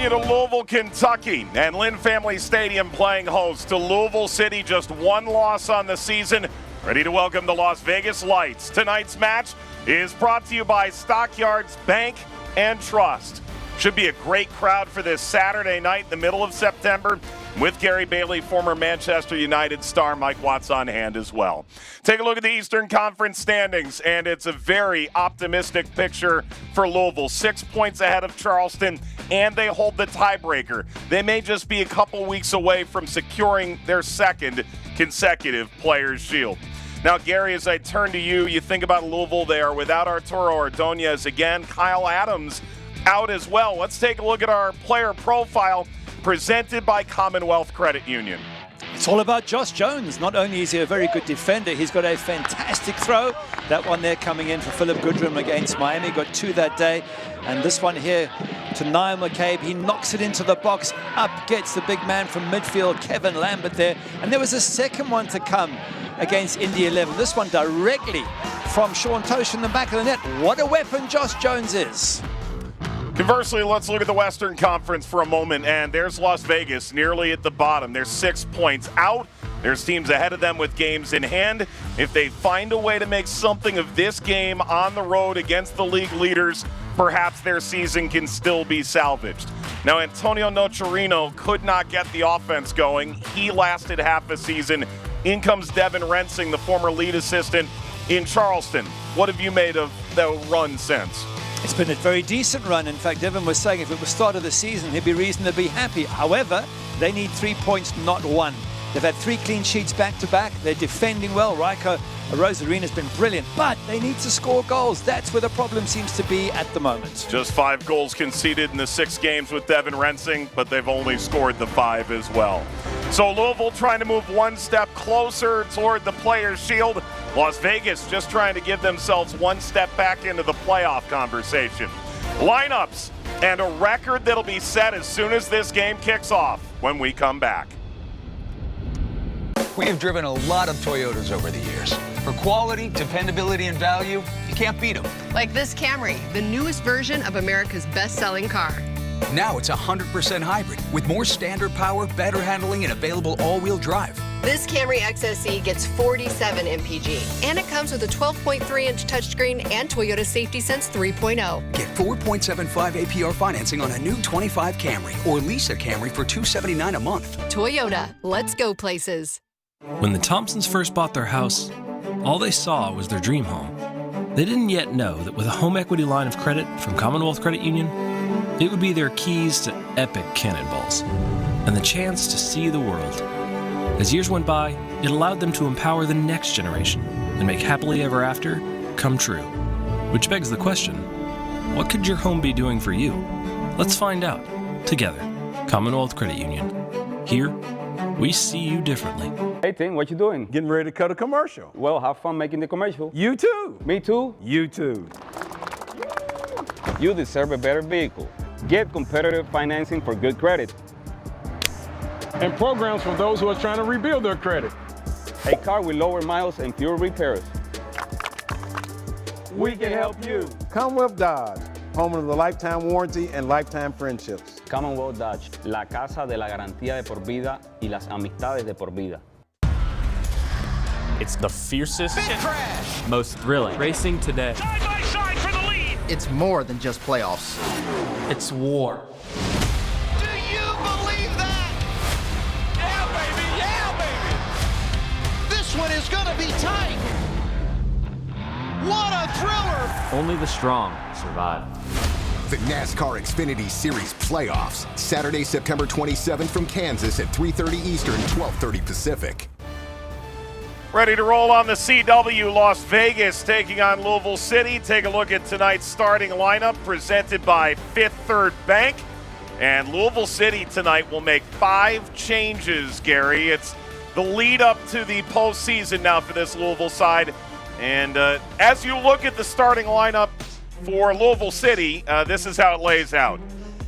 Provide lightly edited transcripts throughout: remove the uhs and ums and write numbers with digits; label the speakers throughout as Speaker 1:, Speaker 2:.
Speaker 1: you to Louisville, Kentucky, and Lynn Family Stadium playing host to Louisville City. Just one loss on the season. Ready to welcome the Las Vegas Lights. Tonight's match is brought to you by Stockyards Bank and Trust. Should be a great crowd for this Saturday night in the middle of September, with Gary Bailey, former Manchester United star Mike Watts on hand as well. Take a look at the Eastern Conference standings, and it's a very optimistic picture for Louisville. 6 points ahead of Charleston, and they hold the tiebreaker. They may just be a couple weeks away from securing their second consecutive Players' Shield. Now, Gary, as I turn to you, you think about Louisville. They are without Arturo Ordonez again. Kyle Adams out as well. Let's take a look at our player profile presented by Commonwealth Credit Union.
Speaker 2: It's all about Josh Jones. Not only is he a very good defender, he's got a fantastic throw. That one there coming in for Philip Goodrum against Miami. Got two that day. And this one here to Niall McCabe. He knocks it into the box. Up gets the big man from midfield, Kevin Lambert there. And there was a second one to come against Indy 11. This one directly from Sean Tosh in the back of the net. What a weapon Josh Jones is.
Speaker 1: Conversely, let's look at the Western Conference for a moment, and there's Las Vegas nearly at the bottom. They're 6 points out. There's teams ahead of them with games in hand. If they find a way to make something of this game on the road against the league leaders, perhaps their season can still be salvaged. Now, Antonio Nocerino could not get the offense going. He lasted half a season. In comes Devin Rensing, the former lead assistant in Charleston. What have you made of the run since?
Speaker 2: It's been a very decent run. In fact, Devin was saying if it was start of the season, he'd be reasonably happy. However, they need 3 points, not one. They've had 3 clean sheets back-to-back. They're defending well. Raiko Rosarina's been brilliant, but they need to score goals. That's where the problem seems to be at the moment.
Speaker 1: Just 5 goals conceded in the 6 games with Devin Rensing, but they've only scored the 5 as well. So Louisville trying to move one step closer toward the Players' Shield. Las Vegas just trying to give themselves one step back into the playoff conversation. Lineups and a record that'll be set as soon as this game kicks off when we come back.
Speaker 3: We have driven a lot of Toyotas over the years. For quality, dependability, and value, you can't beat them.
Speaker 4: Like this Camry, the newest version of America's best-selling car.
Speaker 3: Now it's 100% hybrid with more standard power, better handling, and available all-wheel drive.
Speaker 4: This Camry XSE gets 47 mpg, and it comes with a 12.3-inch touchscreen and Toyota Safety Sense 3.0.
Speaker 3: Get 4.75 APR financing on a new 25 Camry or lease a Camry for $279 a month.
Speaker 4: Toyota, let's go places.
Speaker 5: When the Thompsons first bought their house, all they saw was their dream home. They didn't yet know that with a home equity line of credit from Commonwealth Credit Union, it would be their keys to epic cannonballs and the chance to see the world. As years went by, it allowed them to empower the next generation and make happily ever after come true. Which begs the question, what could your home be doing for you? Let's find out together. Commonwealth Credit Union. Here, we see you differently.
Speaker 6: Hey, Tim, what you doing?
Speaker 7: Getting ready to cut a commercial.
Speaker 6: Well, have fun making the commercial.
Speaker 7: You too.
Speaker 6: Me too.
Speaker 7: You too.
Speaker 6: You deserve a better vehicle. Get competitive financing for good credit.
Speaker 7: And programs for those who are trying to rebuild their credit.
Speaker 6: A car with lower miles and fewer repairs.
Speaker 7: We can help you. Commonwealth Dodge, home of the lifetime warranty and lifetime friendships.
Speaker 6: Commonwealth Dodge, la casa de la garantía de por vida y las amistades de por vida.
Speaker 8: It's the fiercest, most thrilling racing today.
Speaker 9: Side by side for the lead.
Speaker 10: It's more than just playoffs.
Speaker 8: It's war.
Speaker 9: Do you believe that? Yeah, baby. This one is going to be tight. What a thriller.
Speaker 8: Only the strong survive.
Speaker 11: The NASCAR Xfinity Series playoffs, Saturday, September 27th from Kansas at 3:30 Eastern, 12:30 Pacific.
Speaker 1: Ready to roll on the CW. Las Vegas taking on Louisville City. Take a look at tonight's starting lineup presented by Fifth Third Bank. And Louisville City tonight will make 5 changes, Gary. It's the lead up to the postseason now for this Louisville side. And as you look at the starting lineup for Louisville City, this is how it lays out.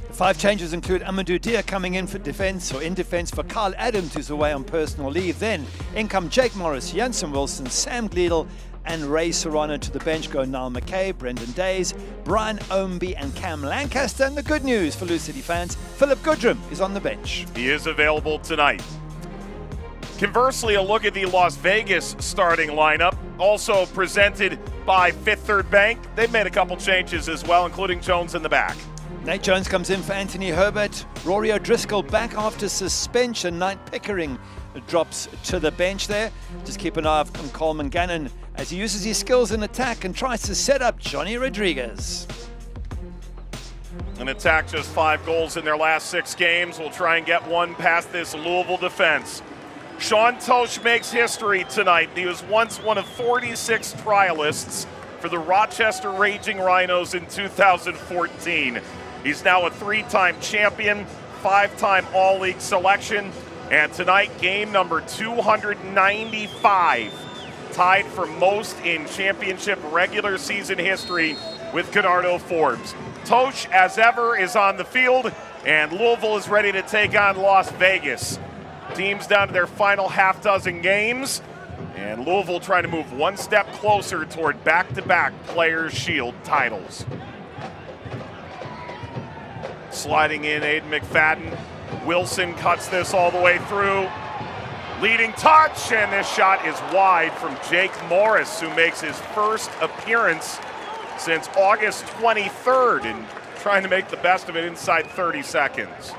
Speaker 2: The 5 changes include Amadou Dia coming in for defense, or in defense for Kyle Adams, who's away on personal leave. Then in come Jake Morris, Jansen Wilson, Sam Gleadle, and Ray Serrano. To the bench go Niall McKay, Brendan Days, Brian Ombie and Cam Lancaster. And the good news for Lewis City fans, Philip Goodrum is on the bench.
Speaker 1: He is available tonight. Conversely, a look at the Las Vegas starting lineup, also presented by Fifth Third Bank. They've made a couple changes as well, including Jones in the back.
Speaker 2: Nate Jones comes in for Anthony Herbert. Rory O'Driscoll back after suspension. Knight Pickering drops to the bench there. Just keep an eye on Coleman Gannon as he uses his skills in attack and tries to set up Johnny Rodriguez.
Speaker 1: An attack, just 5 goals in their last 6 games. We'll try and get one past this Louisville defense. Sean Tosh makes history tonight. He was once one of 46 trialists for the Rochester Raging Rhinos in 2014. He's now a 3-time champion, 5-time All-League selection, and tonight, game number 295, tied for most in championship regular season history with Bernardo Forbes. Tosh, as ever, is on the field, and Louisville is ready to take on Las Vegas. Teams down to their final half-dozen games, and Louisville trying to move one step closer toward back-to-back Players' Shield titles. Sliding in, Aiden McFadden. Wilson cuts this all the way through. Leading touch, and this shot is wide from Jake Morris, who makes his first appearance since August 23rd, and trying to make the best of it inside 30 seconds.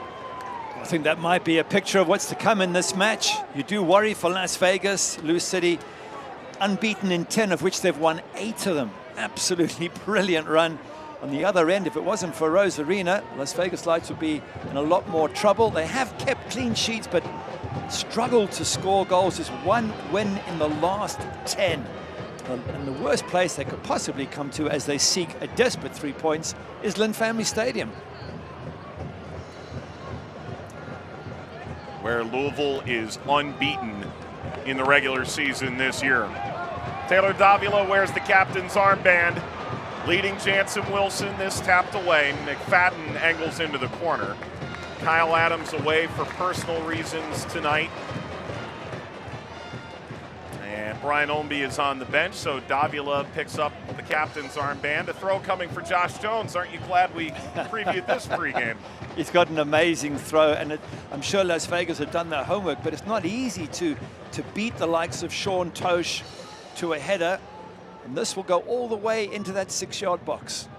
Speaker 2: I think that might be a picture of what's to come in this match. You do worry for Las Vegas. Lewis City unbeaten in 10, of which they've won 8 of them. Absolutely brilliant run. On the other end, if it wasn't for Rose Arena, Las Vegas Lights would be in a lot more trouble. They have kept clean sheets, but struggled to score goals. Just 1 win in the last 10. And the worst place they could possibly come to as they seek a desperate 3 points is Lynn Family Stadium,
Speaker 1: where Louisville is unbeaten in the regular season this year. Taylor Davila wears the captain's armband, leading Jansen Wilson. This tapped away. McFadden angles into the corner. Kyle Adams away for personal reasons tonight. And Brian Ombie is on the bench, so Davila picks up the captain's armband. A throw coming for Josh Jones. Aren't you glad we previewed this pregame?
Speaker 2: He's got an amazing throw, and I'm sure Las Vegas have done their homework, but it's not easy to beat the likes of Sean Tosh to a header, and this will go all the way into that 6-yard box.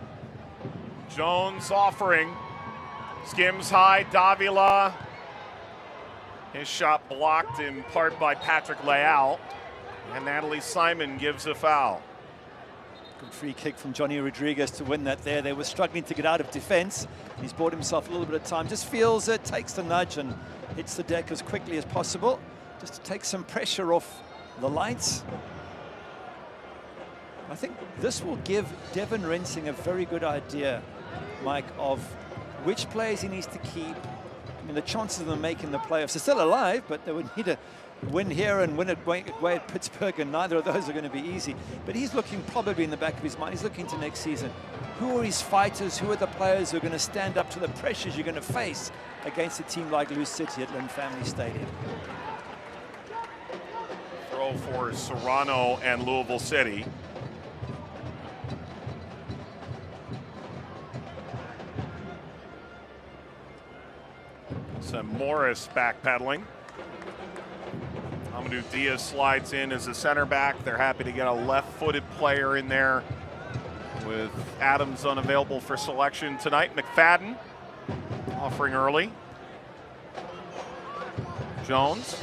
Speaker 1: Jones offering, skims high, Davila. His shot blocked in part by Patrick Leal, and Natalie Simon gives a foul.
Speaker 2: Good free kick from Johnny Rodriguez to win that there. They were struggling to get out of defense. He's bought himself a little bit of time. Just feels it, takes the nudge and hits the deck as quickly as possible, just to take some pressure off the Lights. I think this will give Devin Rensing a very good idea, Mike, of which players he needs to keep. I mean, the chances of them making the playoffs are still alive, but they would need to win here and win it away at Pittsburgh, and neither of those are going to be easy. But he's looking probably in the back of his mind, he's looking to next season. Who are his fighters? Who are the players who are going to stand up to the pressures you're going to face against a team like Lewis City at Lynn Family Stadium?
Speaker 1: Throw for Serrano and Louisville City. So Morris backpedaling. Amadou Diaz slides in as a center back. They're happy to get a left-footed player in there with Adams unavailable for selection tonight. McFadden offering early. Jones.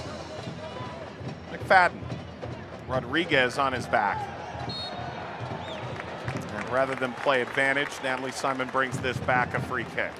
Speaker 1: McFadden. Rodriguez on his back. And rather than play advantage, Natalie Simon brings this back, a free kick.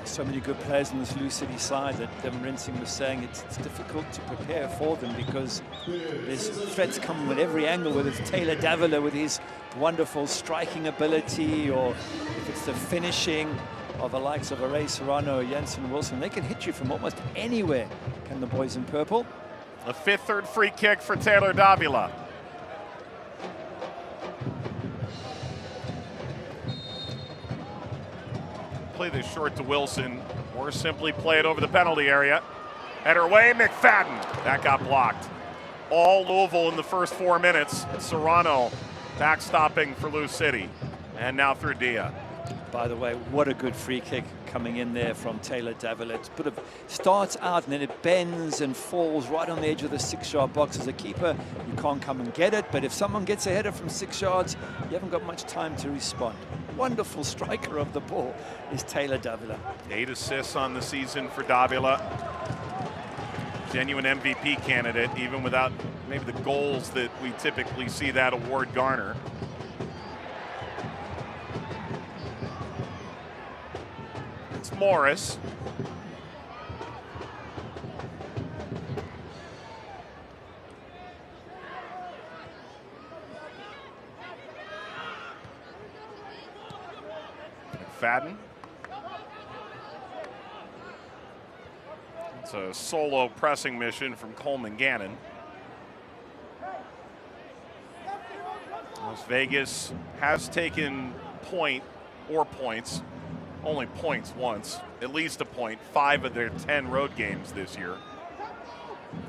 Speaker 2: So many good players on this Lewis City side that Devin Rensing was saying it's difficult to prepare for them because there's threats coming at every angle, whether it's Taylor Davila with his wonderful striking ability, or if it's the finishing of the likes of Ray Serrano or Jansen Wilson. They can hit you from almost anywhere, can the boys in purple.
Speaker 1: A fifth-third free kick for Taylor Davila. Play this short to Wilson, or simply play it over the penalty area. Header away, McFadden. That got blocked. All Louisville in the first 4 minutes. Serrano backstopping for Lou City. And now through Dia.
Speaker 2: By the way, what a good free kick coming in there from Taylor Davila. It sort of starts out and then it bends and falls right on the edge of the 6-yard box. As a keeper, you can't come and get it, but if someone gets a header from 6 yards, you haven't got much time to respond. Wonderful striker of the ball is Taylor Davila.
Speaker 1: 8 assists on the season for Davila. Genuine MVP candidate, even without maybe the goals that we typically see that award garner. It's Morris. McFadden. It's a solo pressing mission from Coleman Gannon. Las Vegas has taken points, only points once, at least a point, 5 of their 10 road games this year.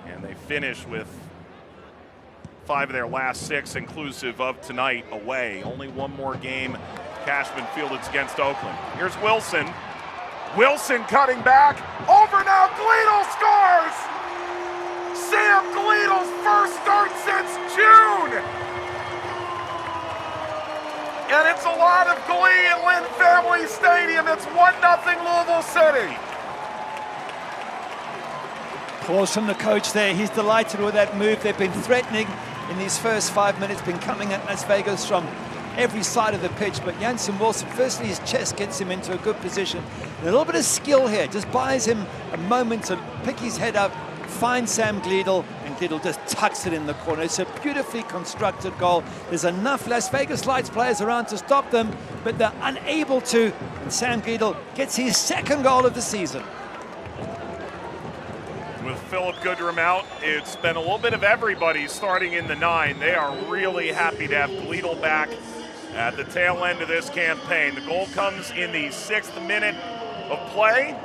Speaker 1: And they finish with 5 of their last 6, inclusive of tonight, away. Only one more game Cashman fielded against Oakland. Here's Wilson. Wilson cutting back. Over now, Gleedle scores! Sam Gleedle's first start since June! And it's a lot of glee at Lynn Family Stadium. It's 1-0 Louisville City.
Speaker 2: Pause from the coach there. He's delighted with that move. They've been threatening in these first 5 minutes, been coming at Las Vegas from every side of the pitch, but Jansen Wilson, firstly his chest gets him into a good position. And a little bit of skill here, just buys him a moment to pick his head up, find Sam Gleedle, and Gleedle just tucks it in the corner. It's a beautifully constructed goal. There's enough Las Vegas Lights players around to stop them, but they're unable to, and Sam Gleedle gets his second goal of the season.
Speaker 1: With Philip Goodrum out, it's been a little bit of everybody starting in the 9. They are really happy to have Gleedle back at the tail end of this campaign. The goal comes in the 6th minute of play.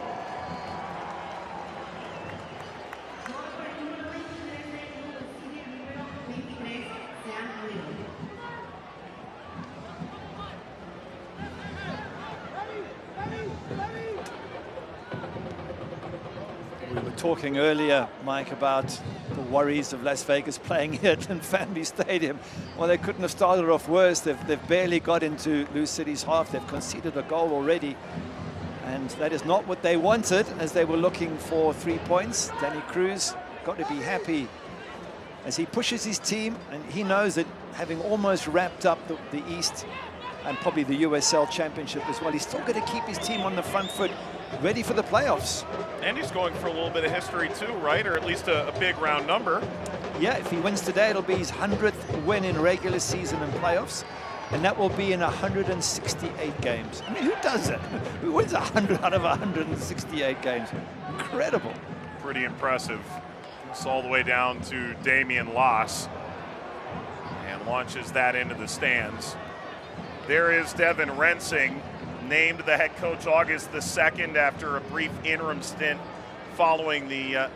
Speaker 2: We were talking earlier, Mike, about the worries of Las Vegas playing here at Lynn Family Stadium. Well, they couldn't have started off worse. They've barely got into Lou City's half. They've conceded a goal already. And that is not what they wanted as they were looking for 3 points. Danny Cruz got to be happy as he pushes his team, and he knows that having almost wrapped up the East and probably the USL Championship as well, he's still got to keep his team on the front foot, ready for the playoffs.
Speaker 1: And he's going for a little bit of history too, right? Or at least a big round number.
Speaker 2: Yeah, if he wins today, it'll be his 100th win in regular season and playoffs. And that will be in 168 games. I mean, who does that? Who wins 100 out of 168 games? Incredible.
Speaker 1: Pretty impressive. It's all the way down to Damian Loss and launches that into the stands. There is Devin Rensing, named the head coach August 2nd after a brief interim stint following the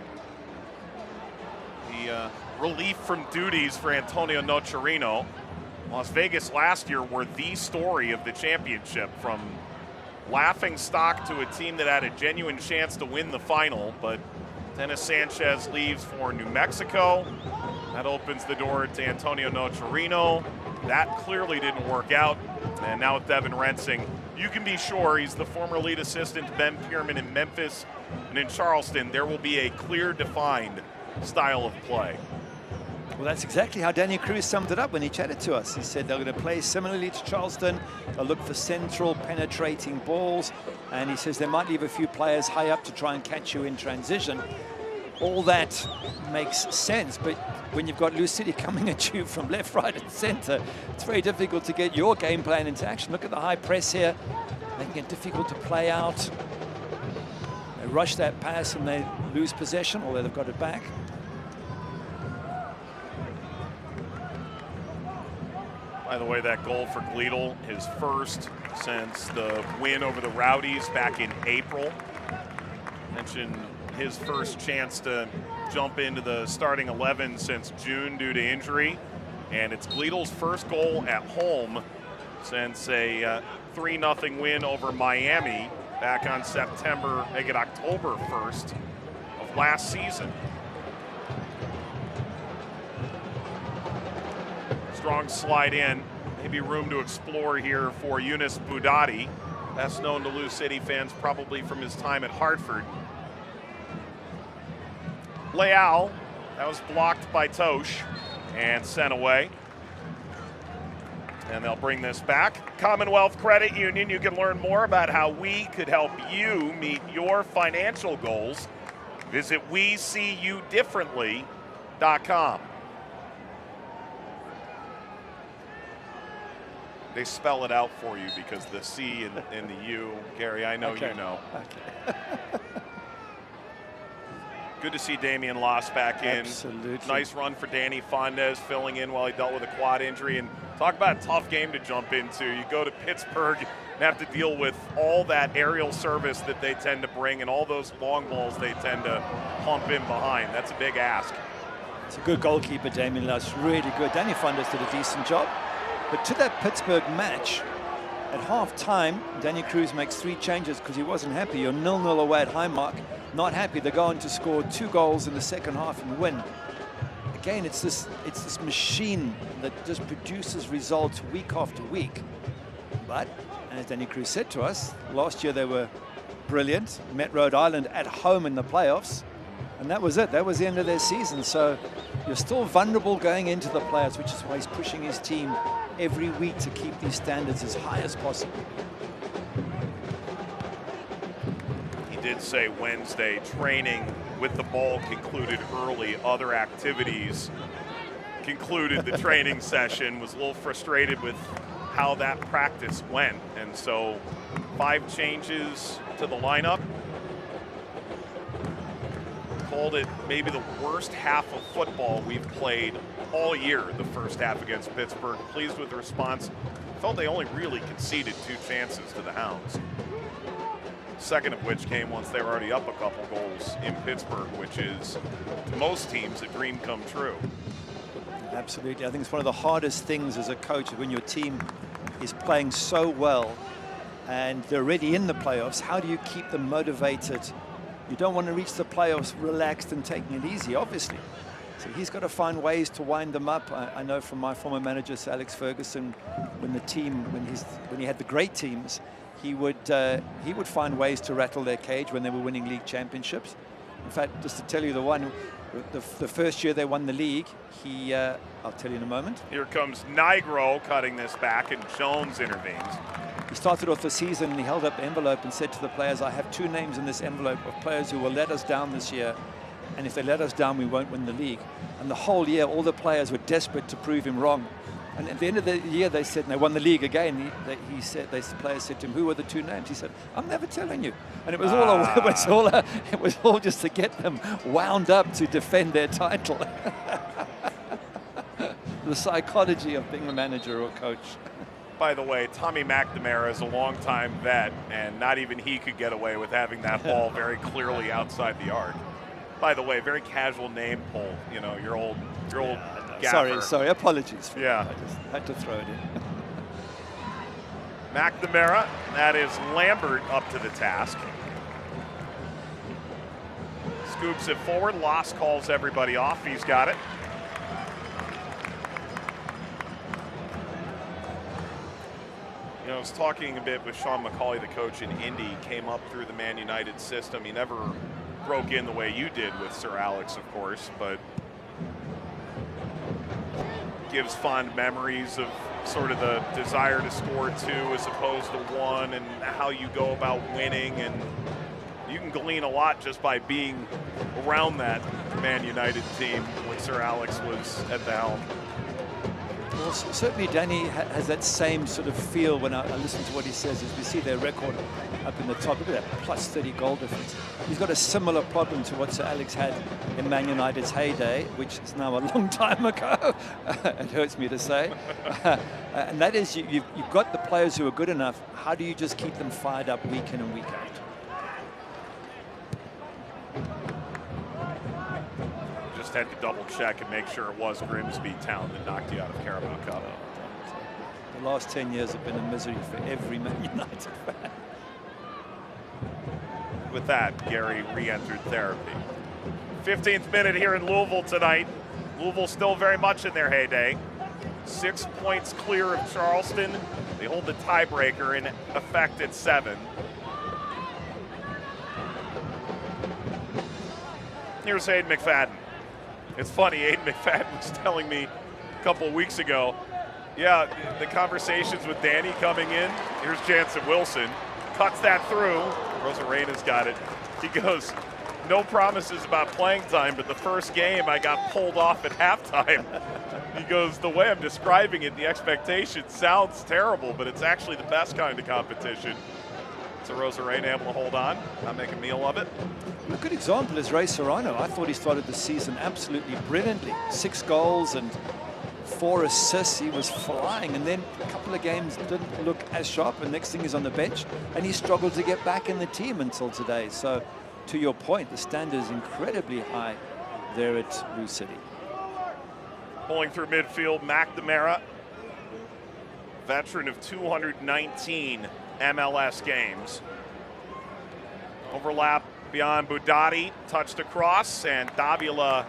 Speaker 1: relief from duties for Antonio Nocerino. Las Vegas last year were the story of the championship, from laughing stock to a team that had a genuine chance to win the final, but Dennis Sanchez leaves for New Mexico. That opens the door to Antonio Nocerino. That clearly didn't work out. And now with Devin Rensing, you can be sure he's the former lead assistant to Ben Pierman in Memphis and in Charleston. There will be a clear, defined style of play.
Speaker 2: Well, that's exactly how Danny Cruz summed it up when he chatted to us. He said they're going to play similarly to Charleston. They'll look for central penetrating balls. And he says they might leave a few players high up to try and catch you in transition. All that makes sense, but when you've got Lou City coming at you from left, right, and center, it's very difficult to get your game plan into action. Look at the high press here, making it difficult to play out. They rush that pass and they lose possession, although they've got it back.
Speaker 1: By the way, that goal for Gleedle, his first since the win over the Rowdies back in April. Mentioned his first chance to jump into the starting 11 since June due to injury. And it's Gleadle's first goal at home since a 3-0 win over Miami back on October 1st of last season. Strong slide in, maybe room to explore here for Yunus Boudadi, best known to Lou City fans probably from his time at Hartford. Leal, that was blocked by Tosh and sent away. And they'll bring this back. Commonwealth Credit Union, you can learn more about how we could help you meet your financial goals. Visit WeSeeYouDifferently.com. They spell it out for you because the C and the U, Gary, I know you know. Okay. Good to see Damian Loss back in.
Speaker 2: Absolutely.
Speaker 1: Nice run for Danny Fondes, filling in while he dealt with a quad injury. And talk about a tough game to jump into. You go to Pittsburgh and have to deal with all that aerial service that they tend to bring and all those long balls they tend to pump in behind. That's a big ask.
Speaker 2: It's a good goalkeeper, Damian Loss, really good. Danny Fondes did a decent job. But to that Pittsburgh match, at half-time, Danny Cruz makes 3 changes because he wasn't happy. You're 0-0 away at Highmark, not happy. They're going to score 2 goals in the second half and win. Again, it's this machine that just produces results week after week. But, as Danny Cruz said to us, last year they were brilliant. Met Rhode Island at home in the playoffs. And that was it. That was the end of their season. So you're still vulnerable going into the playoffs, which is why he's pushing his team every week to keep these standards as high as possible.
Speaker 1: He did say Wednesday training with the ball concluded early. Other activities concluded the training session. Was a little frustrated with how that practice went. And so 5 changes to the lineup. Called it maybe the worst half of football we've played all year, the first half against Pittsburgh. Pleased with the response. Felt they only really conceded 2 chances to the Hounds. Second of which came once they were already up a couple goals in Pittsburgh, which is, to most teams, a dream come true.
Speaker 2: Absolutely. I think it's one of the hardest things as a coach when your team is playing so well and they're already in the playoffs. How do you keep them motivated? You don't want to reach the playoffs relaxed and taking it easy, obviously. So he's got to find ways to wind them up. I know from my former manager, Sir Alex Ferguson, when he had the great teams, he would find ways to rattle their cage when they were winning league championships. In fact, just to tell you the first year they won the league, I'll tell you in a moment.
Speaker 1: Here comes Nigro cutting this back, and Jones intervenes.
Speaker 2: He started off the season and he held up the envelope and said to the players, I have 2 names in this envelope of players who will let us down this year. And if they let us down, we won't win the league. And the whole year, all the players were desperate to prove him wrong. And at the end of the year, they said, and they won the league again. The players said to him, who were the 2 names? He said, I'm never telling you. And it was it was all just to get them wound up to defend their title. The psychology of being a manager or coach.
Speaker 1: By the way, Tommy McNamara is a longtime vet, and not even he could get away with having that ball very clearly outside the arc. By the way, very casual name pull. You know, your old gaffer.
Speaker 2: Sorry, apologies for
Speaker 1: that.
Speaker 2: I just had to throw it in.
Speaker 1: McNamara, that is Lambert up to the task. Scoops it forward. Loss calls everybody off. He's got it. You know, I was talking a bit with Sean McCauley, the coach in Indy, came up through the Man United system. He never broke in the way you did with Sir Alex, of course, but gives fond memories of sort of the desire to score 2 as opposed to 1 and how you go about winning. And you can glean a lot just by being around that Man United team when Sir Alex was at the helm.
Speaker 2: Well, certainly Danny has that same sort of feel when I listen to what he says. As we see their record up in the top, look at that, plus 30 goal difference. He's got a similar problem to what Sir Alex had in Man United's heyday, which is now a long time ago. It hurts me to say. And that is, you've got the players who are good enough. How do you just keep them fired up week in and week out?
Speaker 1: Just had to double check and make sure it was Grimsby Town that knocked you out of Carabao Cup.
Speaker 2: The last 10 years have been a misery for every Man United fan.
Speaker 1: With that, Gary re-entered therapy. 15th minute here in Louisville tonight. Louisville still very much in their heyday. 6 points clear of Charleston. They hold the tiebreaker in effect at 7. Here's Aiden McFadden. It's funny, Aiden McFadden was telling me a couple of weeks ago, yeah, the conversations with Danny coming in, here's Jansen Wilson, cuts that through. Rosarena's got it. He goes, no promises about playing time, but the first game I got pulled off at halftime. He goes, the way I'm describing it, the expectation sounds terrible, but it's actually the best kind of competition. So Rosarena able to hold on, not make a meal of it.
Speaker 2: A good example is Ray Serrano. I thought he started the season absolutely brilliantly. 6 goals and 4 assists. He was flying, and then a couple of games didn't look as sharp, and next thing he's on the bench, and he struggled to get back in the team until today. So to your point, the standard is incredibly high there at Lou City.
Speaker 1: Pulling through midfield, McNamara, veteran of 219 MLS games. Overlap beyond Budati, touched across, and Davila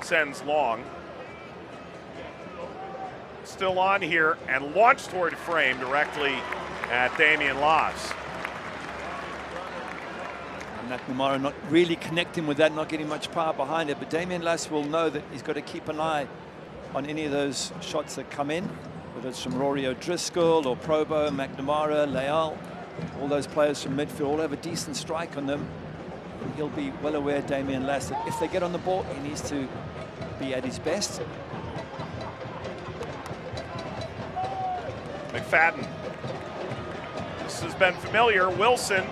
Speaker 1: sends long. Still on here, and launched toward frame directly at Damian Loss.
Speaker 2: McNamara not really connecting with that, not getting much power behind it, but Damian Lass will know that he's got to keep an eye on any of those shots that come in, whether it's from Rory O'Driscoll or Probo, McNamara, Leal, all those players from midfield all have a decent strike on them. And he'll be well aware, Damian Lass, that if they get on the ball, he needs to be at his best.
Speaker 1: McFadden. This has been familiar. Wilson.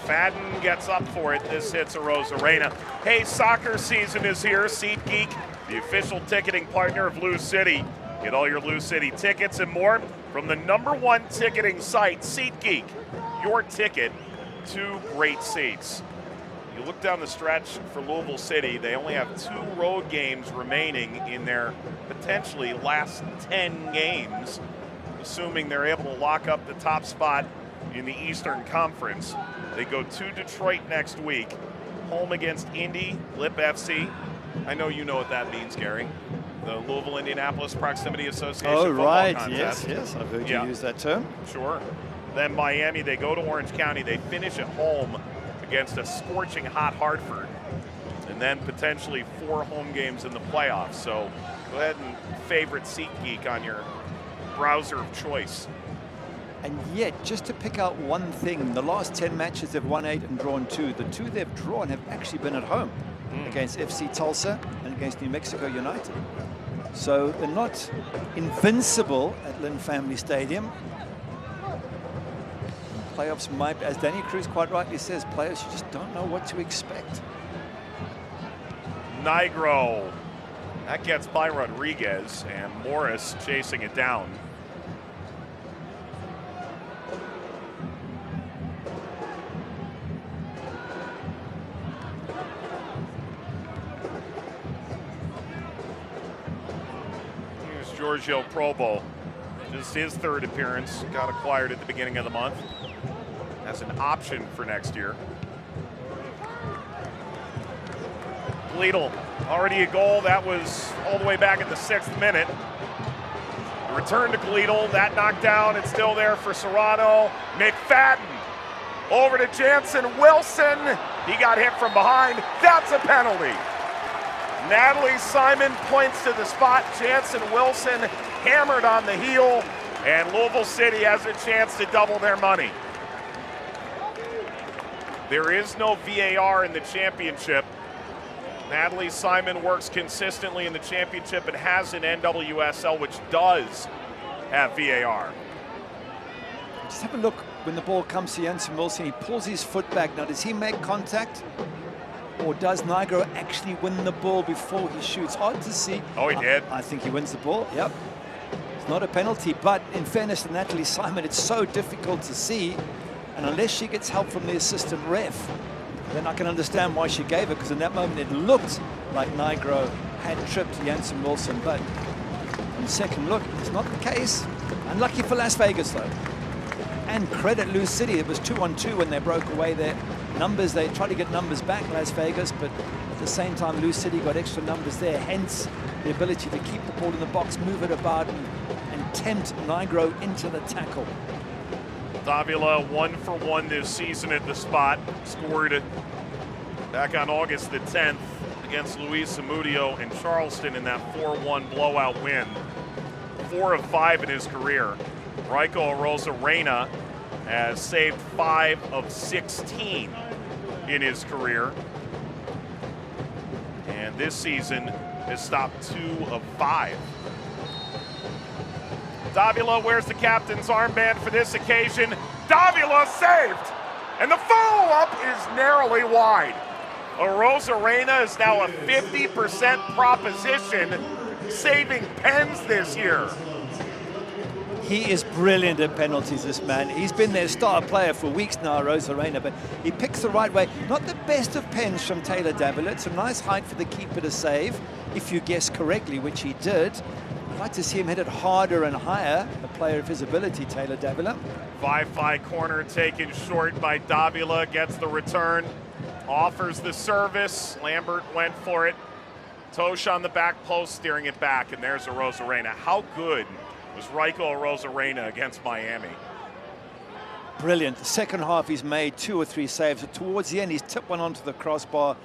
Speaker 1: Fadden gets up for it. This hits a Rosarena. Hey, soccer season is here. SeatGeek, the official ticketing partner of Lou City. Get all your Lou City tickets and more from the #1 ticketing site, SeatGeek. Your ticket to great seats. You look down the stretch for Louisville City, they only have 2 road games remaining in their potentially last 10 games, assuming they're able to lock up the top spot in the Eastern Conference. They go to Detroit next week, home against Indy, Lip FC. I know you know what that means, Gary. The Louisville-Indianapolis Proximity Association football contest.
Speaker 2: Yes, I've heard you use that term.
Speaker 1: Sure. Then Miami, they go to Orange County, they finish at home against a scorching hot Hartford, and then potentially 4 home games in the playoffs. So go ahead and favorite SeatGeek on your browser of choice.
Speaker 2: And yet, just to pick out one thing, the last 10 matches they've won 8 and drawn 2. The 2 they've drawn have actually been at home against FC Tulsa and against New Mexico United. So they're not invincible at Lynn Family Stadium. Playoffs might, as Danny Cruz quite rightly says, players, you just don't know what to expect.
Speaker 1: Nigro. That gets by Rodriguez, and Morris chasing it down. Giorgio Probo, just his 3rd appearance, got acquired at the beginning of the month as an option for next year. Gleedle, already a goal. That was all the way back in the 6th minute. The return to Gleedle, that knocked down, it's still there for Serrano. McFadden over to Jansen Wilson. He got hit from behind. That's a penalty. Natalie Simon points to the spot. Jansen Wilson hammered on the heel, and Louisville City has a chance to double their money. There is no VAR in the championship. Natalie Simon works consistently in the championship and has an NWSL, which does have VAR.
Speaker 2: Just have a look when the ball comes to Jansen Wilson. He pulls his foot back. Now, does he make contact? Or does Nigro actually win the ball before he shoots? Hard to see.
Speaker 1: Oh, he did.
Speaker 2: I think he wins the ball, yep. It's not a penalty, but in fairness to Natalie Simon, it's so difficult to see. And unless she gets help from the assistant ref, Then I can understand why she gave it, because in that moment it looked like Nigro had tripped Jansen Wilson, but on second look, it's not the case. Unlucky for Las Vegas, though. And credit Lou City. It was 2-on-2 when they broke away their numbers. They tried to get numbers back, Las Vegas, but at the same time, Lou City got extra numbers there, hence the ability to keep the ball in the box, move it about, and tempt Nigro into the tackle.
Speaker 1: Davila 1 for 1 this season at the spot. Scored back on August the 10th against Luis Zamudio in Charleston in that 4-1 blowout win. 4 of 5 in his career. Raiko Arozarena has saved 5 of 16 in his career. And this season has stopped 2 of 5. Davila wears the captain's armband for this occasion. Davila saved! And the follow-up is narrowly wide. Arozarena is now a 50% proposition, saving pens this year.
Speaker 2: He is brilliant at penalties, this man. He's been their star player for weeks now, Arozarena, but he picks the right way. Not the best of pens from Taylor Davila. It's a nice height for the keeper to save, if you guess correctly, which he did. I'd like to see him hit it harder and higher, a player of his ability, Taylor Davila.
Speaker 1: 5-5 corner taken short by Davila, gets the return, offers the service. Lambert went for it. Tosh on the back post, steering it back, and there's Arozarena. How good was Raiko Arozarena against Miami?
Speaker 2: Brilliant. The second half, he's made 2 or 3 saves. Towards the end, he's tipped one onto the crossbar.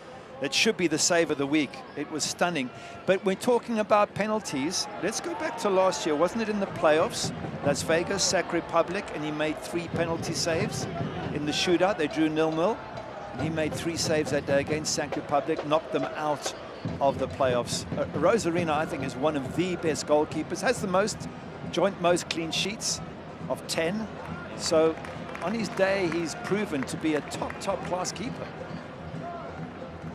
Speaker 2: That should be the save of the week. It was stunning. But we're talking about penalties. Let's go back to last year. Wasn't it in the playoffs? Las Vegas, Sac Republic, and he made 3 penalty saves in the shootout. They drew 0-0. And he made 3 saves that day against Sac Republic, knocked them out of the playoffs. Arozarena, I think, is one of the best goalkeepers. Has the most clean sheets of 10. So on his day, he's proven to be a top class keeper.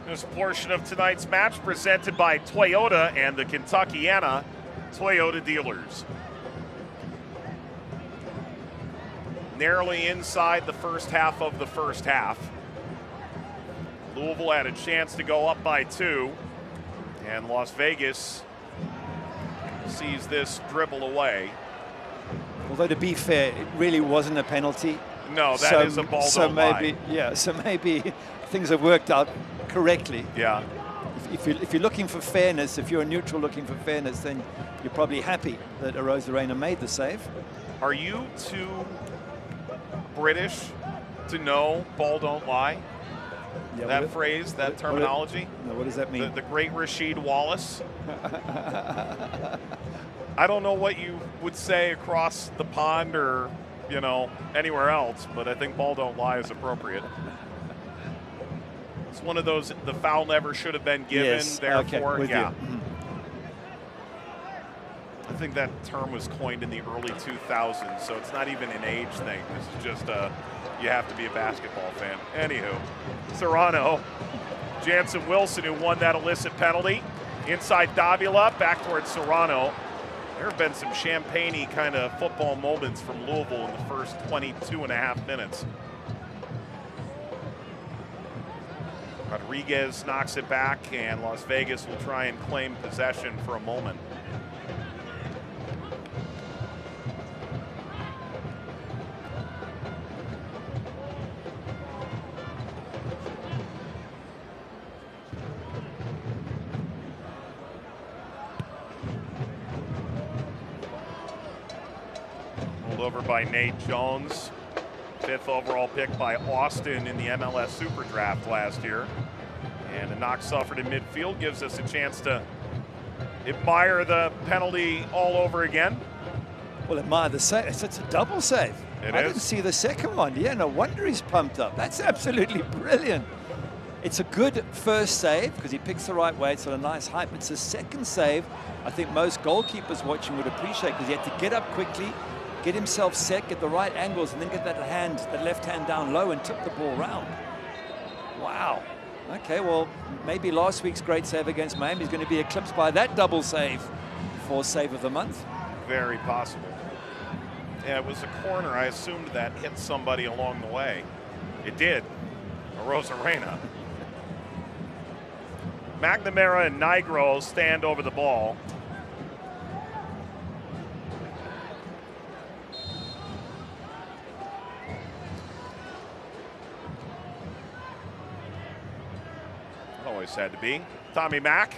Speaker 1: This portion of tonight's match presented by Toyota and the Kentuckiana Toyota dealers. Narrowly inside the first half of the first half. Louisville had a chance to go up by 2, and Las Vegas sees this dribble away.
Speaker 2: Although to be fair, it really wasn't a penalty.
Speaker 1: No, that is a ball don't lie.
Speaker 2: So maybe things have worked out correctly.
Speaker 1: Yeah.
Speaker 2: If you're looking for fairness, if you're a neutral looking for fairness, then you're probably happy that Arozarena made the save.
Speaker 1: Are you too British to know ball don't lie? Yeah, that phrase, that terminology?
Speaker 2: What does that mean?
Speaker 1: The great Rasheed Wallace. I don't know what you would say across the pond or, you know, anywhere else, but I think ball don't lie is appropriate. It's one of those, the foul never should have been given,
Speaker 2: yes,
Speaker 1: therefore,
Speaker 2: okay,
Speaker 1: yeah. I think that term was coined in the early 2000s, so it's not even an age thing. This is just you have to be a basketball fan. Anywho, Serrano, Jansen Wilson, who won that illicit penalty. Inside Davila, back towards Serrano. There have been some champagne-y kind of football moments from Louisville in the first 22.5 minutes. Rodriguez knocks it back, and Las Vegas will try and claim possession for a moment. Over by Nate Jones, 5th overall pick by Austin in the MLS Super Draft last year. And a knock suffered in midfield gives us a chance to admire the penalty all over again.
Speaker 2: Well, admire the save. It's a double save. I didn't see the second one. Yeah, no wonder he's pumped up. That's absolutely brilliant. It's a good first save because he picks the right way. It's at a nice height. But it's a second save I think most goalkeepers watching would appreciate because he had to get up quickly, get himself set, get the right angles, and then get that left hand down low and tip the ball round. Wow. Okay, well, maybe last week's great save against Miami is going to be eclipsed by that double save for save of the month.
Speaker 1: Very possible. Yeah, it was a corner. I assumed that hit somebody along the way. It did. Rosarena. McNamara and Nigro stand over the ball. Always had to be. Tommy Mack.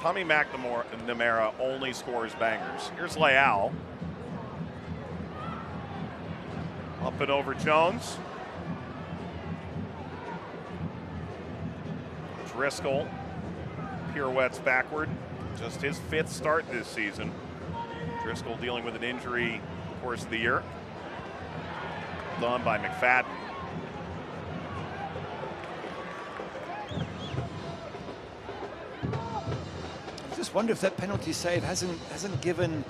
Speaker 1: Tommy McNamara only scores bangers. Here's Leal. Up and over Jones. Driscoll pirouettes backward. Just his 5th start this season. Driscoll dealing with an injury the course of the year. Done by McFadden.
Speaker 2: I just wonder if that penalty save hasn't given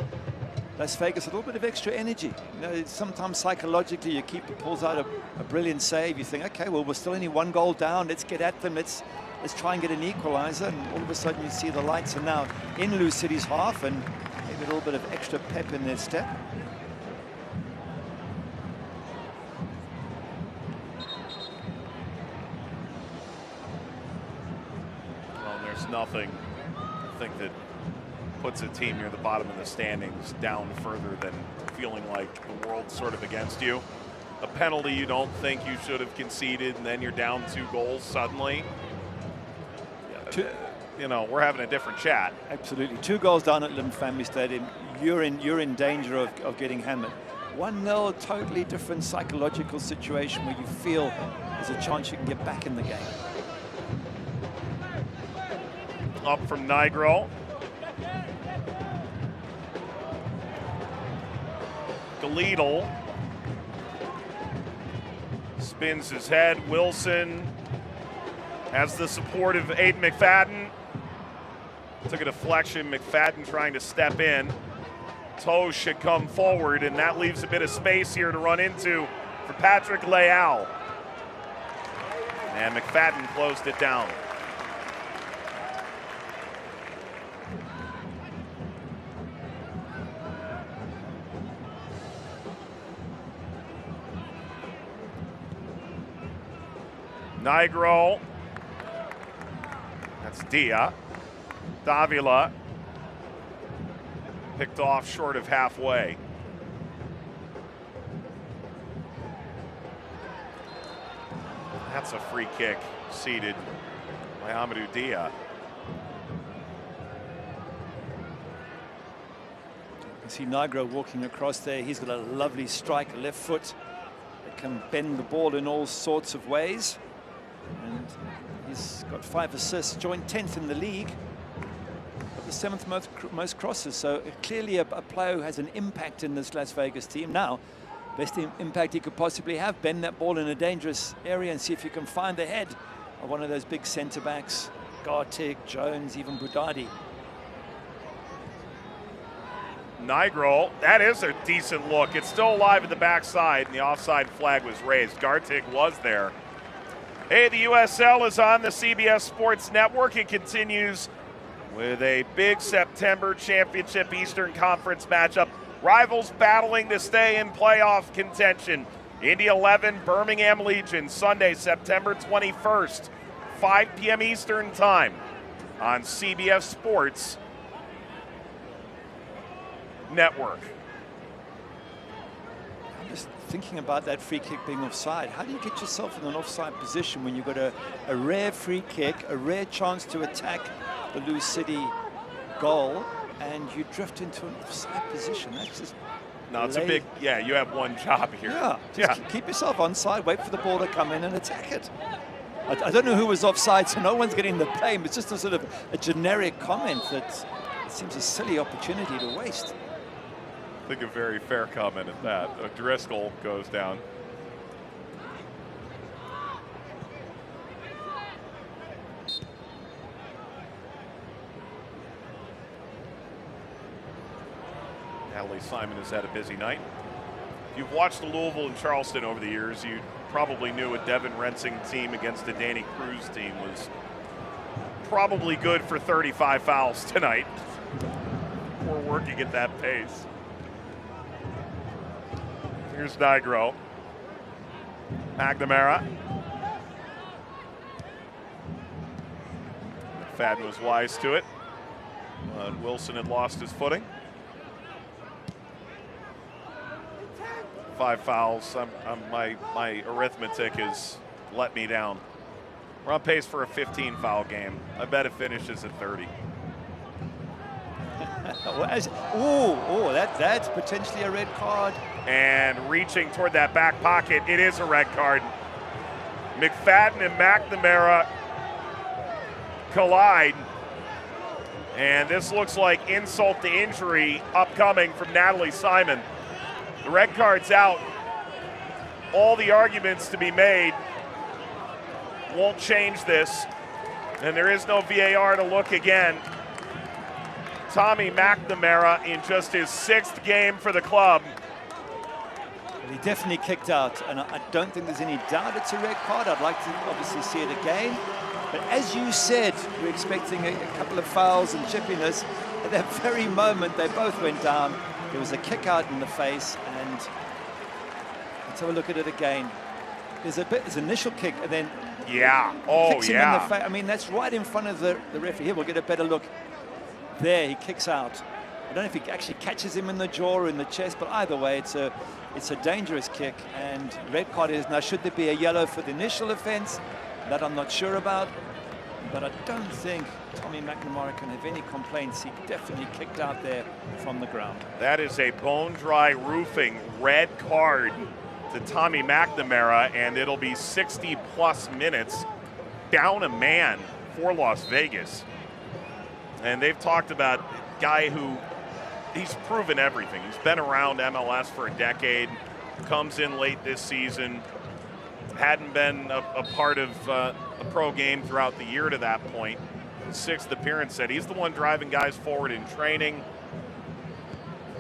Speaker 2: Las Vegas a little bit of extra energy. You know, sometimes psychologically your keeper pulls out a brilliant save. You think, okay, well, we're still only 1 goal down. Let's get at them. Let's try and get an equalizer. And all of a sudden you see the lights are now in Lou City's half and maybe a little bit of extra pep in their step.
Speaker 1: Well, there's nothing, I think, that puts a team near the bottom of the standings down further than feeling like the world's sort of against you. A penalty you don't think you should have conceded, and then you're down 2 goals suddenly. You know, we're having a different chat.
Speaker 2: Absolutely. 2 goals down at Lim Family Stadium. You're in danger of getting hammered. 1-0, totally different psychological situation where you feel there's a chance you can get back in the game.
Speaker 1: Up from Nigro. Galeedle spins his head. Wilson has the support of Aiden McFadden. Took a deflection. McFadden trying to step in. Toes should come forward, and that leaves a bit of space here to run into for Patrick Leal. And McFadden closed it down. Nigro. That's Dia. Davila. Picked off short of halfway. That's a free kick seated by Amadou Dia.
Speaker 2: You can see Nigro walking across there. He's got a lovely strike, a left foot that can bend the ball in all sorts of ways. And he's got 5 assists, joined 10th in the league, but the 7th most crosses. So clearly a player who has an impact in this Las Vegas team. Now, best impact he could possibly have, bend that ball in a dangerous area and see if you can find the head of one of those big centre backs, Gartic, Jones, even Budadi.
Speaker 1: Nigro, that is a decent look. It's still alive at the backside, and the offside flag was raised. Gartic was there. Hey, the USL is on the CBS Sports Network. It continues with a big September Championship Eastern Conference matchup. Rivals battling to stay in playoff contention. Indy 11, Birmingham Legion, Sunday, September 21st, 5 p.m. Eastern Time on CBS Sports Network.
Speaker 2: Just thinking about that free kick being offside, how do you get yourself in an offside position when you've got a rare free kick, a rare chance to attack the Lou City goal, and you drift into an offside position? That's just...
Speaker 1: No, it's a big, yeah, you have one job here.
Speaker 2: Yeah, keep yourself onside, wait for the ball to come in and attack it. I don't know who was offside, so no one's getting the blame. It's just a sort of a generic comment that it seems a silly opportunity to waste.
Speaker 1: I think a very fair comment at that. Driscoll goes down. Natalie Simon has had a busy night. If you've watched the Louisville and Charleston over the years, you probably knew a Devin Rensing team against a Danny Cruz team was probably good for 35 fouls tonight. We're working at that pace. Here's Nigro. McNamara. McFadden was wise to it. Wilson had lost his footing. 5 fouls. My arithmetic has let me down. We're on pace for a 15 foul game. I bet it finishes at 30.
Speaker 2: That's potentially a red card.
Speaker 1: And reaching toward that back pocket, it is a red card. McFadden and McNamara collide. And this looks like insult to injury upcoming from Natalie Simon. The red card's out. All the arguments to be made won't change this. And there is no VAR to look again. Tommy McNamara in just his 6th game for the club.
Speaker 2: He definitely kicked out, and I don't think there's any doubt it's a red card. I'd like to obviously see it again. But as you said, we're expecting a couple of fouls and chippiness. At that very moment, they both went down. There was a kick out in the face, and let's have a look at it again. There's an initial kick, and then kicks him in the face. I mean, that's right in front of the referee. Here, we'll get a better look. There, he kicks out. I don't know if he actually catches him in the jaw or in the chest, but either way, it's a dangerous kick, and red card is. Now, should there be a yellow for the initial offense? That I'm not sure about, but I don't think Tommy McNamara can have any complaints. He definitely kicked out there from the ground.
Speaker 1: That is a bone-dry roofing red card to Tommy McNamara, and it'll be 60-plus minutes down a man for Las Vegas. And they've talked about a guy who, he's proven everything. He's been around MLS for a decade, comes in late this season, hadn't been a part of a pro game throughout the year to that point. His 6th appearance said he's the one driving guys forward in training.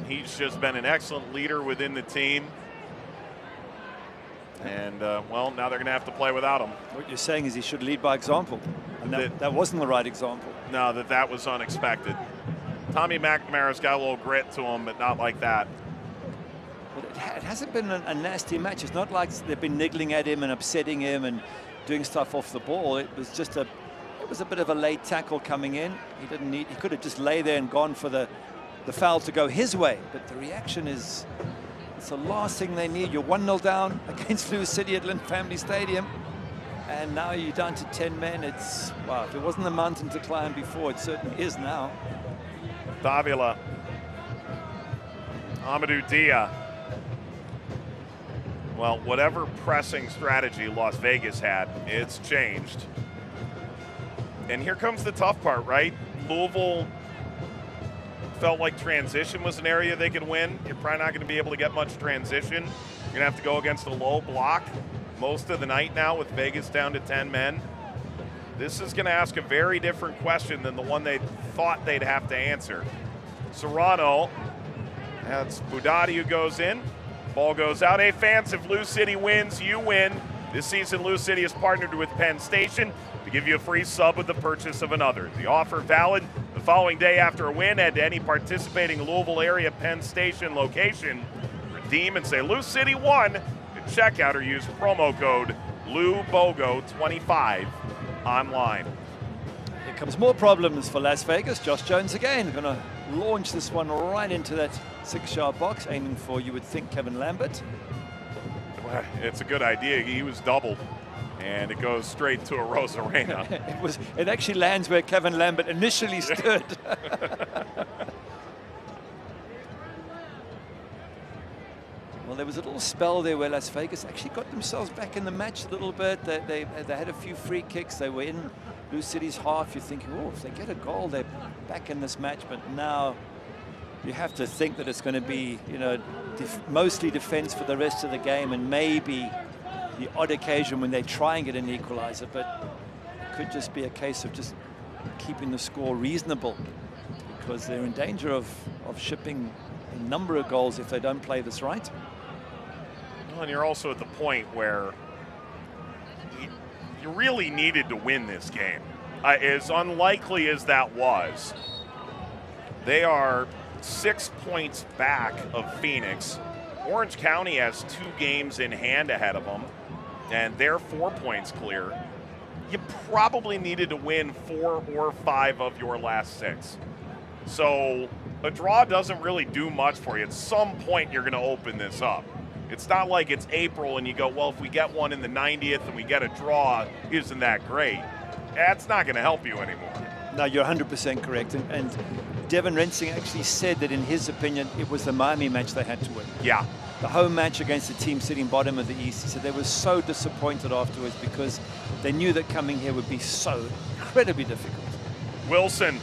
Speaker 1: He's just been an excellent leader within the team. And, well, now they're going to have to play without him.
Speaker 2: What you're saying is he should lead by example. And that wasn't the right example.
Speaker 1: No, that was unexpected. Tommy McNamara's got a little grit to him, but not like that.
Speaker 2: But it hasn't been a nasty match. It's not like they've been niggling at him and upsetting him and doing stuff off the ball. It was just it was a bit of a late tackle coming in. He could have just lay there and gone for the foul to go his way. But the reaction is, it's the last thing they need. You're 1-0 down against Louisville City at Lynn Family Stadium. And now you're down to 10 men. It's, wow, if it wasn't a mountain to climb before, it certainly is now.
Speaker 1: Davila. Amadou Dia. Well, whatever pressing strategy Las Vegas had, it's changed. And here comes the tough part, right? Louisville felt like transition was an area they could win. You're probably not going to be able to get much transition. You're going to have to go against a low block most of the night now with Vegas down to 10 men. This is going to ask a very different question than the one they thought they'd have to answer. Serrano, that's Budati who goes in. Ball goes out. Hey, fans, if Lou City wins, you win. This season, Lou City has partnered with Penn Station to give you a free sub with the purchase of another. The offer valid the following day after a win. Head to any participating Louisville area Penn Station location. Redeem and say Lou City won at checkout or use promo code LouBogo25 online.
Speaker 2: Here comes more problems for Las Vegas. Josh Jones again going to launch this one right into that 6-yard box, aiming for, you would think, Kevin Lambert.
Speaker 1: Well, it's a good idea. He was doubled, and it goes straight to a Rosarena.
Speaker 2: It actually lands where Kevin Lambert initially stood. Well, there was a little spell there where Las Vegas actually got themselves back in the match a little bit. They had a few free kicks. They were in Lou City's half. You're thinking, oh, if they get a goal, they're back in this match. But now you have to think that it's going to be, you know, mostly defense for the rest of the game, and maybe the odd occasion when they try and get an equalizer. But it could just be a case of just keeping the score reasonable, because they're in danger of shipping a number of goals if they don't play this right.
Speaker 1: Well, and you're also at the point where you really needed to win this game. As unlikely as that was, they are 6 points back of Phoenix. Orange County has 2 games in hand ahead of them. and they're 4 points clear. You probably needed to win 4 or 5 of your last 6. So a draw doesn't really do much for you. At some point, you're going to open this up. It's not like it's April and you go, well, if we get one in the 90th and we get a draw, isn't that great? That's not going to help you anymore.
Speaker 2: No, you're 100% correct. And Devin Rensing actually said that in his opinion, it was the Miami match they had to win.
Speaker 1: Yeah.
Speaker 2: The home match against the team sitting bottom of the East. He said they were so disappointed afterwards because they knew that coming here would be so incredibly difficult.
Speaker 1: Wilson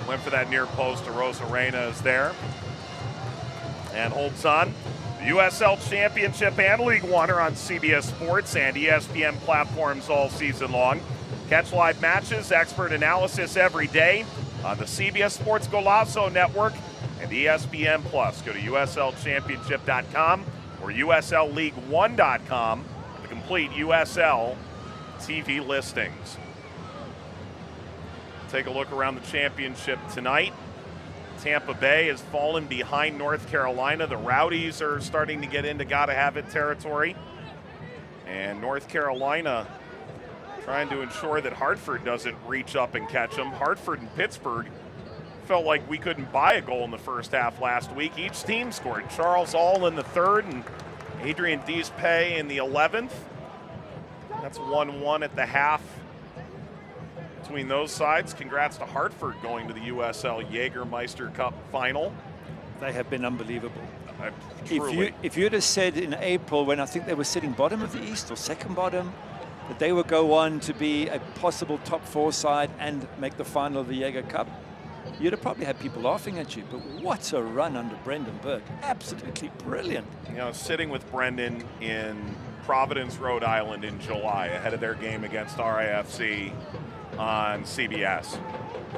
Speaker 1: went for that near post to Rosarena is there and holds on. The USL Championship and League One are on CBS Sports and ESPN platforms all season long. Catch live matches, expert analysis every day on the CBS Sports Golazo Network and ESPN Plus. Go to USLChampionship.com or USLLeague1.com for the complete USL TV listings. Take a look around the championship tonight. Tampa Bay has fallen behind North Carolina. The Rowdies are starting to get into gotta-have-it territory. And North Carolina trying to ensure that Hartford doesn't reach up and catch them. Hartford and Pittsburgh felt like we couldn't buy a goal in the first half last week. Each team scored. Charles All in the 3rd and Adrian Diespay in the 11th. That's 1-1 at the half between those sides. Congrats to Hartford going to the USL Jägermeister Cup final.
Speaker 2: They have been unbelievable.
Speaker 1: Truly.
Speaker 2: If you'd have said in April, when I think they were sitting bottom of the East or second bottom, that they would go on to be a possible top 4 side and make the final of the Jaeger Cup, you'd have probably had people laughing at you. But what a run under Brendan Burke. Absolutely brilliant.
Speaker 1: You know, sitting with Brendan in Providence, Rhode Island in July ahead of their game against RIFC on CBS.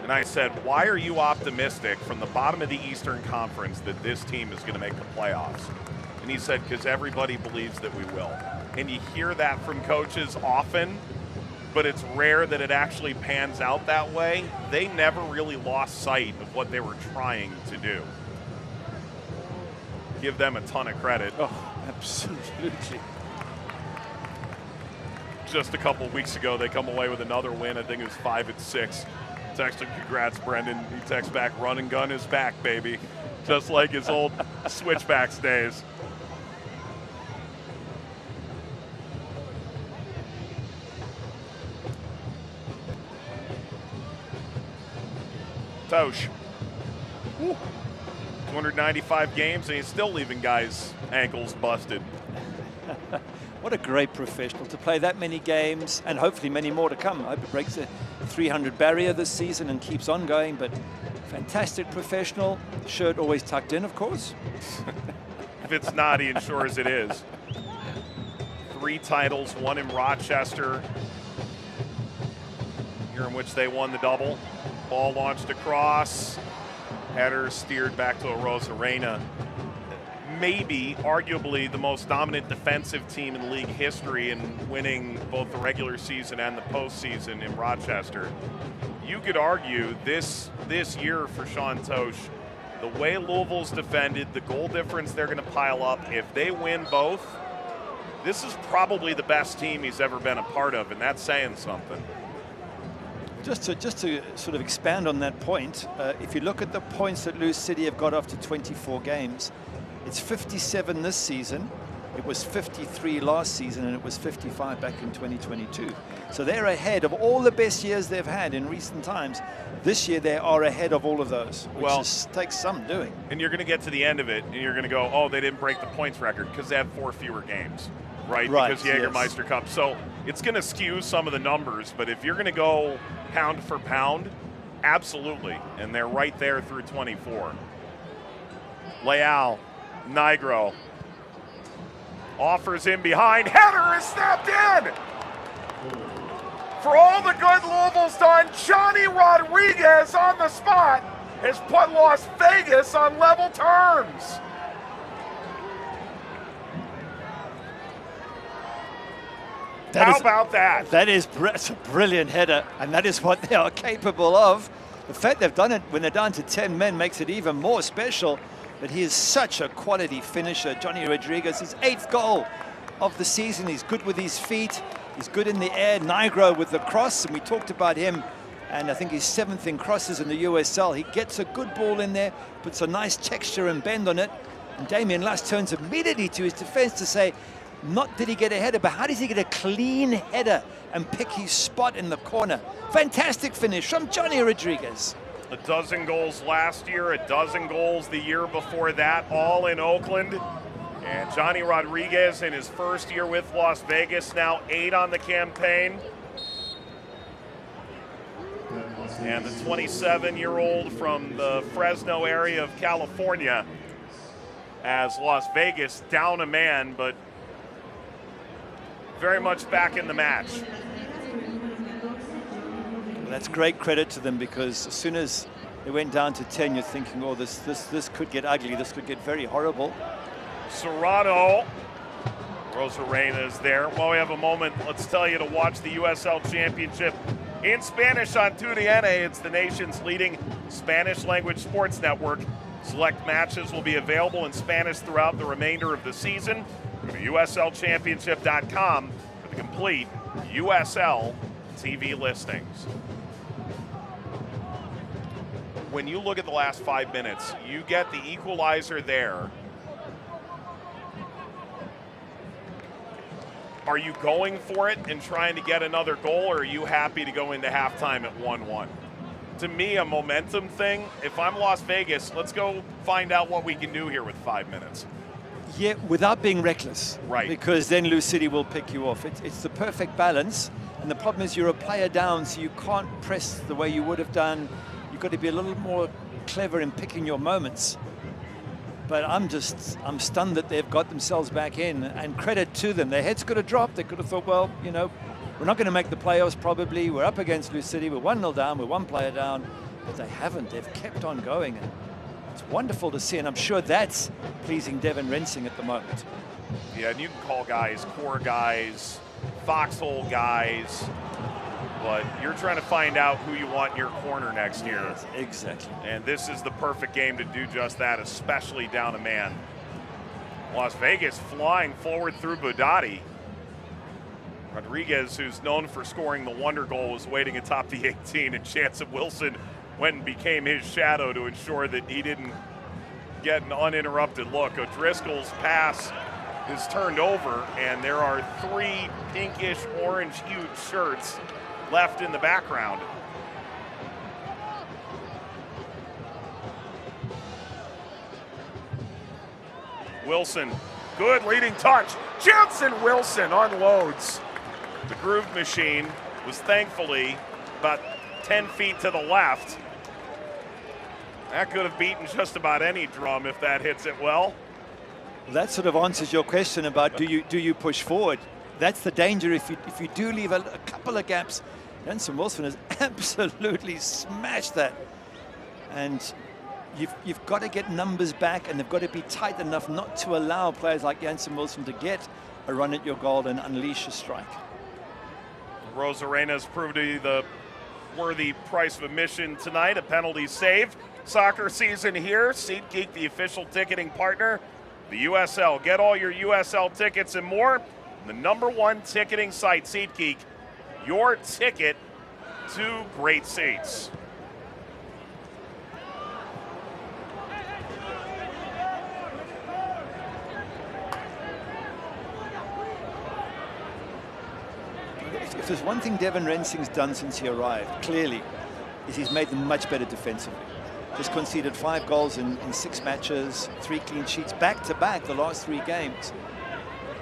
Speaker 1: And I said, why are you optimistic from the bottom of the Eastern Conference that this team is going to make the playoffs? And he said, because everybody believes that we will. And you hear that from coaches often, but it's rare that it actually pans out that way. They never really lost sight of what they were trying to do. Give them a ton of credit.
Speaker 2: Oh, absolutely.
Speaker 1: Just a couple weeks ago, they come away with another win. I think it was 5-6. Text him, congrats, Brendan. He texts back, run and gun is back, baby. Just like his old switchbacks days. Tosh. 295 games, and he's still leaving guys' ankles busted.
Speaker 2: What a great professional to play that many games and hopefully many more to come. I hope it breaks the 300 barrier this season and keeps on going, but fantastic professional. Shirt always tucked in, of course.
Speaker 1: If it's not, he ensures it is. 3 titles, 1 in Rochester, year in which they won the double. Ball launched across, header steered back to a Rosarena. Maybe, arguably, the most dominant defensive team in league history in winning both the regular season and the postseason in Rochester. You could argue this year for Sean Tosh, the way Louisville's defended, the goal difference they're going to pile up, if they win both, this is probably the best team he's ever been a part of, and that's saying something.
Speaker 2: Just to sort of expand on that point, if you look at the points that Lou City have got after 24 games, it's 57 this season. It was 53 last season, and it was 55 back in 2022. So they're ahead of all the best years they've had in recent times. This year, they are ahead of all of those, which takes some doing.
Speaker 1: And you're going to get to the end of it, and you're going to go, oh, they didn't break the points record because they have 4 fewer games, right? Because Jägermeister Cup. So it's going to skew some of the numbers, but if you're going to go pound for pound, absolutely. And they're right there through 24. Leal, Nigro offers in behind. Header is snapped in. For all the good Louisville's done, Johnny Rodriguez on the spot has put Las Vegas on level terms. How about that?
Speaker 2: That's a brilliant header, and that is what they are capable of. The fact they've done it when they're down to 10 men makes it even more special. But he is such a quality finisher. Johnny Rodriguez, his 8th goal of the season. He's good with his feet. He's good in the air. Nigro with the cross, and we talked about him. And I think he's 7th in crosses in the USL. He gets a good ball in there, puts a nice texture and bend on it. And Damien Luss turns immediately to his defense to say, not did he get a header, but how does he get a clean header and pick his spot in the corner? Fantastic finish from Johnny Rodriguez.
Speaker 1: A dozen goals last year, a dozen goals the year before that, all in Oakland. And Johnny Rodriguez in his first year with Las Vegas, now 8 on the campaign. And the 27-year-old from the Fresno area of California, as Las Vegas down a man, but very much back in the match.
Speaker 2: Well, that's great credit to them, because as soon as they went down to 10, you're thinking, oh, this could get ugly. This could get very horrible.
Speaker 1: Serrano. Rosarena is there. While we have a moment, let's tell you to watch the USL Championship in Spanish on TUDN. It's the nation's leading Spanish language sports network. Select matches will be available in Spanish throughout the remainder of the season. Go to USLChampionship.com for the complete USL TV listings. When you look at the last 5 minutes, you get the equalizer there. Are you going for it and trying to get another goal, or are you happy to go into halftime at 1-1? To me, a momentum thing. If I'm Las Vegas, let's go find out what we can do here with 5 minutes.
Speaker 2: Yeah, without being reckless.
Speaker 1: Right.
Speaker 2: Because then Lou City will pick you off. It's the perfect balance. And the problem is you're a player down, so you can't press the way you would have done. You've got to be a little more clever in picking your moments. But I'm stunned that they've got themselves back in, and credit to them. Their heads could have dropped. They could have thought, well, you know, we're not going to make the playoffs probably. We're up against Lou City. We're 1-0 down. We're 1 player down. But they haven't. They've kept on going. And it's wonderful to see, and I'm sure that's pleasing Devin Rensing at the moment.
Speaker 1: Yeah, and you can call guys core guys, foxhole guys, but you're trying to find out who you want in your corner next year.
Speaker 2: Yes, exactly.
Speaker 1: And this is the perfect game to do just that, especially down a man. Las Vegas flying forward through Budati. Rodriguez, who's known for scoring the wonder goal, was waiting atop the 18, and Jansen Wilson went and became his shadow to ensure that he didn't get an uninterrupted look. O'Driscoll's pass is turned over, and there are 3 pinkish orange hued shirts left in the background. Wilson, good leading touch. Jansen Wilson unloads. The Groove Machine was thankfully about 10 feet to the left. That could have beaten just about any drum if that hits it well.
Speaker 2: That sort of answers your question about do you push forward. That's the danger if you do leave a couple of gaps. Jansen Wilson has absolutely smashed that. And you've got to get numbers back, and they've got to be tight enough not to allow players like Jansen Wilson to get a run at your goal and unleash a strike.
Speaker 1: Rosarena has proved to be the worthy price of admission tonight, a penalty save. Soccer season here. SeatGeek, the official ticketing partner, the USL. Get all your USL tickets and more. The #1 ticketing site, SeatGeek. Your ticket to great seats.
Speaker 2: If there's one thing Devin Rensing's done since he arrived, clearly, is he's made them much better defensively. Just conceded 5 goals in 6 matches, 3 clean sheets back-to-back the last 3 games.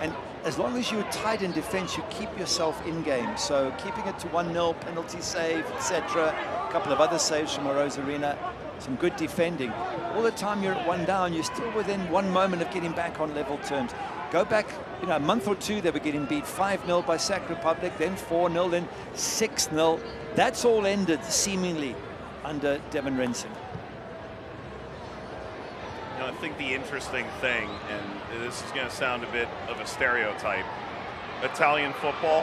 Speaker 2: And as long as you're tight in defense, you keep yourself in game. So keeping it to 1-0, penalty save, etc. A couple of other saves from Rosarena, some good defending. All the time you're at 1 down, you're still within 1 moment of getting back on level terms. Go back, a month or 2, they were getting beat 5-0 by Sac Republic, then 4-0, then 6-0. That's all ended seemingly under Devin Rensing.
Speaker 1: I think the interesting thing, and this is going to sound a bit of a stereotype, Italian football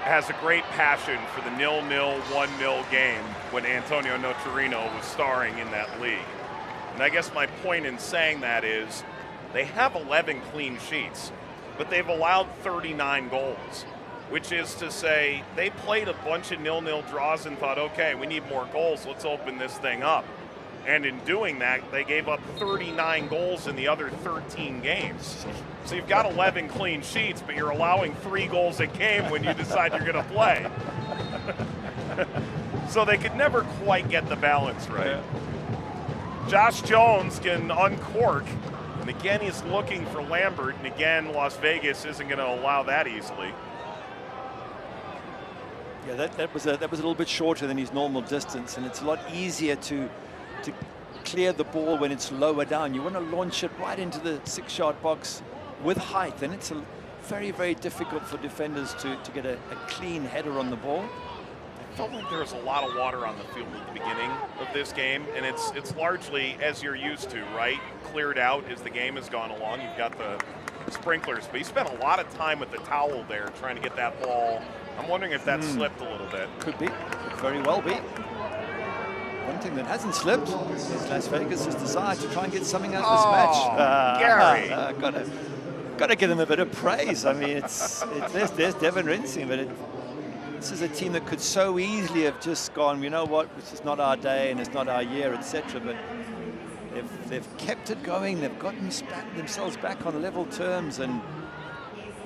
Speaker 1: has a great passion for the 0-0, 1-0 game when Antonio Nocerino was starring in that league. And I guess my point in saying that is they have 11 clean sheets, but they've allowed 39 goals, which is to say they played a bunch of 0-0 draws and thought, okay, we need more goals, let's open this thing up. And in doing that, they gave up 39 goals in the other 13 games. So you've got 11 clean sheets, but you're allowing 3 goals a game when you decide you're going to play. So they could never quite get the balance right. Yeah. Josh Jones can uncork, and again he's looking for Lambert, and again Las Vegas isn't going to allow that easily.
Speaker 2: Yeah, that was a little bit shorter than his normal distance, and it's a lot easier to clear the ball when it's lower down. You want to launch it right into the 6-yard box with height, and it's very, very difficult for defenders to get a clean header on the ball.
Speaker 1: I felt like there was a lot of water on the field at the beginning of this game, and it's largely, as you're used to, right, cleared out as the game has gone along. You've got the sprinklers, but he spent a lot of time with the towel there trying to get that ball. I'm wondering if that slipped a little bit.
Speaker 2: Could be. Could very well be. One thing that hasn't slipped is Las Vegas' desire to try and get something out of this match.
Speaker 1: Gary.
Speaker 2: Got to give them a bit of praise. I mean, there's Devin Rinsing, but this is a team that could so easily have just gone, you know what, this is not our day and it's not our year, etc. But they've kept it going. They've gotten themselves back on level terms, and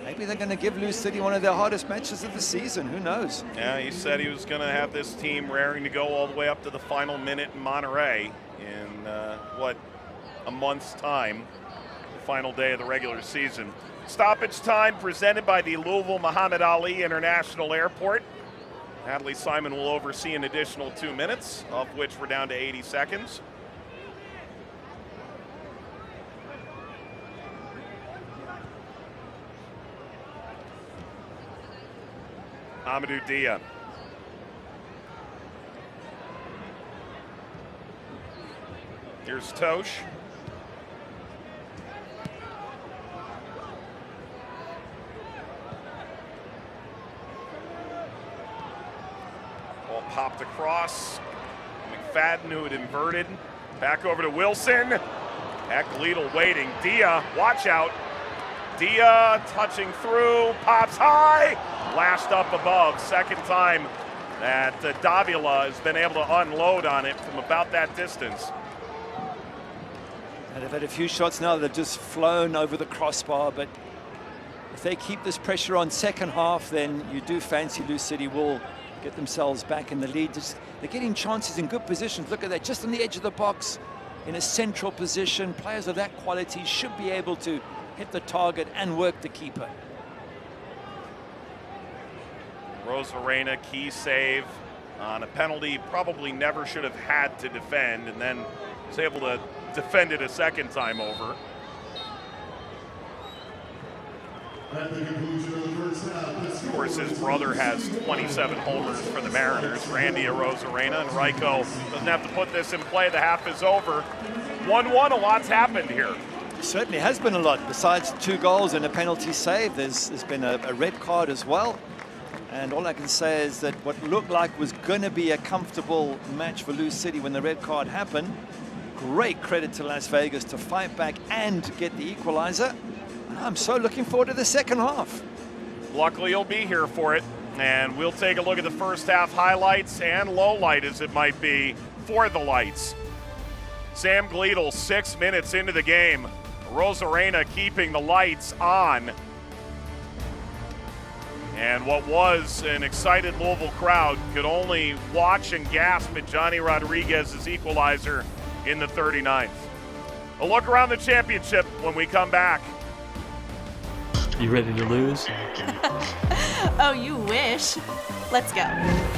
Speaker 2: maybe they're going to give Lou City one of their hardest matches of the season. Who knows?
Speaker 1: Yeah, he said he was going to have this team raring to go all the way up to the final minute in Monterey in, a month's time, the final day of the regular season. Stoppage time presented by the Louisville Muhammad Ali International Airport. Natalie Simon will oversee an additional 2 minutes, of which we're down to 80 seconds. Amadou Dia. Here's Tosh. Ball popped across. McFadden, who had inverted. Back over to Wilson. Ekledel waiting. Dia, watch out. Dia touching through, pops high, lashed up above. Second time that Davila has been able to unload on it from about that distance.
Speaker 2: And they've had a few shots now that have just flown over the crossbar, but if they keep this pressure on second half, then you do fancy Lou City will get themselves back in the lead. They're getting chances in good positions. Look at that, just on the edge of the box, in a central position. Players of that quality should be able to hit the target and work the keeper.
Speaker 1: Rosarena, key save on a penalty probably never should have had to defend, and then was able to defend it a second time over. Of course, his brother has 27 homers for the Mariners, Randy Rosarena, and Raiko doesn't have to put this in play. The half is over. 1-1, a lot's happened here.
Speaker 2: Certainly has been a lot. Besides 2 goals and a penalty save, there's been a red card as well. And all I can say is that what looked like was going to be a comfortable match for Lou City when the red card happened. Great credit to Las Vegas to fight back and get the equalizer. I'm so looking forward to the second half.
Speaker 1: Luckily, you'll be here for it. And we'll take a look at the first half highlights and low light as it might be for the lights. Sam Gleadle 6 minutes into the game. Rosarena keeping the lights on. And what was an excited Louisville crowd could only watch and gasp at Johnny Rodriguez's equalizer in the 39th. A look around the championship when we come back.
Speaker 8: You ready to lose?
Speaker 12: Oh, you wish. Let's go.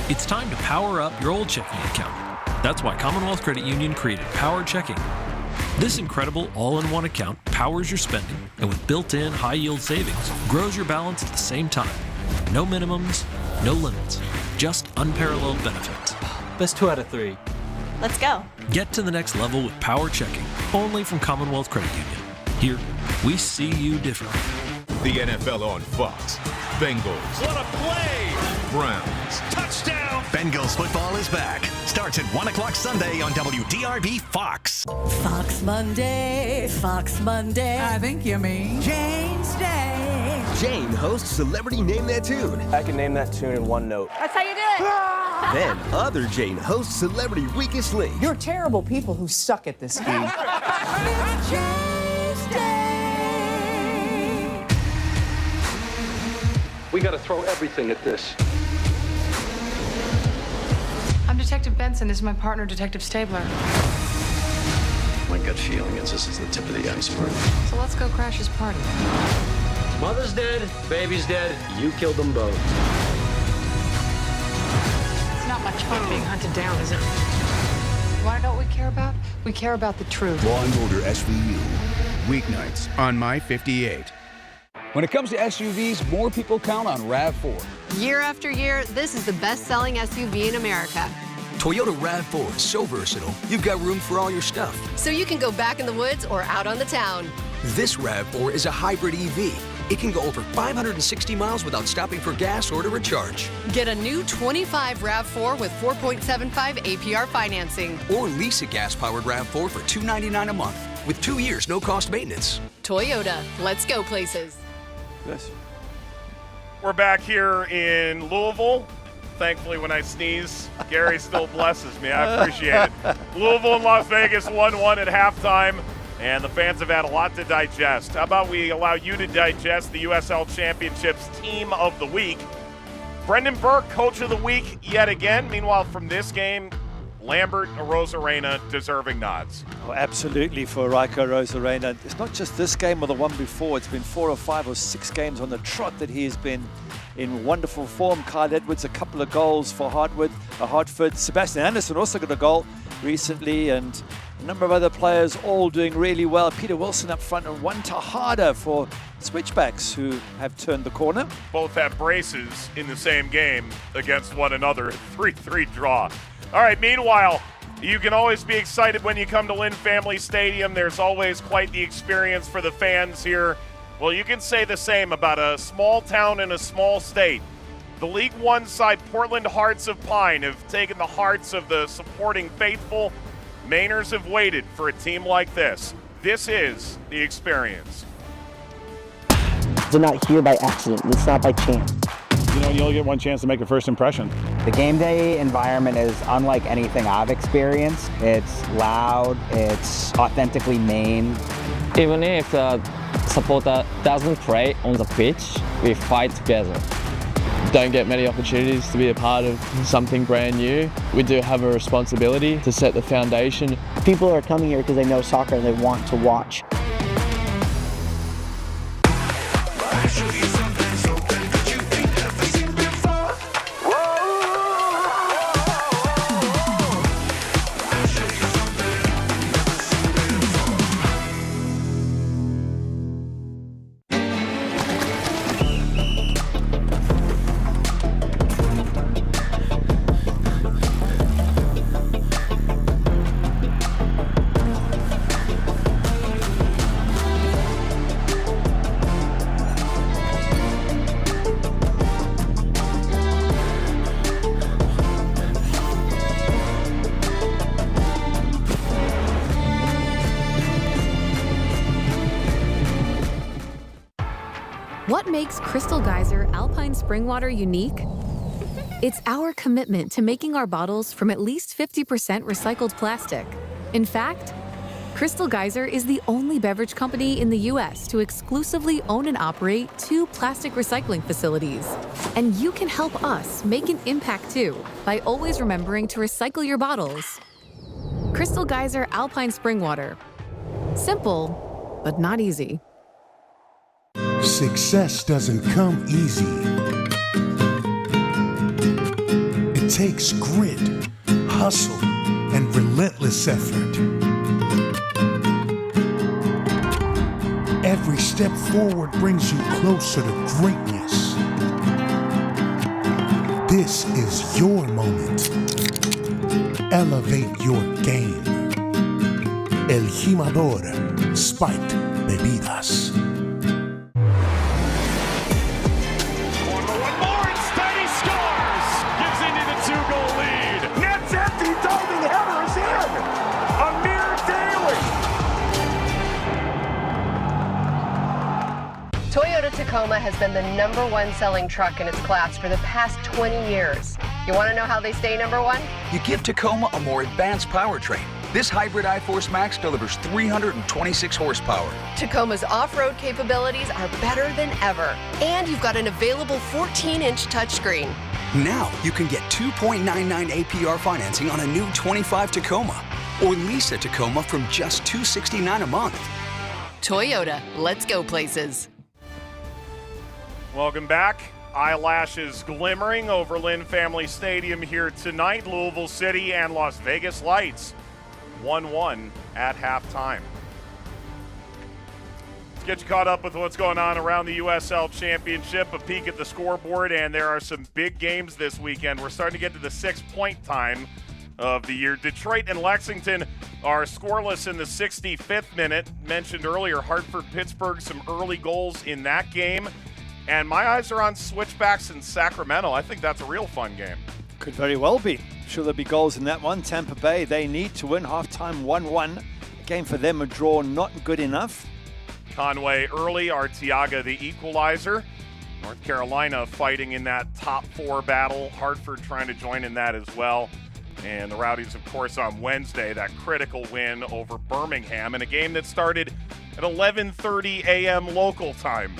Speaker 5: It's time to power up your old checking account. That's why Commonwealth Credit Union created Power Checking. This incredible all-in-one account powers your spending, and with built-in high-yield savings, grows your balance at the same time. No minimums, no limits, just unparalleled benefits.
Speaker 8: Best 2 out of 3.
Speaker 12: Let's go.
Speaker 5: Get to the next level with Power Checking, only from Commonwealth Credit Union. Here, we see you differently.
Speaker 13: The NFL on Fox. Bengals.
Speaker 9: What a play!
Speaker 13: Browns.
Speaker 9: Touchdown!
Speaker 14: Bengals football is back. Starts at 1 o'clock Sunday on WDRB Fox.
Speaker 15: Fox Monday, Fox Monday.
Speaker 16: I think you mean
Speaker 15: James Day. Jane hosts Celebrity Name That Tune.
Speaker 16: I can name that tune in one note.
Speaker 12: That's how you do it.
Speaker 15: Then other Jane hosts Celebrity Weakest Link.
Speaker 17: You're terrible people who suck at this game.
Speaker 18: We got to throw everything at this.
Speaker 19: I'm Detective Benson. This is my partner, Detective Stabler.
Speaker 20: My gut feeling is this is the tip of the iceberg.
Speaker 19: So let's go crash his party.
Speaker 18: Mother's dead, baby's dead. You killed them both.
Speaker 19: It's not much fun being hunted down, is it? You want to know what we care about? We care about the truth.
Speaker 21: Law & Order SVU. Weeknights on My 58.
Speaker 22: When it comes to SUVs, more people count on RAV4.
Speaker 4: Year after year, this is the best-selling SUV in America.
Speaker 3: Toyota RAV4 is so versatile, you've got room for all your stuff.
Speaker 4: So you can go back in the woods or out on the town.
Speaker 3: This RAV4 is a hybrid EV. It can go over 560 miles without stopping for gas or to recharge.
Speaker 4: Get a new 25 RAV4 with 4.75 APR financing.
Speaker 3: Or lease a gas-powered RAV4 for $299 a month with 2 years no-cost maintenance.
Speaker 4: Toyota, let's go places.
Speaker 2: Yes.
Speaker 1: We're back here in Louisville. Thankfully, when I sneeze, Gary still blesses me. I appreciate it. Louisville and Las Vegas 1-1 at halftime, and the fans have had a lot to digest. How about we allow you to digest the USL Championship's Team of the Week? Brendan Burke, Coach of the Week yet again. Meanwhile, from this game, Lambert Rosarena deserving nods.
Speaker 2: Oh, absolutely for Raiko Rosarena. It's not just this game or the one before. It's been 4 or 5 or 6 games on the trot that he has been in wonderful form. Kyle Edwards, a couple of goals for Hartford. Sebastian Anderson also got a goal recently, and a number of other players all doing really well. Peter Wilson up front, and one Tejada for switchbacks who have turned the corner.
Speaker 1: Both have braces in the same game against one another. 3-3 draw. All right, meanwhile, you can always be excited when you come to Lynn Family Stadium. There's always quite the experience for the fans here. Well, you can say the same about a small town in a small state. The League One side, Portland Hearts of Pine, have taken the hearts of the supporting faithful. Mainers have waited for a team like this. This is the experience.
Speaker 23: They're not here by accident. It's not by chance.
Speaker 24: You know, you only get one chance to make a first impression.
Speaker 25: The game day environment is unlike anything I've experienced. It's loud, it's authentically Maine.
Speaker 26: Even if the supporter doesn't play on the pitch, we fight together.
Speaker 27: Don't get many opportunities to be a part of something brand new. We do have a responsibility to set the foundation.
Speaker 23: People are coming here because they know soccer and they want to watch.
Speaker 28: What makes Crystal Geyser Alpine Spring Water unique? It's our commitment to making our bottles from at least 50% recycled plastic. In fact, Crystal Geyser is the only beverage company in the U.S. to exclusively own and operate 2 plastic recycling facilities. And you can help us make an impact too by always remembering to recycle your bottles. Crystal Geyser Alpine Spring Water. Simple, but not easy.
Speaker 29: Success doesn't come easy. It takes grit, hustle, and relentless effort. Every step forward brings you closer to greatness. This is your moment. Elevate your game. El Jimador Spiked Bebidas.
Speaker 4: Toyota Tacoma has been the #1 selling truck in its class for the past 20 years. You want to know how they stay #1?
Speaker 22: You give Tacoma a more advanced powertrain. This hybrid iForce Max delivers 326 horsepower.
Speaker 4: Tacoma's off-road capabilities are better than ever. And you've got an available 14-inch touchscreen.
Speaker 22: Now you can get 2.99 APR financing on a new 25 Tacoma. Or lease a Tacoma from just $269 a month.
Speaker 4: Toyota, let's go places.
Speaker 1: Welcome back. Eyelashes glimmering over Lynn Family Stadium here tonight. Louisville City and Las Vegas Lights 1-1 at halftime. Let's get you caught up with what's going on around the USL Championship. A peek at the scoreboard, and there are some big games this weekend. We're starting to get to the 6-point time of the year. Detroit and Lexington are scoreless in the 65th minute. Mentioned earlier, Hartford-Pittsburgh, some early goals in that game. And my eyes are on switchbacks in Sacramento. I think that's a real fun game.
Speaker 2: Could very well be. Sure there'll be goals in that one. Tampa Bay, they need to win. Halftime 1-1. Game for them, a draw not good enough.
Speaker 1: Conway early, Arteaga the equalizer. North Carolina fighting in that top 4 battle. Hartford trying to join in that as well. And the Rowdies, of course, on Wednesday, that critical win over Birmingham in a game that started at 11:30 a.m. local time.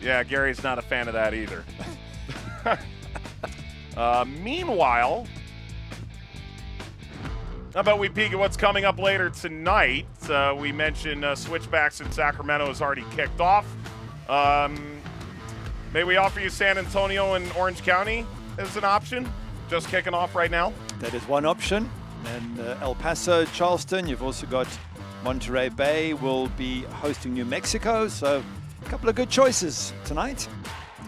Speaker 1: Yeah, Gary's not a fan of that either. Meanwhile, how about we peek at what's coming up later tonight? We mentioned switchbacks in Sacramento has already kicked off. May we offer you San Antonio and Orange County as an option? Just kicking off right now.
Speaker 2: That is one option. And El Paso, Charleston. You've also got Monterey Bay will be hosting New Mexico. So a couple of good choices tonight.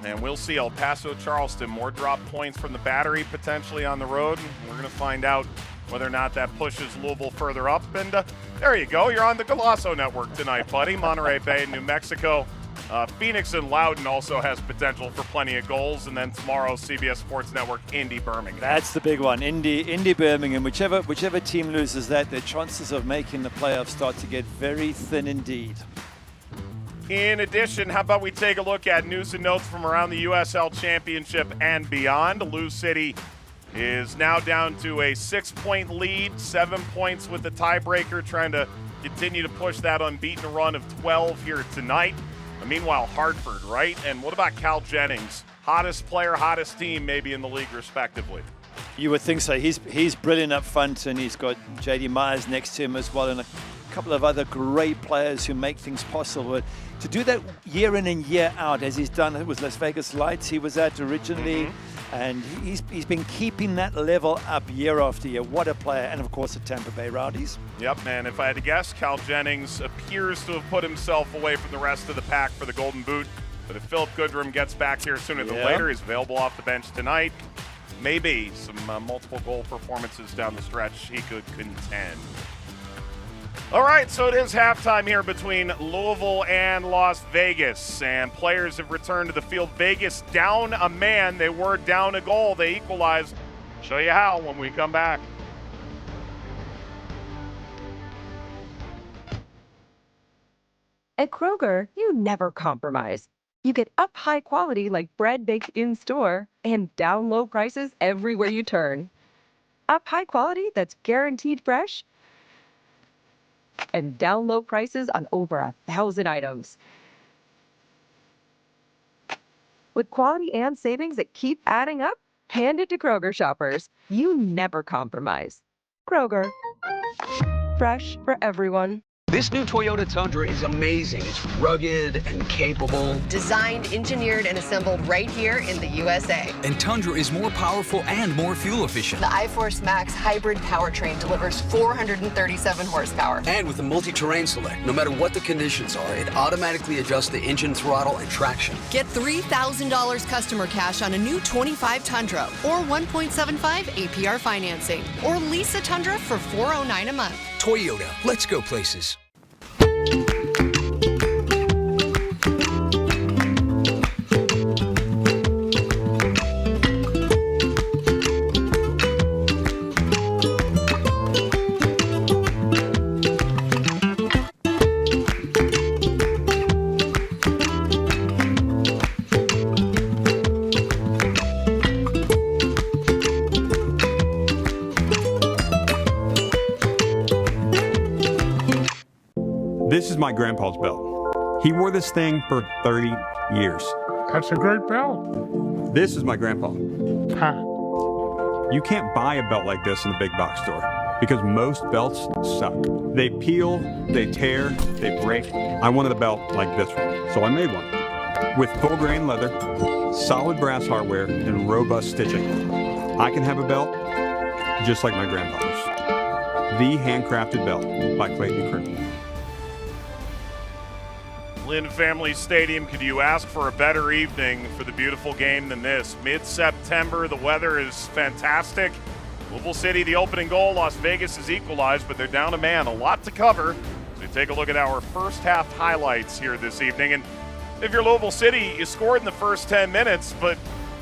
Speaker 1: And we'll see El Paso, Charleston, more drop points from the Battery potentially on the road. We're going to find out whether or not that pushes Louisville further up. And there you go. You're on the Golasso Network tonight, buddy. Monterey Bay, New Mexico. Phoenix and Loudoun also has potential for plenty of goals. And then tomorrow, CBS Sports Network, Indy, Birmingham.
Speaker 2: That's the big one. Indy, Birmingham. Whichever team loses that, their chances of making the playoffs start to get very thin indeed.
Speaker 1: In addition, how about we take a look at news and notes from around the USL Championship and beyond. Lou City is now down to a 6-point lead, 7 points with the tiebreaker, trying to continue to push that unbeaten run of 12 here tonight. Meanwhile, Hartford, right? And what about Cal Jennings? Hottest player, hottest team maybe in the league respectively.
Speaker 2: You would think so. He's brilliant up front, and he's got J.D. Myers next to him as well, and a couple of other great players who make things possible. But to do that year in and year out, as he's done with Las Vegas Lights, he was at originally, and he's been keeping that level up year after year. What a player. And of course the Tampa Bay Rowdies.
Speaker 1: Yep, and if I had to guess, Cal Jennings appears to have put himself away from the rest of the pack for the Golden Boot. But if Philip Goodrum gets back here sooner than later, he's available off the bench tonight. Maybe some multiple goal performances down the stretch he could contend. All right, so it is halftime here between Louisville and Las Vegas, and players have returned to the field. Vegas down a man. They were down a goal. They equalized. Show you how when we come back.
Speaker 5: At Kroger, you never compromise. You get up high quality like bread baked in store and down low prices everywhere you turn. Up high quality that's guaranteed fresh, and down low prices on over 1,000 items. With quality and savings that keep adding up, hand it to Kroger shoppers. You never compromise. Kroger. Fresh for everyone.
Speaker 22: This new Toyota Tundra is amazing. It's rugged and capable.
Speaker 4: Designed, engineered, and assembled right here in the USA.
Speaker 22: And Tundra is more powerful and more fuel efficient.
Speaker 4: The iForce Max hybrid powertrain delivers 437 horsepower.
Speaker 22: And with the multi-terrain select, no matter what the conditions are, it automatically adjusts the engine throttle and traction.
Speaker 4: Get $3,000 customer cash on a new 25 Tundra or 1.75 APR financing. Or lease a Tundra for $409 a month.
Speaker 22: Toyota, let's go places.
Speaker 6: my grandpa's belt. He wore this thing for 30 years.
Speaker 29: That's a great belt.
Speaker 6: This is my grandpa.
Speaker 29: Huh.
Speaker 6: You can't buy a belt like this in the big box store because most belts suck. They peel, they tear, they break. I wanted a belt like this one, so I made one. With full grain leather, solid brass hardware, and robust stitching. I can have a belt just like my grandfather's. The Handcrafted Belt by Clayton Crew.
Speaker 1: Lynn Family Stadium, could you ask for a better evening for the beautiful game than this? Mid-September, the weather is fantastic. Louisville City, the opening goal. Las Vegas is equalized, but they're down a man. A lot to cover. So take a look at our first half highlights here this evening. And if you're Louisville City, you scored in the first 10 minutes, but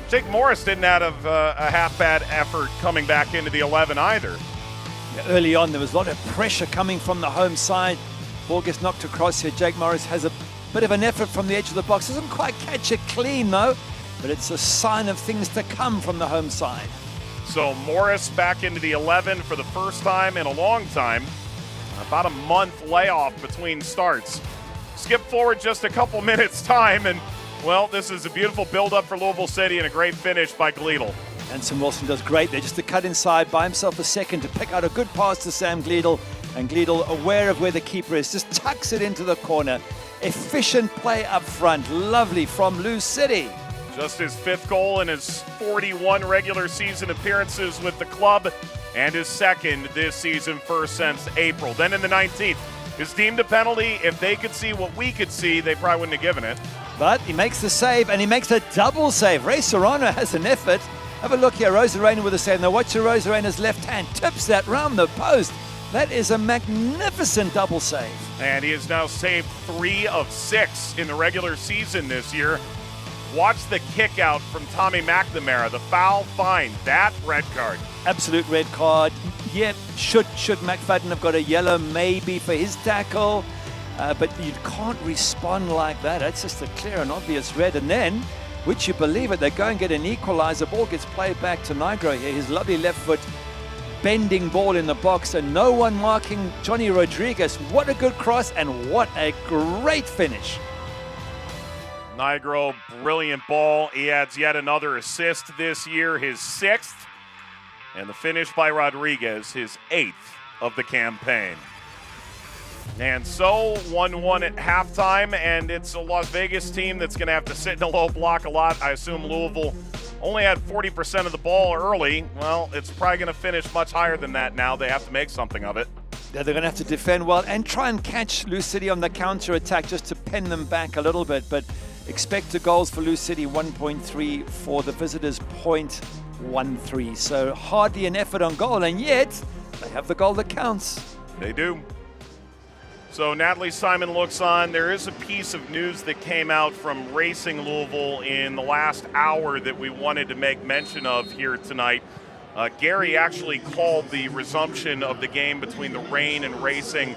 Speaker 1: Jake Morris didn't have a half-bad effort coming back into the 11 either.
Speaker 2: Yeah, early on, there was a lot of pressure coming from the home side. Ball gets knocked across here. Jake Morris has a bit of an effort from the edge of the box. Doesn't quite catch it clean, though, but it's a sign of things to come from the home side.
Speaker 1: So Morris back into the 11 for the first time in a long time. About a month layoff between starts. Skip forward just a couple minutes time, and, well, this is a beautiful build-up for Louisville City and a great finish by Gleadle.
Speaker 2: Anson Wilson does great there, just to cut inside by himself a second to pick out a good pass to Sam Gleadle. And Gleadle, aware of where the keeper is, just tucks it into the corner. Efficient play up front. Lovely from Lou City.
Speaker 1: Just his 5th goal in his 41 regular season appearances with the club, and his 2nd this season, first since April. Then in the 19th, is deemed a penalty. If they could see what we could see, they probably wouldn't have given it.
Speaker 2: But he makes the save, and he makes a double save. Ray Serrano has an effort. Have a look here. Rosarena with a save. Now watch Rosarena's left hand. Tips that round the post. That is a magnificent double save.
Speaker 1: And he has now saved 3 of 6 in the regular season this year. Watch the kick out from Tommy McNamara. The foul, fine. That red card.
Speaker 2: Absolute red card. Yep, should McFadden have got a yellow maybe for his tackle? But you can't respond like that. That's just a clear and obvious red. And then, would you believe it, they go and get an equalizer. Ball gets played back to Nigro here. His lovely left foot bending ball in the box, and no one marking Johnny Rodriguez. What a good cross, and what a great finish.
Speaker 1: Nigro, brilliant ball. He adds yet another assist this year, his 6th. And the finish by Rodriguez, his 8th of the campaign. And so 1-1 at halftime, and it's a Las Vegas team that's going to have to sit in a low block a lot. I assume Louisville only had 40% of the ball early. Well, it's probably going to finish much higher than that now. They have to make something of it.
Speaker 2: Yeah, they're going to have to defend well and try and catch Lou City on the counter-attack just to pin them back a little bit. But expected goals for Lou City, 1.3 for the visitors, 0.13. So hardly an effort on goal, and yet they have the goal that counts.
Speaker 1: They do. So Natalie Simon looks on. There is a piece of news that came out from Racing Louisville in the last hour that we wanted to make mention of here tonight. Gary actually called the resumption of the game between the Reign and Racing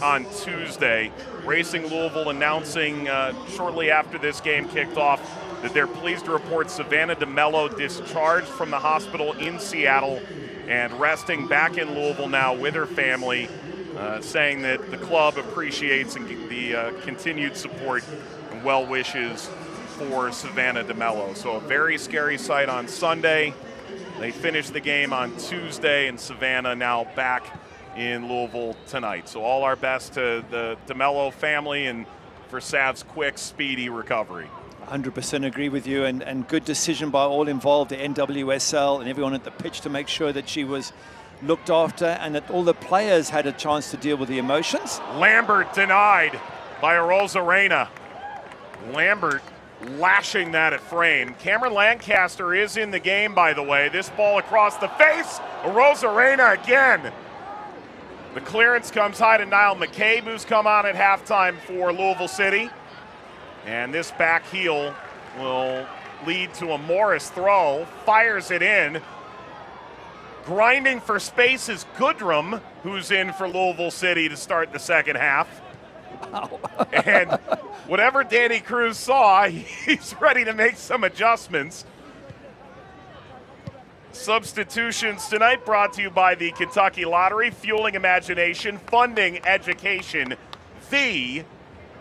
Speaker 1: on Tuesday. Racing Louisville announcing shortly after this game kicked off that they're pleased to report Savannah DeMello discharged from the hospital in Seattle and resting back in Louisville now with her family. Saying that the club appreciates the continued support and well wishes for Savannah DeMello. So a very scary sight on Sunday. They finished the game on Tuesday, and Savannah now back in Louisville tonight. So all our best to the DeMello family and for Sav's quick, speedy recovery.
Speaker 2: 100% agree with you, and good decision by all involved, the NWSL and everyone at the pitch, to make sure that she was looked after and that all the players had a chance to deal with the emotions.
Speaker 1: Lambert denied by Rosarena. Lambert lashing that at frame. Cameron Lancaster is in the game, by the way. This ball across the face. Rosarena again. The clearance comes high to Niall McCabe, who's come on at halftime for Louisville City. And this back heel will lead to a Morris throw. Fires it in. Grinding for space is Goodrum, who's in for Louisville City to start the second half.
Speaker 2: Wow.
Speaker 1: And whatever Danny Cruz saw, he's ready to make some adjustments. Substitutions tonight brought to you by the Kentucky Lottery, fueling imagination, funding education. the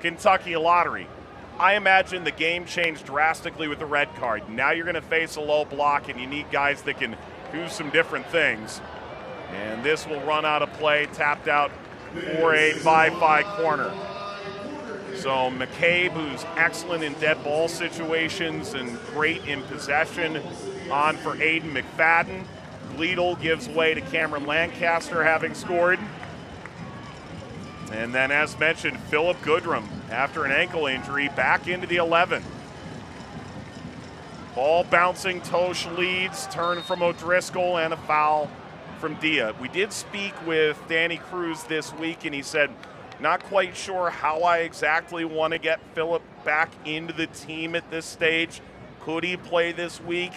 Speaker 1: Kentucky Lottery. I imagine the game changed drastically with the red card. Now you're going to face a low block, and you need guys that can do some different things. And this will run out of play, tapped out for a 5-5 corner. So McCabe, who's excellent in dead ball situations and great in possession, on for Aiden McFadden. Gleedle gives way to Cameron Lancaster, having scored. And then, as mentioned, Philip Goodrum, after an ankle injury, back into the 11. Ball bouncing, Tosh leads, turn from O'Driscoll, and a foul from Dia. We did speak with Danny Cruz this week, and he said, not quite sure how I exactly want to get Philip back into the team at this stage. Could he play this week?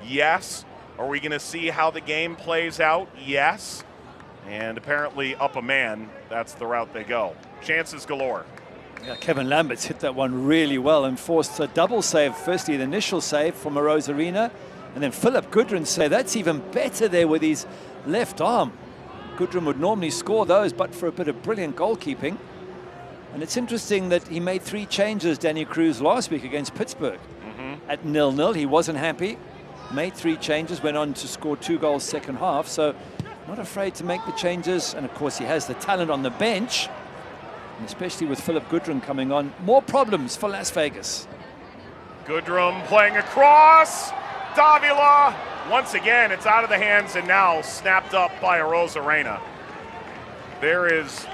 Speaker 1: Yes. Are we going to see how the game plays out? Yes. And apparently up a man, that's the route they go. Chances galore.
Speaker 2: Yeah, Kevin Lambert's hit that one really well and forced a double save. Firstly, the initial save from Rosarina, and then Philip Goodrum say that's even better there with his left arm. Goodrum would normally score those, but for a bit of brilliant goalkeeping. And it's interesting that he made 3 changes, Danny Cruz, last week against Pittsburgh. At 0-0, he wasn't happy. Made 3 changes, went on to score 2 goals second half. So not afraid to make the changes. And of course, he has the talent on the bench, and especially with Philip Goodrum coming on. More problems for Las Vegas.
Speaker 1: Goodrum playing across. Davila. Once again, it's out of the hands and now snapped up by Rosarena. There is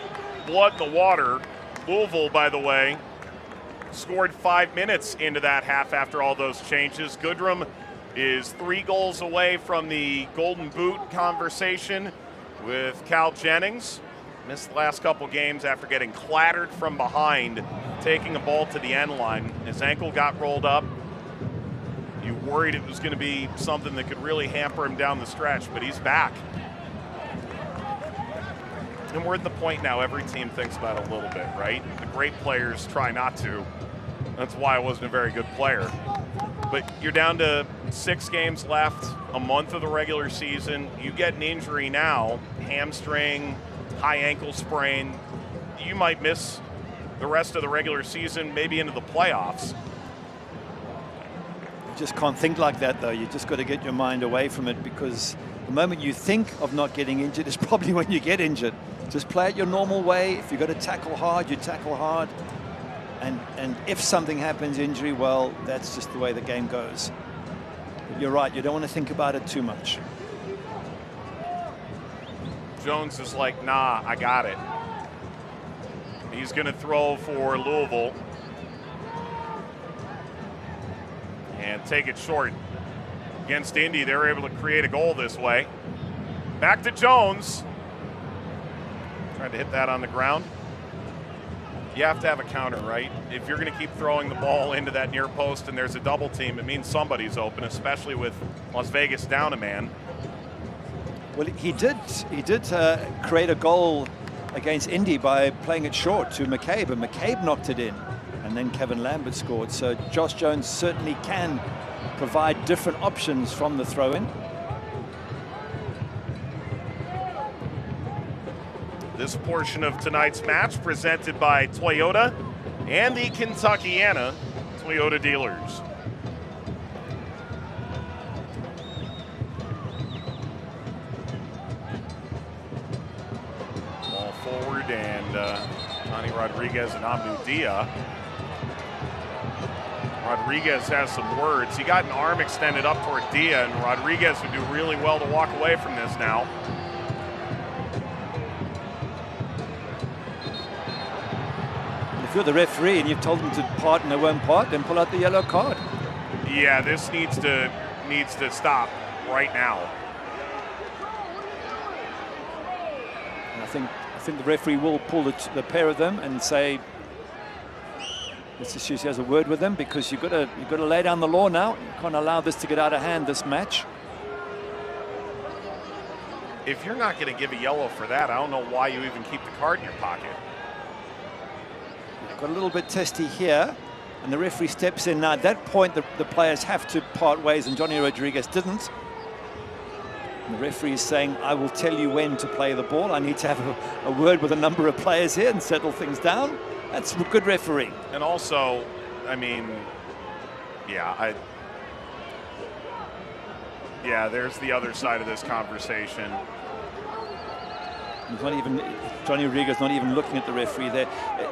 Speaker 1: blood in the water. Louisville, by the way, scored 5 minutes into that half after all those changes. Goodrum is 3 goals away from the Golden Boot conversation with Cal Jennings. Missed the last couple games after getting clattered from behind, taking a ball to the end line. His ankle got rolled up. You worried it was going to be something that could really hamper him down the stretch, but he's back. And we're at the point now every team thinks about it a little bit, right? The great players try not to. That's why I wasn't a very good player. But you're down to 6 games left, a month of the regular season. You get an injury now, hamstring, high ankle sprain. You might miss the rest of the regular season, maybe into the playoffs.
Speaker 2: You just can't think like that, though. You just got to get your mind away from it, because the moment you think of not getting injured is probably when you get injured. Just play it your normal way. If you've got to tackle hard, you tackle hard. And if something happens, injury, well, that's just the way the game goes. But you're right, you don't want to think about it too much.
Speaker 1: Jones is like, nah, I got it. He's going to throw for Louisville. And take it short. Against Indy, they were able to create a goal this way. Back to Jones. Trying to hit that on the ground. You have to have a counter, right? If you're going to keep throwing the ball into that near post and there's a double team, it means somebody's open, especially with Las Vegas down a man.
Speaker 2: Well, he did create a goal against Indy by playing it short to McCabe, and McCabe knocked it in, and then Kevin Lambert scored. So Josh Jones certainly can provide different options from the throw-in.
Speaker 1: This portion of tonight's match presented by Toyota and the Kentuckiana Toyota dealers. Ball forward, and Johnny Rodriguez and Amnu Dia. Rodriguez has some words. He got an arm extended up toward Dia, and Rodriguez would do really well to walk away from this now.
Speaker 2: If you're the referee and you've told them to part and they won't part, then pull out the yellow card.
Speaker 1: Yeah, this needs to stop right now.
Speaker 2: And I think the referee will pull the pair of them and say, let's just use he has a word with them, because you've got to lay down the law now. You can't allow this to get out of hand, this match.
Speaker 1: If you're not going to give a yellow for that, I don't know why you even keep the card in your pocket.
Speaker 2: Got a little bit testy here, and the referee steps in. Now at that point the players have to part ways, and Johnny Rodriguez didn't. And the referee is saying, I will tell you when to play the ball. I need to have a word with a number of players here and settle things down. That's a good referee.
Speaker 1: And also, I mean, there's the other side of this conversation.
Speaker 2: He's not even, Johnny Rodriguez not even looking at the referee there.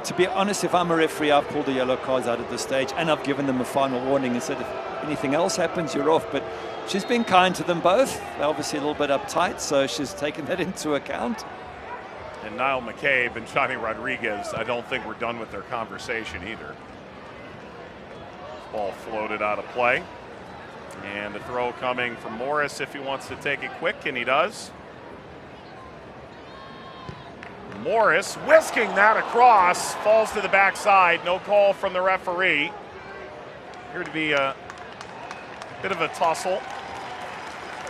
Speaker 2: To be honest, if I'm a referee, I've pulled the yellow cards out at this stage, and I've given them a final warning and said, if anything else happens, you're off. But she's been kind to them both. They're obviously a little bit uptight, so she's taken that into account.
Speaker 1: And Niall McCabe and Johnny Rodriguez, I don't think we're done with their conversation either. Ball floated out of play. And a throw coming from Morris if he wants to take it quick, and he does. Morris whisking that across, falls to the backside. No call from the referee. Appeared to be a bit of a tussle.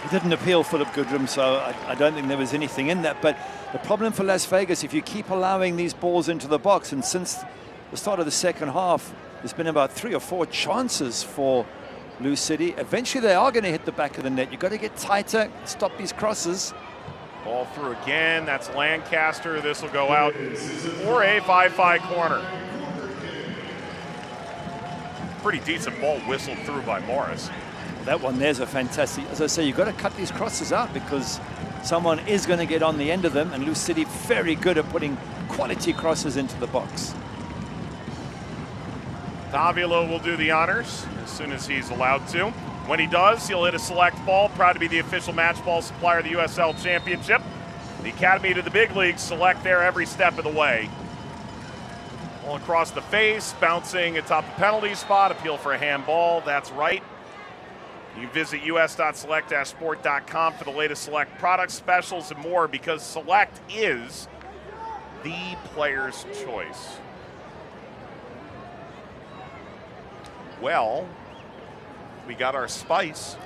Speaker 2: He didn't appeal Philip Goodrum, so I don't think there was anything in that. But the problem for Las Vegas, if you keep allowing these balls into the box, and since the start of the second half, there's been about 3 or 4 chances for Lou City. Eventually they are going to hit the back of the net. You've got to get tighter, stop these crosses.
Speaker 1: Ball through again. That's Lancaster. This will go out for a 5-5 corner. Pretty decent ball whistled through by Morris.
Speaker 2: That one there's a fantastic, as I say, you've got to cut these crosses out because someone is going to get on the end of them, and Lou City very good at putting quality crosses into the box.
Speaker 1: Davila will do the honors as soon as he's allowed to. When he does, he'll hit a select ball. Proud to be the official match ball supplier of the USL Championship. The Academy to the big leagues select there every step of the way. Ball across the face, bouncing atop the penalty spot. Appeal for a handball. That's right. You visit us.select-sport.com for the latest Select products, specials, and more, because Select is the player's choice. Well, we got our spice.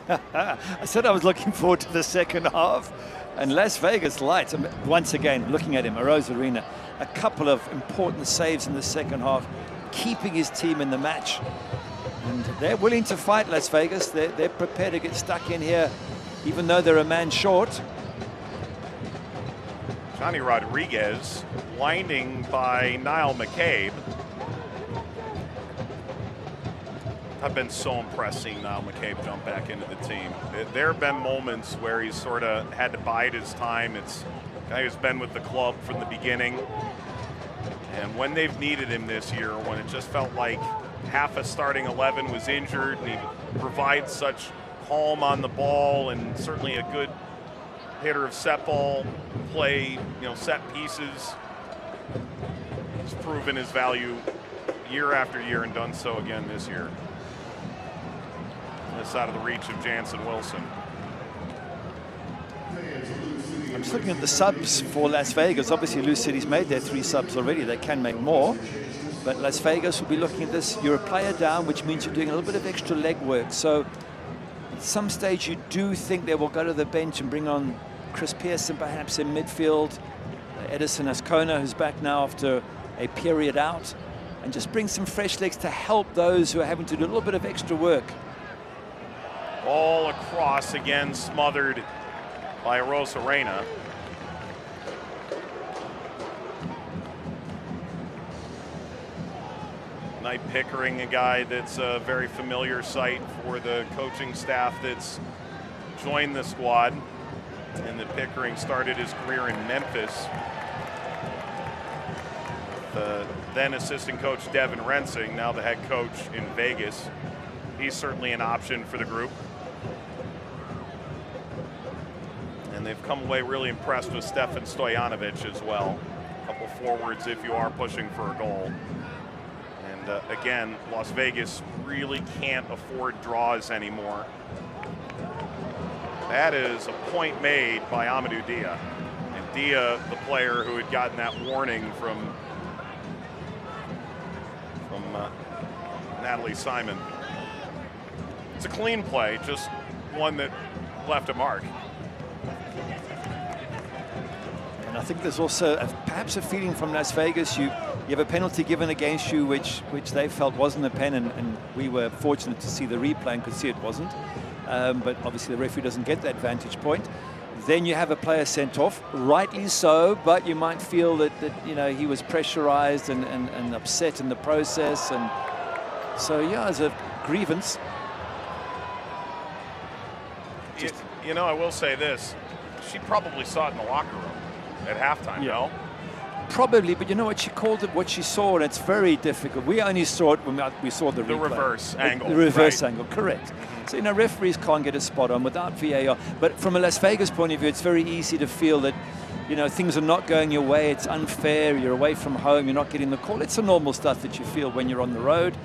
Speaker 2: I said I was looking forward to the second half, and Las Vegas Lights, once again, looking at him, Arozarena, a couple of important saves in the second half, keeping his team in the match. And they're willing to fight, Las Vegas. They're prepared to get stuck in here, even though they're a man short.
Speaker 1: Johnny Rodriguez winding by Niall McCabe. I've been so impressed seeing Niall McCabe jump back into the team. There have been moments where he's sort of had to bide his time. It's a guy who's been with the club from the beginning. And when they've needed him this year, when it just felt like half a starting 11 was injured, and he provides such calm on the ball and certainly a good hitter of set ball play, set pieces. He's proven his value year after year and done so again this year. This out of the reach of Jansen Wilson.
Speaker 2: I'm just looking at the subs for Las Vegas. Obviously, Lou City's made their 3 subs already. They can make more. But Las Vegas will be looking at this. You're a player down, which means you're doing a little bit of extra leg work. So at some stage, you do think they will go to the bench and bring on Chris Pearson, perhaps in midfield. Edison Ascona, who's back now after a period out. And just bring some fresh legs to help those who are having to do a little bit of extra work.
Speaker 1: Ball across, again smothered by Arozarena. Knight Pickering, a guy that's a very familiar sight for the coaching staff that's joined the squad. And that Pickering started his career in Memphis. The then assistant coach Devin Rensing, now the head coach in Vegas. He's certainly an option for the group. And they've come away really impressed with Stefan Stojanovic as well. A couple forwards if you are pushing for a goal. And again, Las Vegas really can't afford draws anymore. That is a point made by Amadou Dia. And Dia, the player who had gotten that warning from Natalie Simon. It's a clean play, just one that left a mark.
Speaker 2: And I think there's also perhaps a feeling from Las Vegas. You have a penalty given against you, which they felt wasn't a pen, and we were fortunate to see the replay and could see it wasn't. but obviously the referee doesn't get that vantage point. Then you have a player sent off, rightly so, but you might feel that you know, he was pressurized and upset in the process, and so yeah, as a grievance.
Speaker 1: You know, I will say this, she probably saw it in the locker room at halftime, no?
Speaker 2: Probably, but you know what, she called it what she saw, and it's very difficult. We only saw it when we saw the replay.
Speaker 1: Reverse angle.
Speaker 2: The reverse angle, correct. So, you know, referees can't get a spot on without VAR. But from a Las Vegas point of view, it's very easy to feel that, you know, things are not going your way, it's unfair, you're away from home, you're not getting the call. It's the normal stuff that you feel when you're on the road.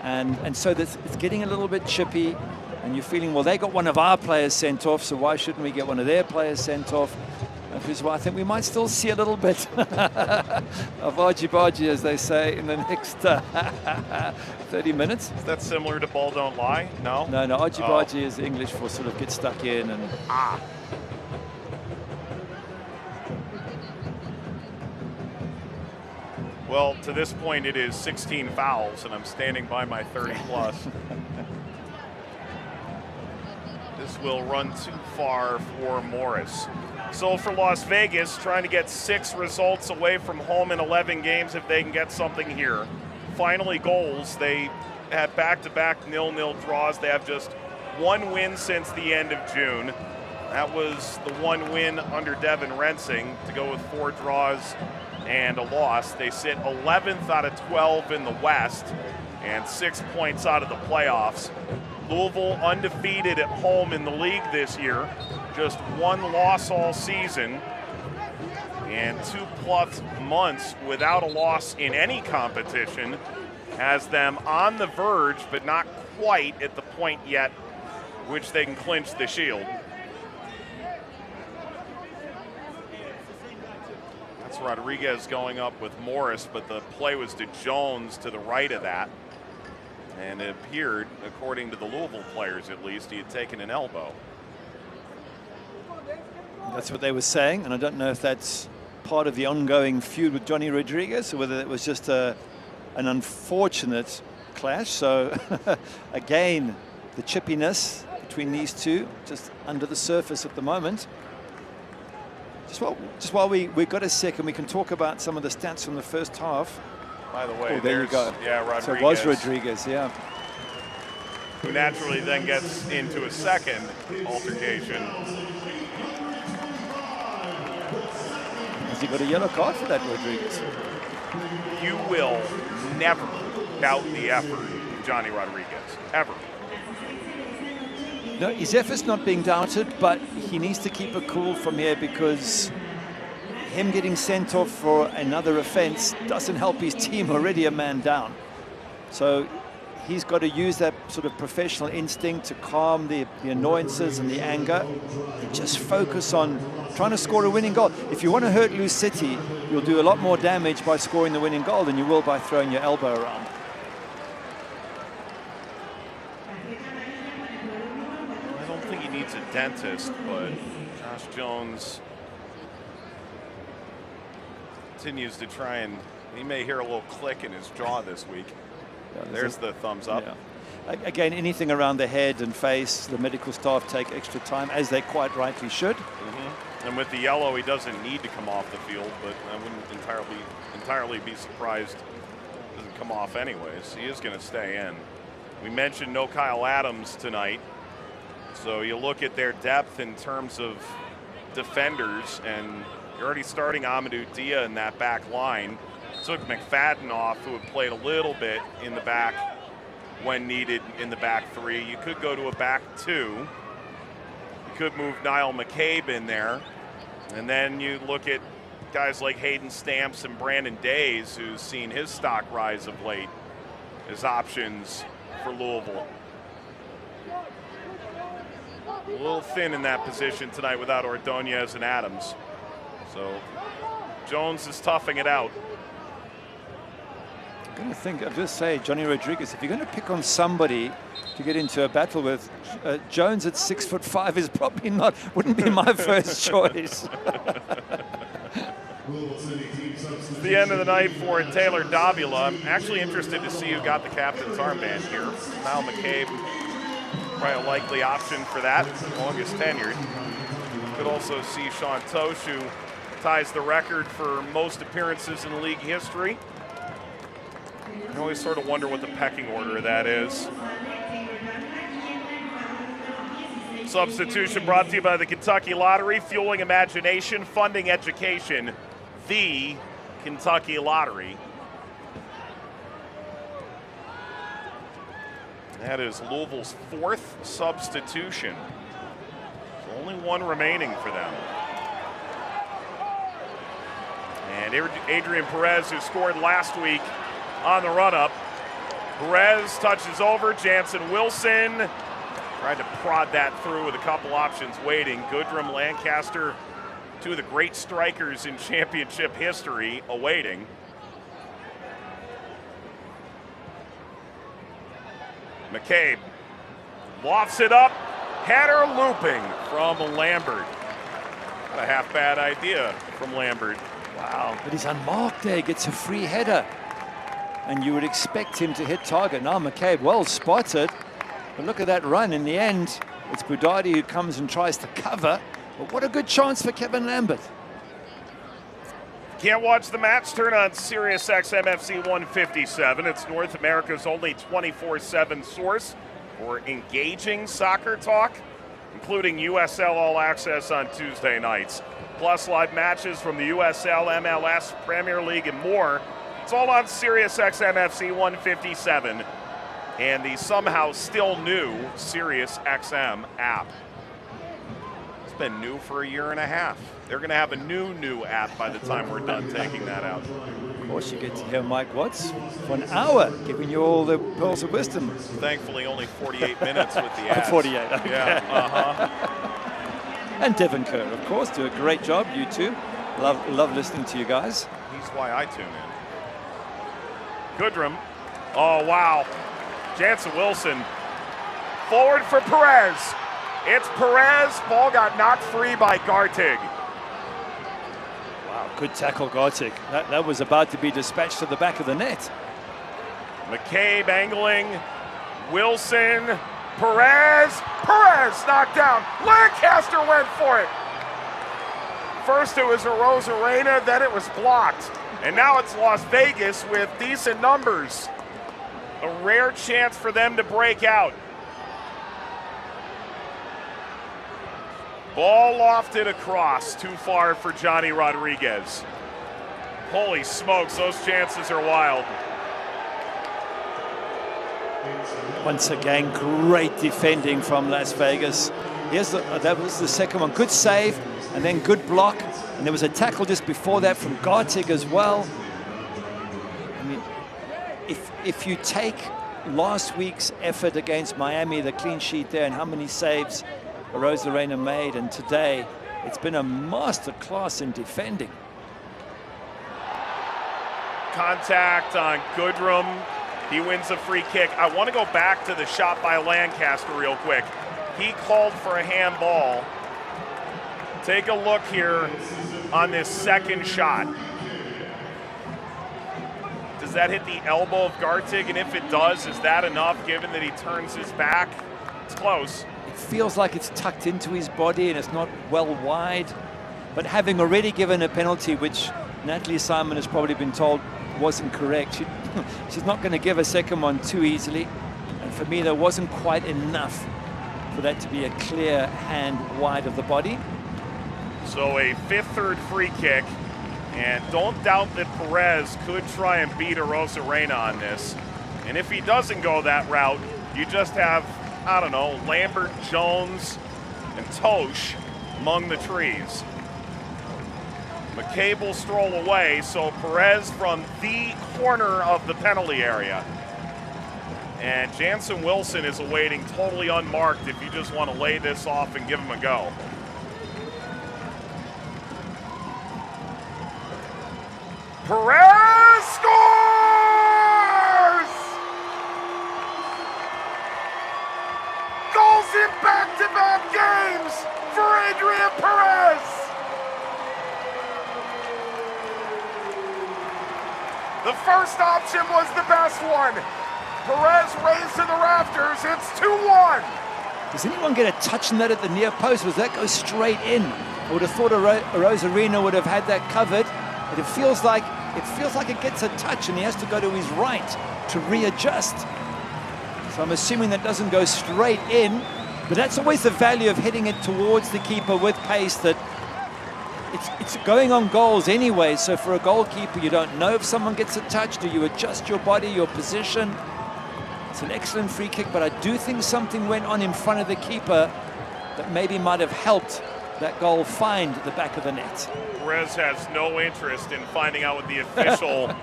Speaker 2: And so it's getting a little bit chippy, and you're feeling, well, they got one of our players sent off, so why shouldn't we get one of their players sent off? Which is why I think we might still see a little bit of argy-bargy, as they say, in the next 30 minutes.
Speaker 1: Is that similar to Ball Don't Lie? No?
Speaker 2: No, argy-bargy is English for sort of get stuck in and...
Speaker 1: Well, to this point, it is 16 fouls, and I'm standing by my 30+. This will run too far for Morris. So for Las Vegas, trying to get 6 results away from home in 11 games if they can get something here. Finally, goals. They had back-to-back 0-0 draws. They have just 1 win since the end of June. That was the 1 win under Devin Rensing to go with 4 draws and a loss. They sit 11th out of 12 in the West and 6 points out of the playoffs. Louisville undefeated at home in the league this year. Just 1 loss all season and 2+ months without a loss in any competition has them on the verge, but not quite at the point yet which they can clinch the Shield. That's Rodriguez going up with Morris, but the play was to Jones to the right of that. And it appeared, according to the Louisville players at least, he had taken an elbow.
Speaker 2: That's what they were saying, and I don't know if that's part of the ongoing feud with Johnny Rodriguez or whether it was just an unfortunate clash. So again, the chippiness between these two just under the surface at the moment. Just while we got a second, we can talk about some of the stats from the first half.
Speaker 1: By the way,
Speaker 2: there you go.
Speaker 1: Yeah, Rodriguez.
Speaker 2: So it was Rodriguez, yeah.
Speaker 1: Who naturally then gets into a second altercation.
Speaker 2: Has he got a yellow card for that, Rodriguez?
Speaker 1: You will never doubt the effort of Johnny Rodriguez, ever.
Speaker 2: No, his effort's not being doubted, but he needs to keep it cool from here because him getting sent off for another offense doesn't help his team, already a man down. So he's got to use that sort of professional instinct to calm the annoyances and the anger and just focus on trying to score a winning goal. If you want to hurt Lou City, you'll do a lot more damage by scoring the winning goal than you will by throwing your elbow around.
Speaker 1: I don't think he needs a dentist, but Josh Jones continues to try, and he may hear a little click in his jaw this week. There's the thumbs up.
Speaker 2: Yeah. Again, anything around the head and face, the medical staff take extra time, as they quite rightly should.
Speaker 1: And with the yellow, he doesn't need to come off the field, but I wouldn't entirely be surprised if he doesn't come off anyways. He is going to stay in. We mentioned no Kyle Adams tonight, so you look at their depth in terms of defenders, and you're already starting Amadou Dia in that back line. Took McFadden off, who had played a little bit in the back when needed in the back 3. You could go to a back 2. You could move Niall McCabe in there. And then you look at guys like Hayden Stamps and Brandon Days, who's seen his stock rise of late, as options for Louisville. A little thin in that position tonight without Ordonez and Adams. So Jones is toughing it out.
Speaker 2: I'm going to think, I'll just say, Johnny Rodriguez, if you're going to pick on somebody to get into a battle with, Jones at 6'5" is probably wouldn't be my first choice.
Speaker 1: The end of the night for Taylor Davila. I'm actually interested to see who got the captain's armband here. Niall McCabe Probably a likely option for that, longest tenured. Could also see Sean Tosh, who ties the record for most appearances in league history. I always sort of wonder what the pecking order of that is. Substitution brought to you by the Kentucky Lottery, fueling imagination, funding education. The Kentucky Lottery. That is Louisville's 4th substitution. So only one remaining for them. And Adrian Perez, who scored last week on the run-up. Perez touches over, Jansen Wilson tried to prod that through with a couple options waiting. Goodrum, Lancaster, two of the great strikers in championship history awaiting. McCabe lofts it up, header looping from Lambert. Not a half bad idea from Lambert.
Speaker 2: Wow, but he's unmarked there, gets a free header. And you would expect him to hit target. Now McCabe, well spotted. But look at that run. In the end, it's Budadi who comes and tries to cover. But what a good chance for Kevin Lambert.
Speaker 1: Can't watch the match? Turn on Sirius XM FC 157. It's North America's only 24/7 source for engaging soccer talk, including USL All Access on Tuesday nights. Plus live matches from the USL, MLS, Premier League, and more. It's all on Sirius XM FC 157 and the somehow still new Sirius XM app. It's been new for a year and a half. They're going to have a new app by the time we're done taking that out.
Speaker 2: Of course, you get to hear Mike Watts for an hour, giving you all the pearls of wisdom.
Speaker 1: Thankfully, only 48 minutes with the ads.
Speaker 2: 48, okay.
Speaker 1: Yeah,
Speaker 2: And Devin Kerr, of course, do a great job, you two. Love listening to you guys.
Speaker 1: He's why I tune in. Goodrum. Oh, wow. Jansen Wilson. Forward for Perez. It's Perez. Ball got knocked free by Gartig.
Speaker 2: Wow, good tackle, Gartig. That was about to be dispatched to the back of the net.
Speaker 1: McCabe angling. Wilson. Perez. Perez knocked down. Lancaster went for it. First it was a Rosarena, then it was blocked. And now it's Las Vegas with decent numbers. A rare chance for them to break out. Ball lofted across, too far for Johnny Rodriguez. Holy smokes, those chances are wild.
Speaker 2: Once again, great defending from Las Vegas. That was the second one. Good save, and then good block. And there was a tackle just before that from Gartig as well. I mean, if you take last week's effort against Miami, the clean sheet there, and how many saves Rosarena made, and today, it's been a master class in defending.
Speaker 1: Contact on Goodrum. He wins a free kick. I want to go back to the shot by Lancaster real quick. He called for a handball. Take a look here on this second shot. Does that hit the elbow of Gartig? And if it does, is that enough given that he turns his back? It's close.
Speaker 2: It feels like it's tucked into his body and it's not well wide. But having already given a penalty, which Natalie Simon has probably been told wasn't correct, she's not going to give a second one too easily. And for me, there wasn't quite enough for that to be a clear hand wide of the body.
Speaker 1: So a fifth-third free kick, and don't doubt that Perez could try and beat Rosarena on this. And if he doesn't go that route, you just have, I don't know, Lambert, Jones, and Tosh among the trees. McCabe will stroll away, so Perez from the corner of the penalty area. And Jansen Wilson is awaiting totally unmarked if you just want to lay this off and give him a go. Perez scores! Goals in back-to-back games for Adrian Perez! The first option was the best one. Perez raised to the rafters, it's 2-1.
Speaker 2: Does anyone get a touch on that at the near post? Does that go straight in? I would have thought Rosarina would have had that covered, but it feels like it gets a touch, and he has to go to his right to readjust. So I'm assuming that doesn't go straight in, but that's always the value of hitting it towards the keeper with pace, that it's going on goals anyway. So for a goalkeeper, you don't know if someone gets a touch. Do you adjust your body, your position? It's an excellent free kick, but I do think something went on in front of the keeper that maybe might have helped that goal find the back of the net.
Speaker 1: Perez has no interest in finding out what the official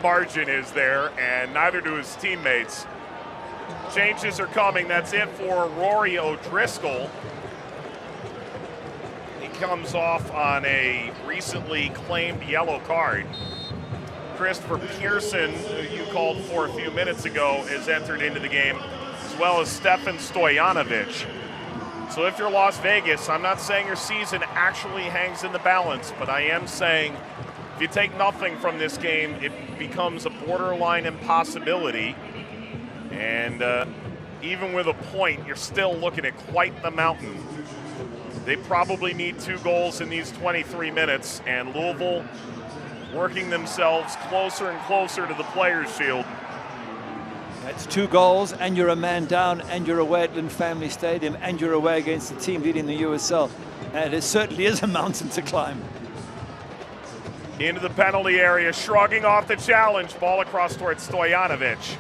Speaker 1: margin is there, and neither do his teammates. Changes are coming. That's it for Rory O'Driscoll. He comes off on a recently claimed yellow card. Christopher Pearson, who you called for a few minutes ago, is entered into the game, as well as Stefan Stojanovic. So if you're Las Vegas, I'm not saying your season actually hangs in the balance, but I am saying if you take nothing from this game, it becomes a borderline impossibility. And even with a point, you're still looking at quite the mountain. They probably need 2 goals in these 23 minutes, and Louisville working themselves closer and closer to the Players' Shield.
Speaker 2: That's 2 goals, and you're a man down, and you're away at Lynn Family Stadium, and you're away against the team leading the USL. And it certainly is a mountain to climb.
Speaker 1: Into the penalty area, shrugging off the challenge. Ball across towards Stojanovic.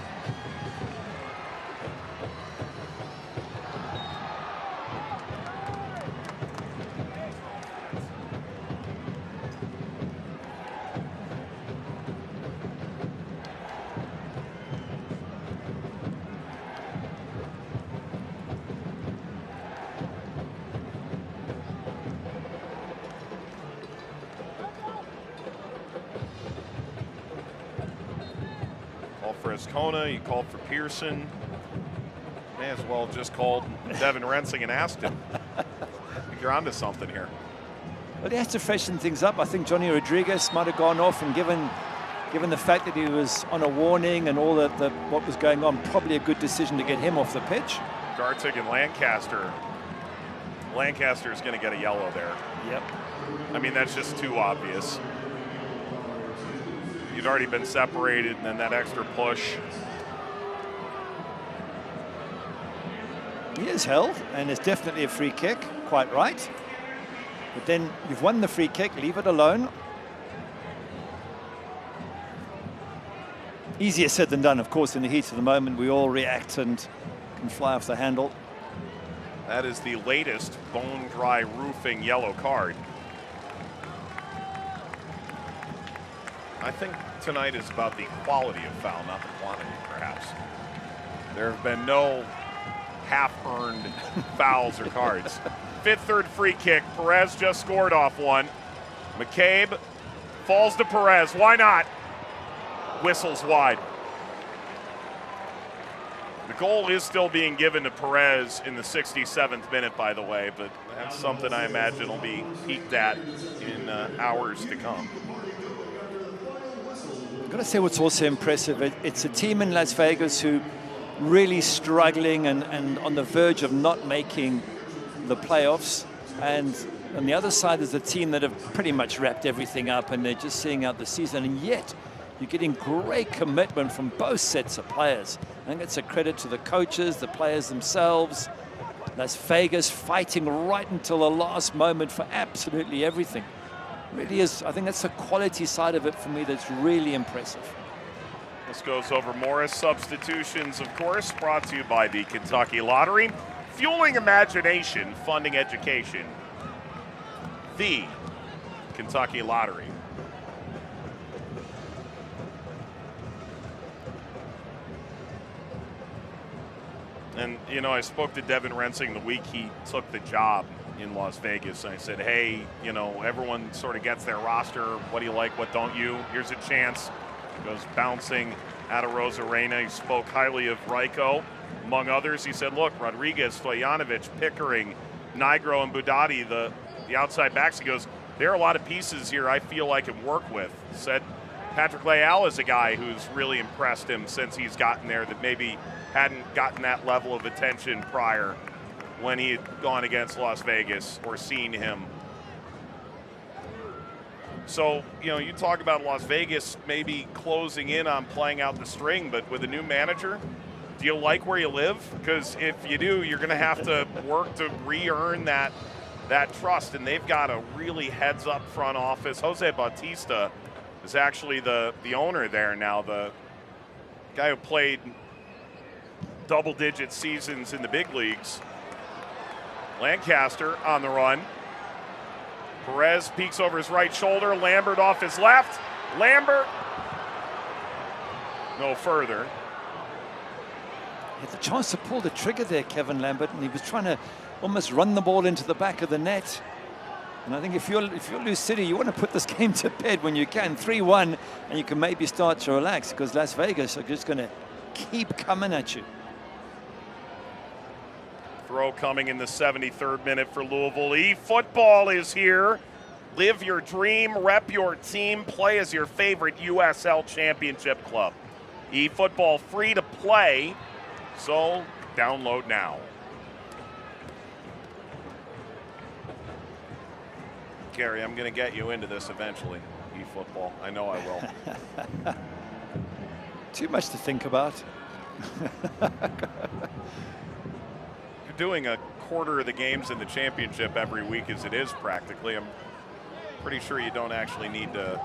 Speaker 1: For Ascona, you called for Pearson. May as well have just called Devin Rensing and asked him. I think you're onto something here.
Speaker 2: Well, he has to freshen things up. I think Johnny Rodriguez might have gone off, and given the fact that he was on a warning and all what was going on, probably a good decision to get him off the pitch.
Speaker 1: Gartig and Lancaster. Lancaster is going to get a yellow there.
Speaker 2: Yep.
Speaker 1: I mean, that's just too obvious. You'd already been separated, and then that extra push.
Speaker 2: He is held, and it's definitely a free kick, quite right. But then you've won the free kick, leave it alone. Easier said than done, of course. In the heat of the moment, we all react and can fly off the handle.
Speaker 1: That is the latest bone dry roofing yellow card. I think tonight is about the quality of foul, not the quantity, perhaps. There have been no half-earned fouls or cards. 5th, 3rd free kick. Perez just scored off one. McCabe falls to Perez. Why not? Whistles wide. The goal is still being given to Perez in the 67th minute, by the way, but that's something I imagine will be peaked at in hours to come.
Speaker 2: I've got to say what's also impressive, it's a team in Las Vegas who really struggling and on the verge of not making the playoffs. And on the other side is a team that have pretty much wrapped everything up and they're just seeing out the season. And yet, you're getting great commitment from both sets of players. I think it's a credit to the coaches, the players themselves. Las Vegas fighting right until the last moment for absolutely everything. Really is, I think that's the quality side of it for me that's really impressive.
Speaker 1: This goes over Morris substitutions, of course, brought to you by the Kentucky Lottery. Fueling imagination, funding education. The Kentucky Lottery. And, you know, I spoke to Devin Rensing the week he took the job in Las Vegas. And I said, hey, you know, everyone sort of gets their roster. What do you like? What don't you? Here's a chance. Goes bouncing out of Rosarena. He spoke highly of Ryko, among others. He said, look, Rodriguez, Stojanovic, Pickering, Nigro, and Budati, the outside backs. He goes, there are a lot of pieces here I feel I can work with. Said Patrick Leal is a guy who's really impressed him since he's gotten there, that maybe hadn't gotten that level of attention prior when he had gone against Las Vegas or seen him. So, you talk about Las Vegas maybe closing in on playing out the string, but with a new manager, do you like where you live? Because if you do, you're going to have to work to re-earn that trust, and they've got a really heads-up front office. Jose Bautista is actually the owner there now, the guy who played double-digit seasons in the big leagues. Lancaster on the run. Perez peeks over his right shoulder. Lambert off his left. Lambert no further.
Speaker 2: He had the chance to pull the trigger there, Kevin Lambert, and he was trying to almost run the ball into the back of the net. And I think if you're Lou City, you want to put this game to bed when you can. 3-1, and you can maybe start to relax, because Las Vegas are just going to keep coming at you.
Speaker 1: Throw coming in the 73rd minute for Louisville. eFootball is here. Live your dream, rep your team, play as your favorite USL Championship club. eFootball free to play, so download now. Gary, I'm going to get you into this eventually, eFootball. I know I will.
Speaker 2: Too much to think about.
Speaker 1: Doing a quarter of the games in the championship every week as it is practically, I'm pretty sure you don't actually need to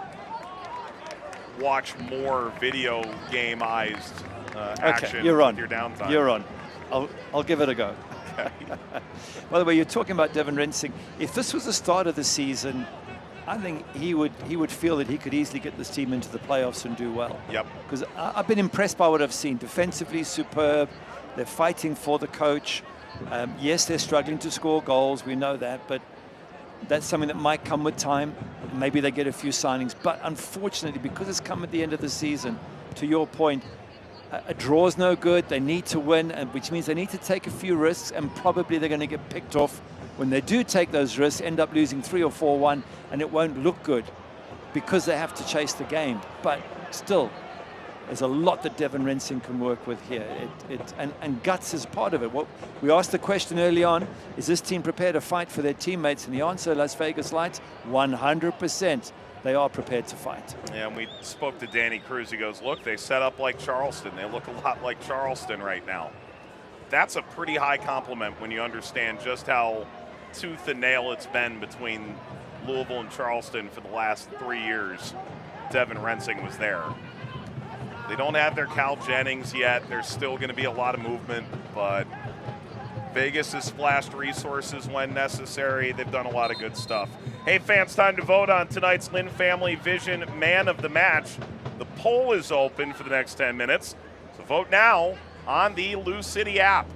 Speaker 1: watch more video game-ized action.
Speaker 2: Okay, you're on.
Speaker 1: With your downtime.
Speaker 2: You're on. I'll give it a go.
Speaker 1: Okay.
Speaker 2: By the way, you're talking about Devin Rensing. If this was the start of the season, I think he would feel that he could easily get this team into the playoffs and do well.
Speaker 1: Yep.
Speaker 2: Because I've been impressed by what I've seen. Defensively superb. They're fighting for the coach. Yes, they're struggling to score goals. We know that, but that's something that might come with time. Maybe they get a few signings. But unfortunately, because it's come at the end of the season, to your point, a draw is no good. They need to win, which means they need to take a few risks, and probably they're going to get picked off. When they do take those risks, end up losing 3 or 4-1, and it won't look good because they have to chase the game. But still, there's a lot that Devin Rensing can work with here. And guts is part of it. We asked the question early on, is this team prepared to fight for their teammates? And the answer, Las Vegas Lights, 100%. They are prepared to fight.
Speaker 1: Yeah, and we spoke to Danny Cruz. He goes, look, they set up like Charleston. They look a lot like Charleston right now. That's a pretty high compliment when you understand just how tooth and nail it's been between Louisville and Charleston for the last 3 years. Devin Rensing was there. They don't have their Cal Jennings yet. There's still going to be a lot of movement, but Vegas has splashed resources when necessary. They've done a lot of good stuff. Hey, fans, time to vote on tonight's Lynn Family Vision Man of the Match. The poll is open for the next 10 minutes, so vote now on the Lou City app.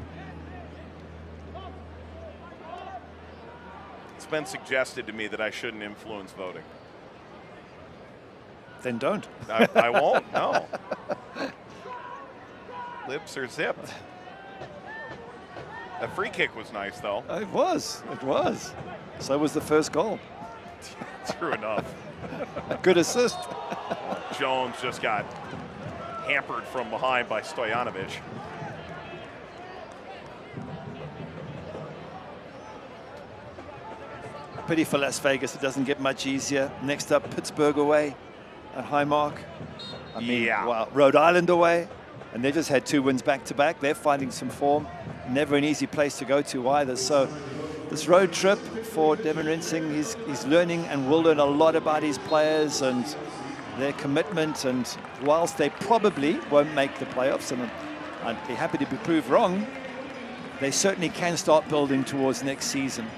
Speaker 1: It's been suggested to me that I shouldn't influence voting.
Speaker 2: Then don't.
Speaker 1: I won't, no. Lips are zipped. The free kick was nice, though.
Speaker 2: It was. So was the first goal.
Speaker 1: True enough.
Speaker 2: A good assist.
Speaker 1: Jones just got hampered from behind by Stojanovic.
Speaker 2: Pity for Las Vegas, it doesn't get much easier. Next up, Pittsburgh away at Highmark. I mean,
Speaker 1: yeah.
Speaker 2: Wow, Rhode Island away. And they just had 2 wins back-to-back. They're finding some form. Never an easy place to go to either. So this road trip for Devin Rensing, he's learning and will learn a lot about his players and their commitment. And whilst they probably won't make the playoffs, and I'd be happy to be proved wrong, they certainly can start building towards next season.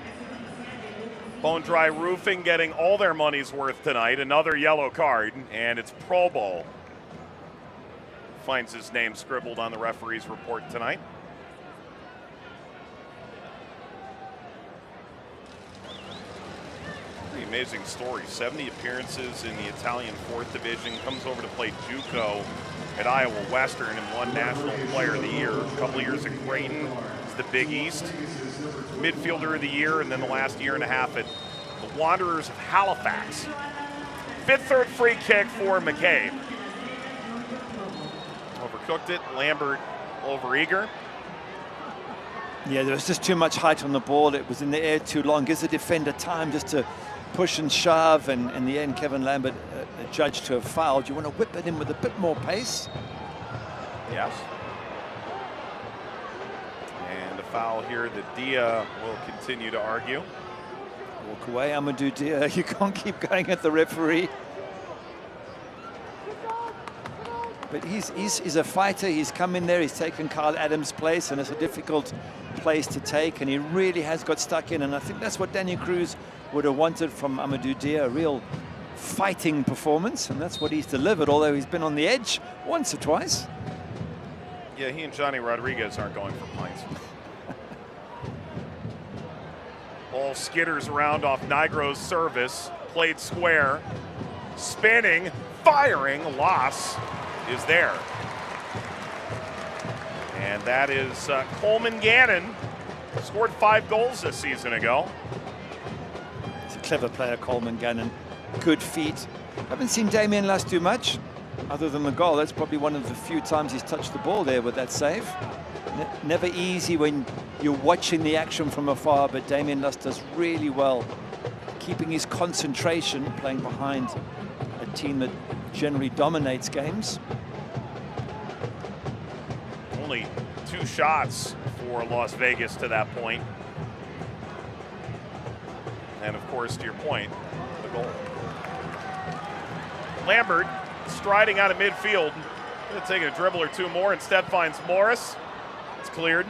Speaker 1: Bone Dry Roofing getting all their money's worth tonight. Another yellow card, and it's Pro Bowl. Finds his name scribbled on the referee's report tonight. Pretty amazing story. 70 appearances in the Italian 4th Division. Comes over to play JUCO at Iowa Western and won National Player of the Year. A couple of years at Creighton. It's the Big East. Midfielder of the Year, and then the last year and a half at the Wanderers of Halifax. Fifth third free kick for McCabe. Overcooked it. Lambert overeager.
Speaker 2: Yeah, there was just too much height on the ball. It was in the air too long. Gives the defender time just to push and shove, and in the end, Kevin Lambert judged to have fouled. You want to whip it in with a bit more pace.
Speaker 1: Yes. And a foul here that Dia will continue to argue.
Speaker 2: Walk away, Amadou Dia. You can't keep going at the referee. But he's a fighter. He's come in there. He's taken Kyle Adams' place, and it's a difficult place to take. And he really has got stuck in. And I think that's what Daniel Cruz would have wanted from Amadou Dia, a real fighting performance. And that's what he's delivered, although he's been on the edge once or twice.
Speaker 1: Yeah, he and Johnny Rodriguez aren't going for pints. Ball skitters around off Nigro's service. Played square. Spinning. Firing. Loss is there. And that is Coleman Gannon. Scored 5 goals this season ago.
Speaker 2: He's a clever player, Coleman Gannon. Good feet. Haven't seen Damien Lust do much other than the goal. That's probably one of the few times he's touched the ball there with that save. Never easy when you're watching the action from afar, but Damien Lust does really well, keeping his concentration, playing behind a team that generally dominates games.
Speaker 1: Only 2 shots for Las Vegas to that point. And of course, to your point, the goal. Lambert striding out of midfield. Gonna take a dribble or 2 more. Instead finds Morris. It's cleared.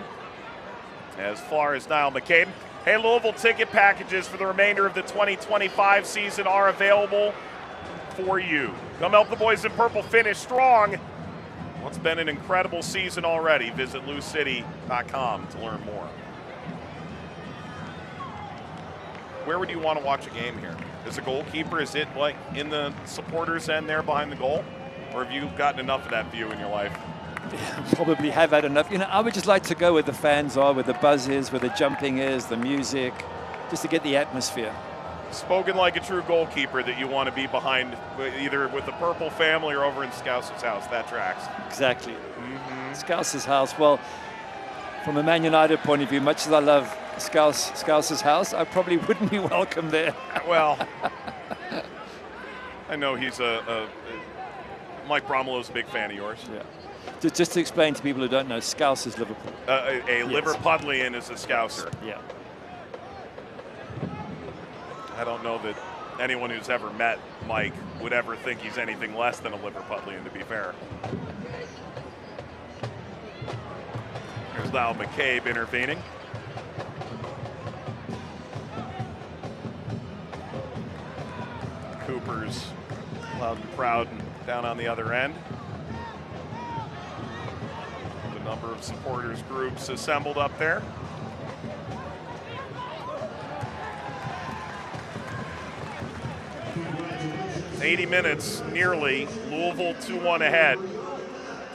Speaker 1: As far as Niall McCabe. Hey, Louisville ticket packages for the remainder of the 2025 season are available for you. Come help the boys in purple finish strong. What's been an incredible season already. Visit LouCity.com to learn more. Where would you want to watch a game here? As a goalkeeper, is it like in the supporters end there behind the goal? Or have you gotten enough of that view in your life?
Speaker 2: Probably have had enough. You know, I would just like to go where the fans are, where the buzz is, where the jumping is, the music, just to get the atmosphere.
Speaker 1: Spoken like a true goalkeeper that you want to be behind, either with the Purple family or over in Scouse's house. That tracks.
Speaker 2: Exactly. Scouse's house. Well, from a Man United point of view, much as I love Scouse's house, I probably wouldn't be welcome there.
Speaker 1: Well, I know he's Mike Bromelo's a big fan of yours.
Speaker 2: Yeah. Just to explain to people who don't know, Scouse is Liverpool.
Speaker 1: A
Speaker 2: Yes.
Speaker 1: Liverpudlian is a Scouser.
Speaker 2: Yeah.
Speaker 1: I don't know that anyone who's ever met Mike would ever think he's anything less than a Liverpudlian, to be fair. There's now McCabe intervening. Cooper's loud and proud and down on the other end. The number of supporters groups assembled up there. "80 minutes, nearly. Louisville 2-1 ahead.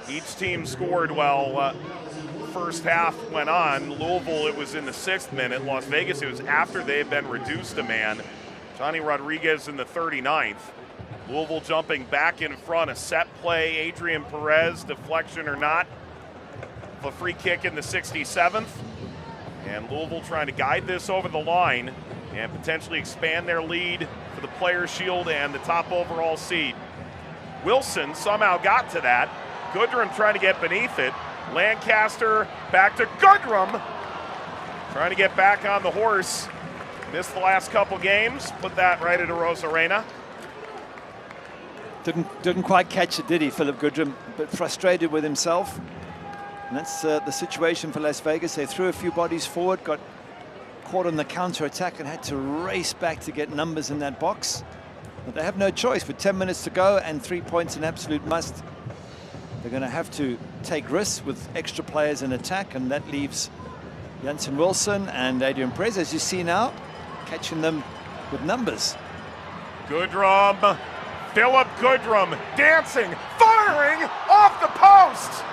Speaker 1: Each team scored while first half went on. Louisville, it was in the 6th minute. Las Vegas, it was after they had been reduced a man. Johnny Rodriguez in the 39th. Louisville jumping back in front. A set play, Adrian Perez, deflection or not. A free kick in the 67th. And Louisville trying to guide this over the line and potentially expand their lead for the Players' Shield and the top overall seed. Wilson somehow got to that. Goodrum trying to get beneath it. Lancaster back to Goodrum. Trying to get back on the horse. Missed the last couple games. Put that right at Rosarena.
Speaker 2: Didn't quite catch it, did he, Philip Goodrum? But frustrated with himself. And that's the situation for Las Vegas. They threw a few bodies forward, got caught on the counter-attack and had to race back to get numbers in that box. But they have no choice. With 10 minutes to go and 3 points an absolute must, they're going to have to take risks with extra players in attack, and that leaves Jansen Wilson and Adrian Perez, as you see now, catching them with numbers.
Speaker 1: Goodrum, Philip Goodrum, dancing, firing off the post.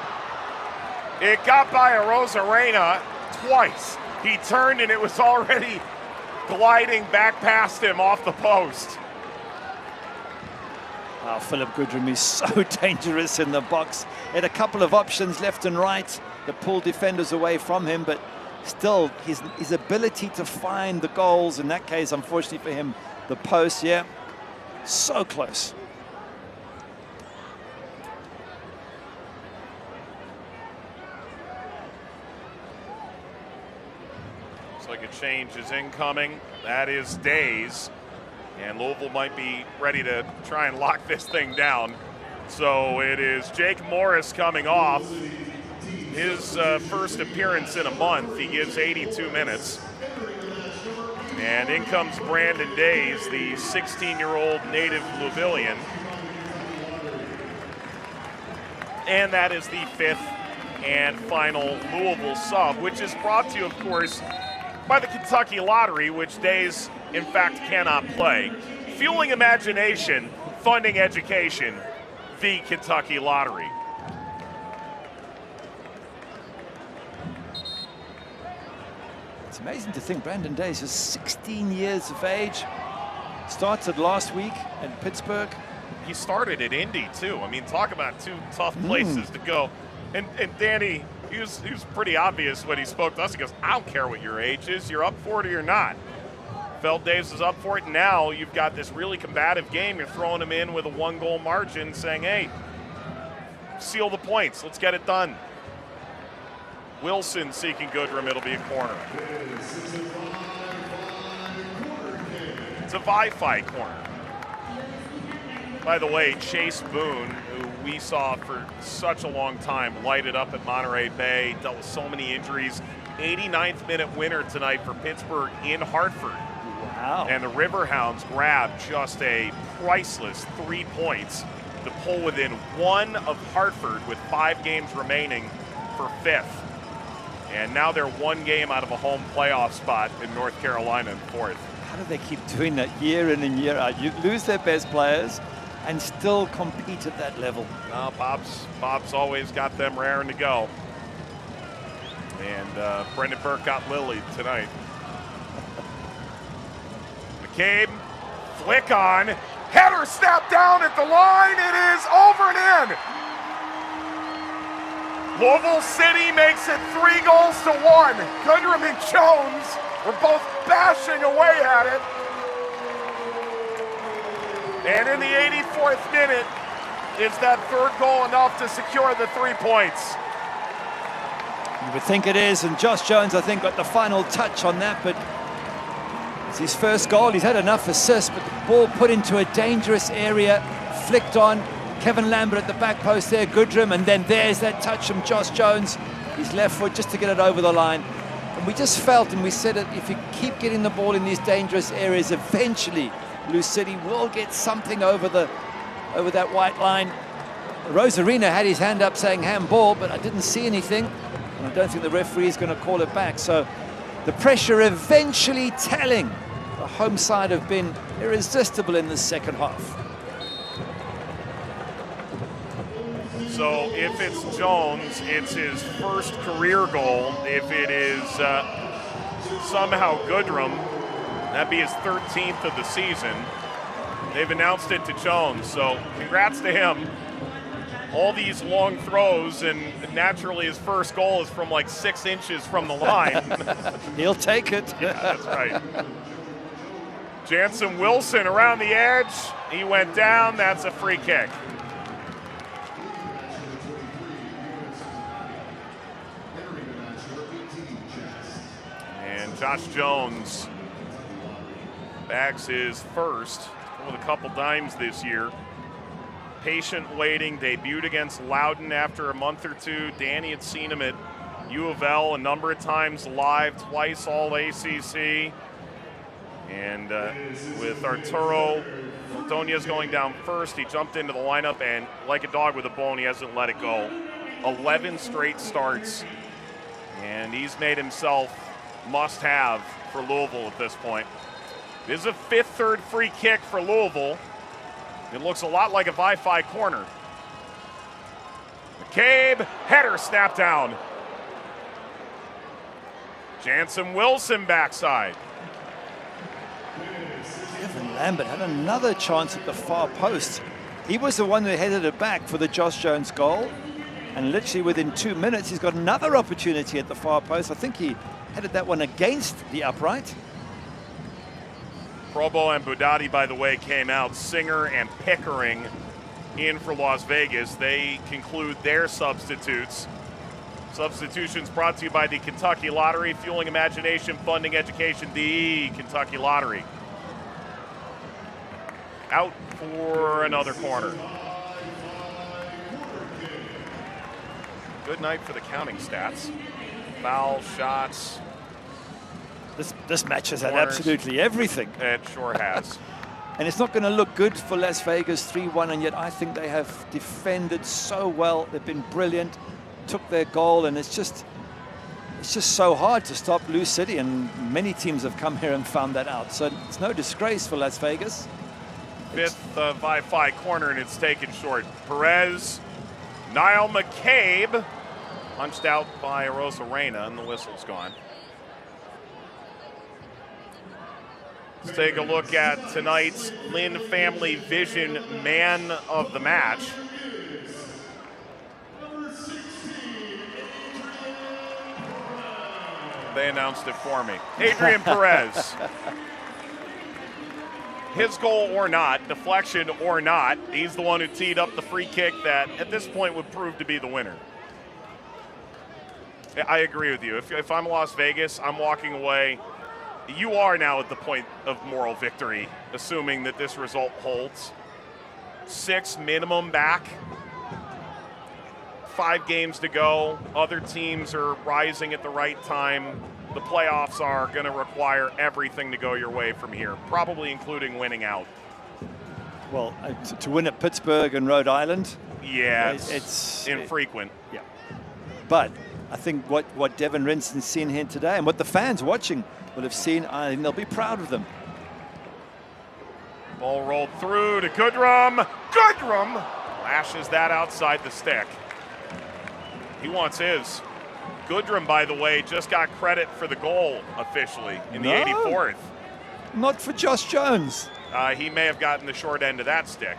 Speaker 1: It got by a Rosarena twice. He turned and it was already gliding back past him off the post.
Speaker 2: Philip Goodrum is so dangerous in the box. Had a couple of options left and right that pulled defenders away from him, but still his ability to find the goals, in that case, unfortunately for him, the post, yeah, so close.
Speaker 1: Looks like a change is incoming. That is Days. And Louisville might be ready to try and lock this thing down. So it is Jake Morris coming off. His first appearance in a month. He gives 82 minutes. And in comes Brandon Days, the 16-year-old native Louisvillian. And that is the 5th and final Louisville sub, which is brought to you, of course, by the Kentucky Lottery, which Days, in fact, cannot play. Fueling imagination, funding education, the Kentucky Lottery.
Speaker 2: It's amazing to think Brandon Days is 16 years of age. Started last week in Pittsburgh.
Speaker 1: He started at Indy, too. I mean, talk about two tough places to go. And Danny, he was pretty obvious when he spoke to us. He goes, I don't care what your age is. You're up for it or you're not. Felt Davis is up for it. Now you've got this really combative game. You're throwing him in with a 1-goal margin, saying, hey, seal the points. Let's get it done. Wilson seeking Goodrum. It'll be a corner. It's a Wi-Fi corner. By the way, Chase Boone, who we saw for such a long time, lighted up at Monterey Bay, dealt with so many injuries. 89th minute winner tonight for Pittsburgh in Hartford.
Speaker 2: Wow.
Speaker 1: And the Riverhounds grabbed just a priceless 3 points to pull within 1 of Hartford with 5 games remaining for 5th. And now they're 1 game out of a home playoff spot in North Carolina in 4th.
Speaker 2: How do they keep doing that year in and year out? You lose their best players and still compete at that level.
Speaker 1: No, Bob's always got them raring to go. And Brendan Burke got Lily tonight. McCabe, flick on, header snap down at the line. It is over and in. Louisville City makes it 3-1. Goodrum and Jones were both bashing away at it. And in the 84th minute, is that 3rd goal enough to secure the 3 points?
Speaker 2: You would think it is, and Josh Jones, I think, got the final touch on that, but it's his first goal. He's had enough assists, but the ball put into a dangerous area, flicked on. Kevin Lambert at the back post there, Goodrum, and then there's that touch from Josh Jones, his left foot, just to get it over the line. And we just felt, and we said it, if you keep getting the ball in these dangerous areas, eventually Lou City will get something over that white line. Rosarina had his hand up saying handball, but I didn't see anything. And I don't think the referee is going to call it back. So the pressure eventually telling. The home side have been irresistible in the second half.
Speaker 1: So if it's Jones, it's his first career goal. If it is somehow Goodrum, that'd be his 13th of the season. They've announced it to Jones, so congrats to him. All these long throws, and naturally his first goal is from like 6 inches from the line.
Speaker 2: He'll take it.
Speaker 1: Yeah, that's right. Jansen Wilson around the edge. He went down. That's a free kick. And Josh Jones bags his first with a couple dimes this year. Patient waiting, debuted against Loudoun after a month or two. Danny had seen him at U of L a number of times live, twice all ACC. And with Arturo Ordonez going down first, he jumped into the lineup, and like a dog with a bone, he hasn't let it go. 11 straight starts, and he's made himself must-have for Louisville at this point. This is a 5th third free kick for Louisville. It looks a lot like a Wi-Fi corner. McCabe, header snap down. Jansen Wilson backside.
Speaker 2: Kevin Lambert had another chance at the far post. He was the one who headed it back for the Josh Jones goal. And literally within 2 minutes, he's got another opportunity at the far post. I think he headed that one against the upright.
Speaker 1: Probo and Budati, by the way, came out. Singer and Pickering in for Las Vegas. They conclude their substitutes. Substitutions brought to you by the Kentucky Lottery, fueling imagination, funding education, the Kentucky Lottery. Out for another corner. Good night for the counting stats. Foul, shots.
Speaker 2: This match has had absolutely everything.
Speaker 1: It sure has.
Speaker 2: And it's not going to look good for Las Vegas 3-1, and yet I think they have defended so well. They've been brilliant, took their goal, and it's just so hard to stop Lou City, and many teams have come here and found that out. So it's no disgrace for Las Vegas.
Speaker 1: Fifth Wi-Fi corner, and it's taken short. Perez, Niall McCabe, punched out by Rosa Reyna, and the whistle's gone. Let's take a look at tonight's Lynn Family Vision Man of the Match. They announced it for me. Adrian Perez. His goal or not, deflection or not, he's the one who teed up the free kick that at this point would prove to be the winner. I agree with you. If I'm Las Vegas, I'm walking away. You are now at the point of moral victory, assuming that this result holds. 6 minimum back. 5 games to go. Other teams are rising at the right time. The playoffs are going to require everything to go your way from here, probably including winning out.
Speaker 2: Well, to win at Pittsburgh and Rhode Island,
Speaker 1: yeah, it's infrequent.
Speaker 2: Yeah, but I think what Devin Rinson's seen here today, and what the fans watching will have seen, I think they'll be proud of them.
Speaker 1: Ball rolled through to Goodrum. Goodrum lashes that outside the stick. He wants his. Goodrum, by the way, just got credit for the goal officially in the 84th.
Speaker 2: Not for Josh Jones.
Speaker 1: He may have gotten the short end of that stick.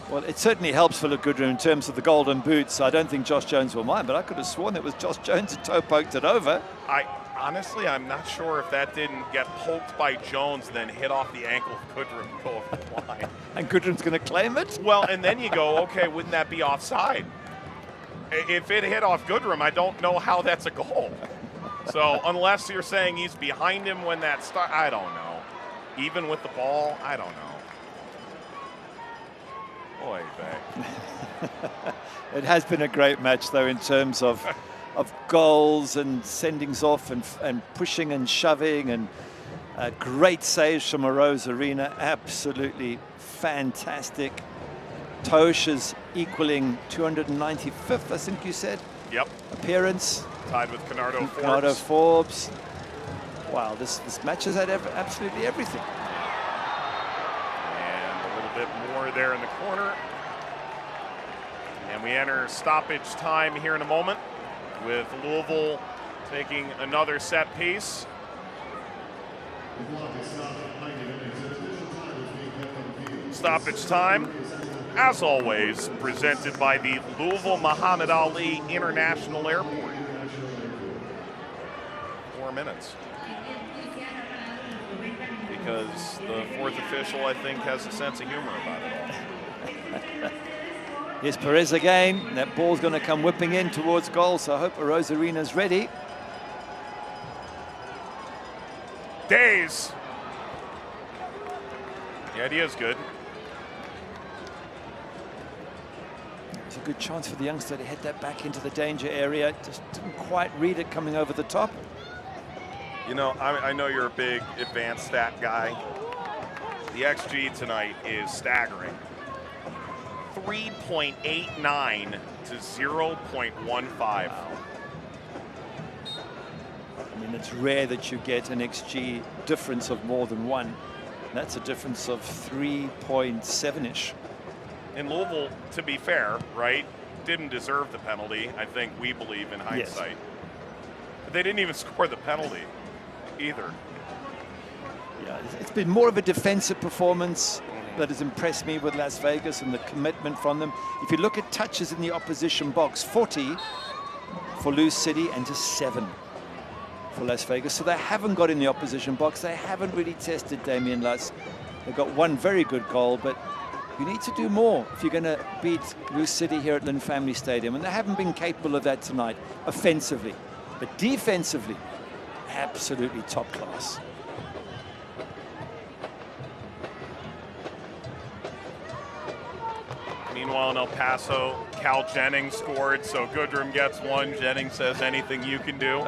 Speaker 2: Well, it certainly helps for Goodrum in terms of the golden boots. I don't think Josh Jones will mind, but I could have sworn it was Josh Jones who toe poked it over.
Speaker 1: Honestly, I'm not sure if that didn't get poked by Jones, then hit off the ankle of Goodrum and go over the line.
Speaker 2: And Goodrum's going to claim it?
Speaker 1: Well, and then you go, okay, wouldn't that be offside? If it hit off Goodrum, I don't know how that's a goal. So unless you're saying he's behind him when that starts, I don't know. Even with the ball, I don't know. Boy,
Speaker 2: It has been a great match, though, in terms of goals and sendings off and pushing and shoving, and great saves from Rose Arena. Absolutely fantastic. Tosh is equaling 295th, I think you said.
Speaker 1: Yep.
Speaker 2: Appearance.
Speaker 1: Tied with Canardo Forbes.
Speaker 2: Canardo Forbes. Wow, this match has had absolutely everything.
Speaker 1: And a little bit more there in the corner. And we enter stoppage time here in a moment, with Louisville taking another set piece. Stoppage time, as always, presented by the Louisville Muhammad Ali International Airport. 4 minutes. Because the fourth official, I think, has a sense of humor about it all.
Speaker 2: Here's Perez again. That ball's going to come whipping in towards goal, so I hope Rosarena's ready.
Speaker 1: Days. The idea is good.
Speaker 2: It's a good chance for the youngster to head that back into the danger area. Just didn't quite read it coming over the top.
Speaker 1: You know, I know you're a big advanced stat guy. The XG tonight is staggering. 3.89 to 0.15.
Speaker 2: Wow. I mean, it's rare that you get an XG difference of more than 1. That's a difference of 3.7-ish.
Speaker 1: And Louisville, to be fair, right, didn't deserve the penalty, I think we believe in hindsight. Yes. But they didn't even score the penalty either.
Speaker 2: Yeah, it's been more of a defensive performance. that has impressed me with Las Vegas and the commitment from them. If you look at touches in the opposition box, 40 for Lou City and just 7 for Las Vegas. So they haven't got in the opposition box. They haven't really tested Damian Luss. They've got one very good goal, but you need to do more if you're going to beat Lou City here at Lynn Family Stadium. And they haven't been capable of that tonight, offensively. But defensively, absolutely top class.
Speaker 1: Meanwhile, in El Paso, Cal Jennings scored, so Goodrum gets one. Jennings says anything you can do.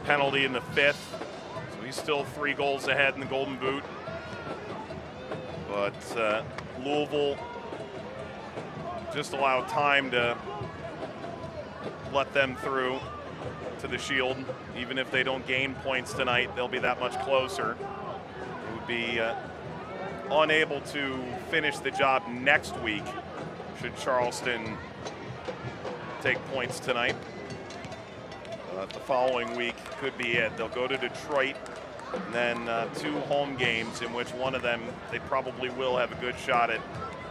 Speaker 1: Penalty in the 5th, so he's still 3 goals ahead in the Golden Boot. But Louisville just allowed time to let them through to the Shield. Even if they don't gain points tonight, they'll be that much closer. It would be unable to finish the job next week should Charleston take points tonight. The following week could be it. They'll go to Detroit and then 2 home games in which one of them they probably will have a good shot at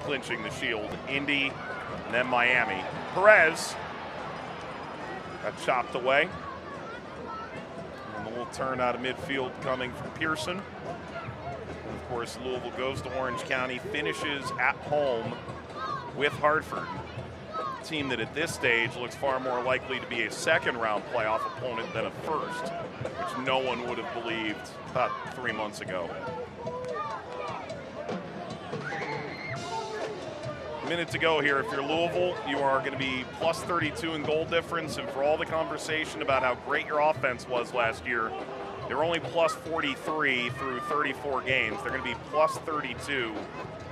Speaker 1: clinching the Shield. Indy and then Miami. Perez got chopped away. And a little turn out of midfield coming from Pearson. And of course, Louisville goes to Orange County, finishes at home with Hartford. A team that at this stage looks far more likely to be a second-round playoff opponent than a first, which no one would have believed about 3 months ago. A minute to go here. If you're Louisville, you are going to be plus 32 in goal difference, and for all the conversation about how great your offense was last year, they're only plus 43 through 34 games. They're going to be plus 32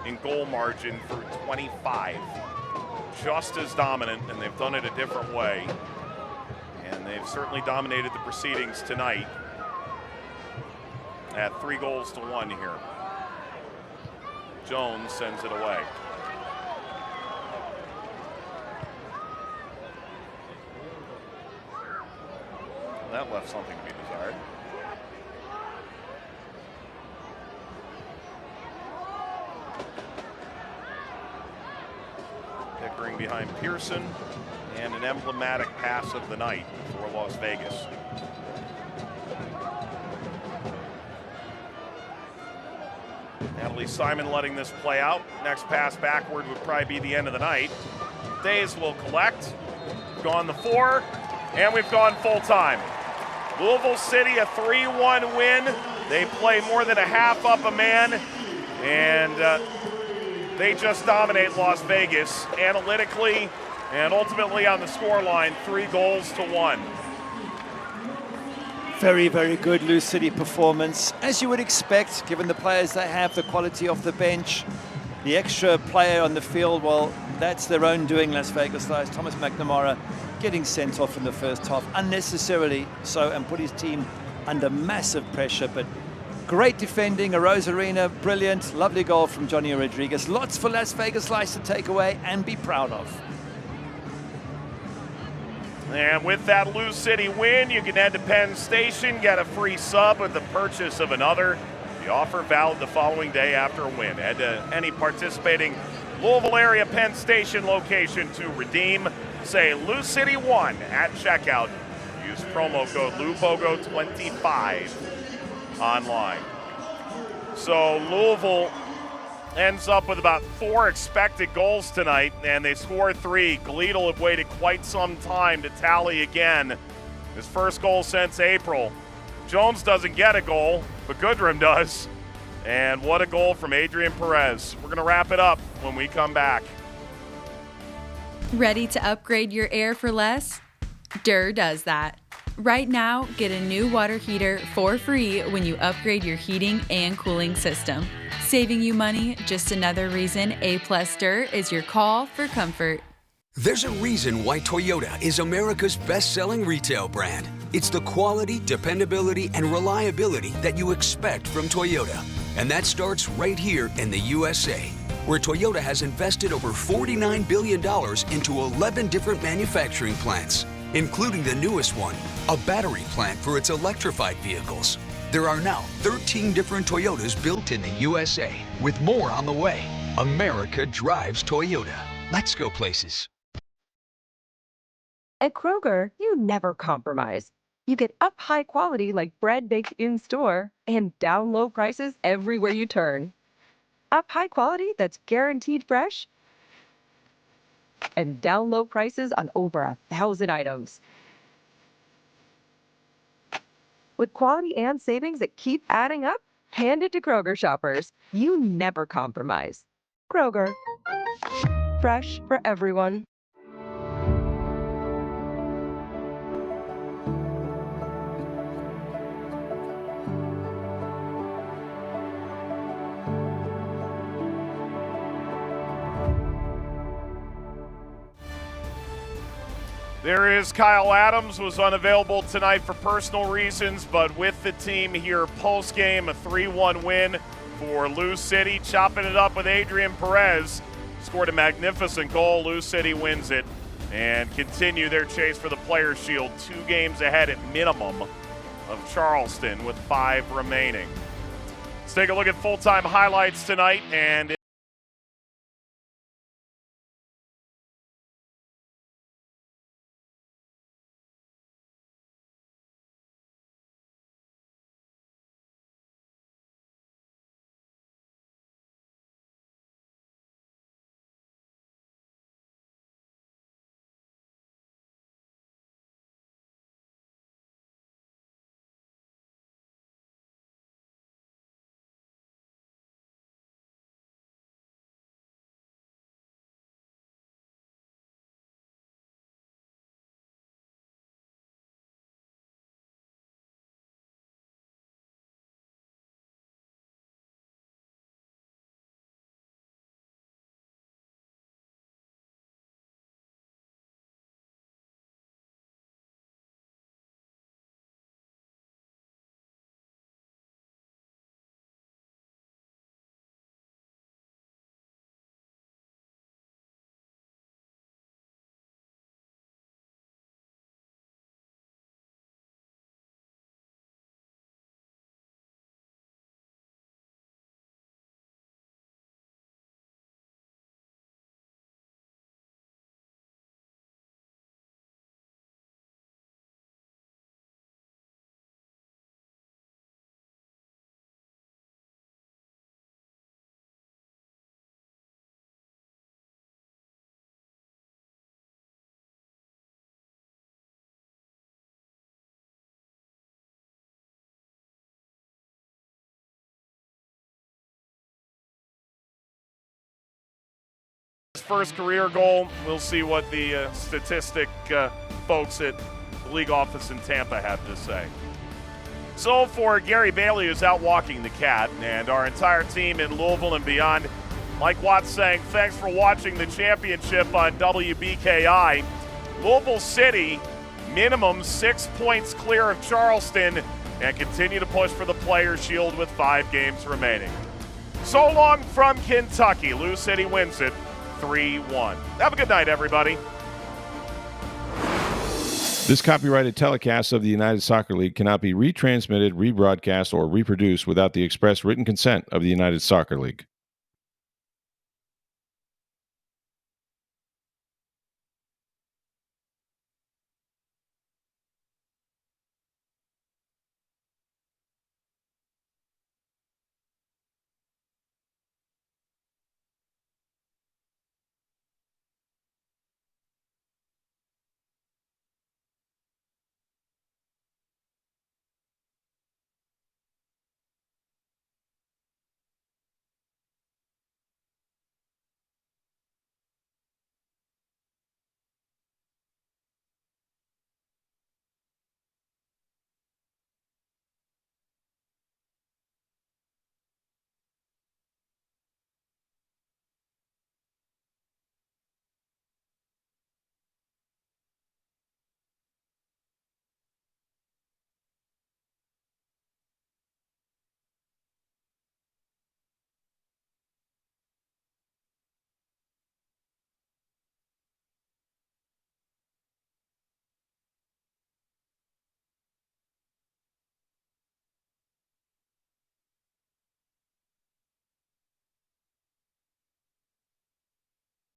Speaker 1: in goal margin through 25. Just as dominant, and they've done it a different way. And they've certainly dominated the proceedings tonight at 3-1 here. Jones sends it away. That left something to be desired. Pickering behind Pearson, and an emblematic pass of the night for Las Vegas. Natalie Simon letting this play out. Next pass backward would probably be the end of the night. Days will collect. Gone the 4, and we've gone full time. Louisville City, a 3-1 win. They play more than a half up a man, and they just dominate Las Vegas analytically and ultimately on the scoreline, 3-1.
Speaker 2: Very, very good Lou City performance, as you would expect, given the players they have, the quality off the bench. The extra player on the field, well, that's their own doing, Las Vegas Lions. Thomas McNamara getting sent off in the first half, unnecessarily so, and put his team under massive pressure. But great defending, a Rosarina, brilliant, lovely goal from Johnny Rodriguez. Lots for Las Vegas Lions to take away and be proud of.
Speaker 1: And with that Lou City win, you can head to Penn Station, get a free sub with the purchase of another. The offer valid the following day after a win. Head to any participating Louisville area Penn Station location to redeem. Say Lou City 1 at checkout. Use promo code LouBogo25 online. So Louisville ends up with about 4 expected goals tonight, and they score 3. Gleedle have waited quite some time to tally again. His first goal since April. Jones doesn't get a goal, but Goodrum does. And what a goal from Adrian Perez. We're going to wrap it up when we come back.
Speaker 7: Ready to upgrade your air for less? Durr does that. Right now, get a new water heater for free when you upgrade your heating and cooling system. Saving you money, just another reason A+ Durr is your call for comfort.
Speaker 3: There's a reason why Toyota is America's best-selling retail brand. It's the quality, dependability, and reliability that you expect from Toyota. And that starts right here in the USA, where Toyota has invested over $49 billion into 11 different manufacturing plants, including the newest one, a battery plant for its electrified vehicles. There are now 13 different Toyotas built in the USA, with more on the way. America drives Toyota. Let's go places.
Speaker 5: At Kroger, you never compromise. You get up high quality like bread baked in store and down low prices everywhere you turn. Up high quality that's guaranteed fresh and down low prices on over 1,000 items. With quality and savings that keep adding up, hand it to Kroger shoppers. You never compromise. Kroger. Fresh for everyone.
Speaker 1: There is Kyle Adams, was unavailable tonight for personal reasons, but with the team here post-game, a 3-1 win for Lou City, chopping it up with Adrian Perez. Scored a magnificent goal. Lou City wins it and continue their chase for the Players' Shield, 2 games ahead at minimum of Charleston with 5 remaining. Let's take a look at full-time highlights tonight, and first career goal. We'll see what the statistic folks at the league office in Tampa have to say. So for Gary Bailey, who's out walking the cat, and our entire team in Louisville and beyond, Mike Watts saying thanks for watching the championship on WBKI. Louisville City, minimum 6 points clear of Charleston, and continue to push for the Players' Shield with 5 games remaining. So long from Kentucky. Lou City wins it 3-1. Have a good night, everybody.
Speaker 8: This copyrighted telecast of the United Soccer League cannot be retransmitted, rebroadcast, or reproduced without the express written consent of the United Soccer League.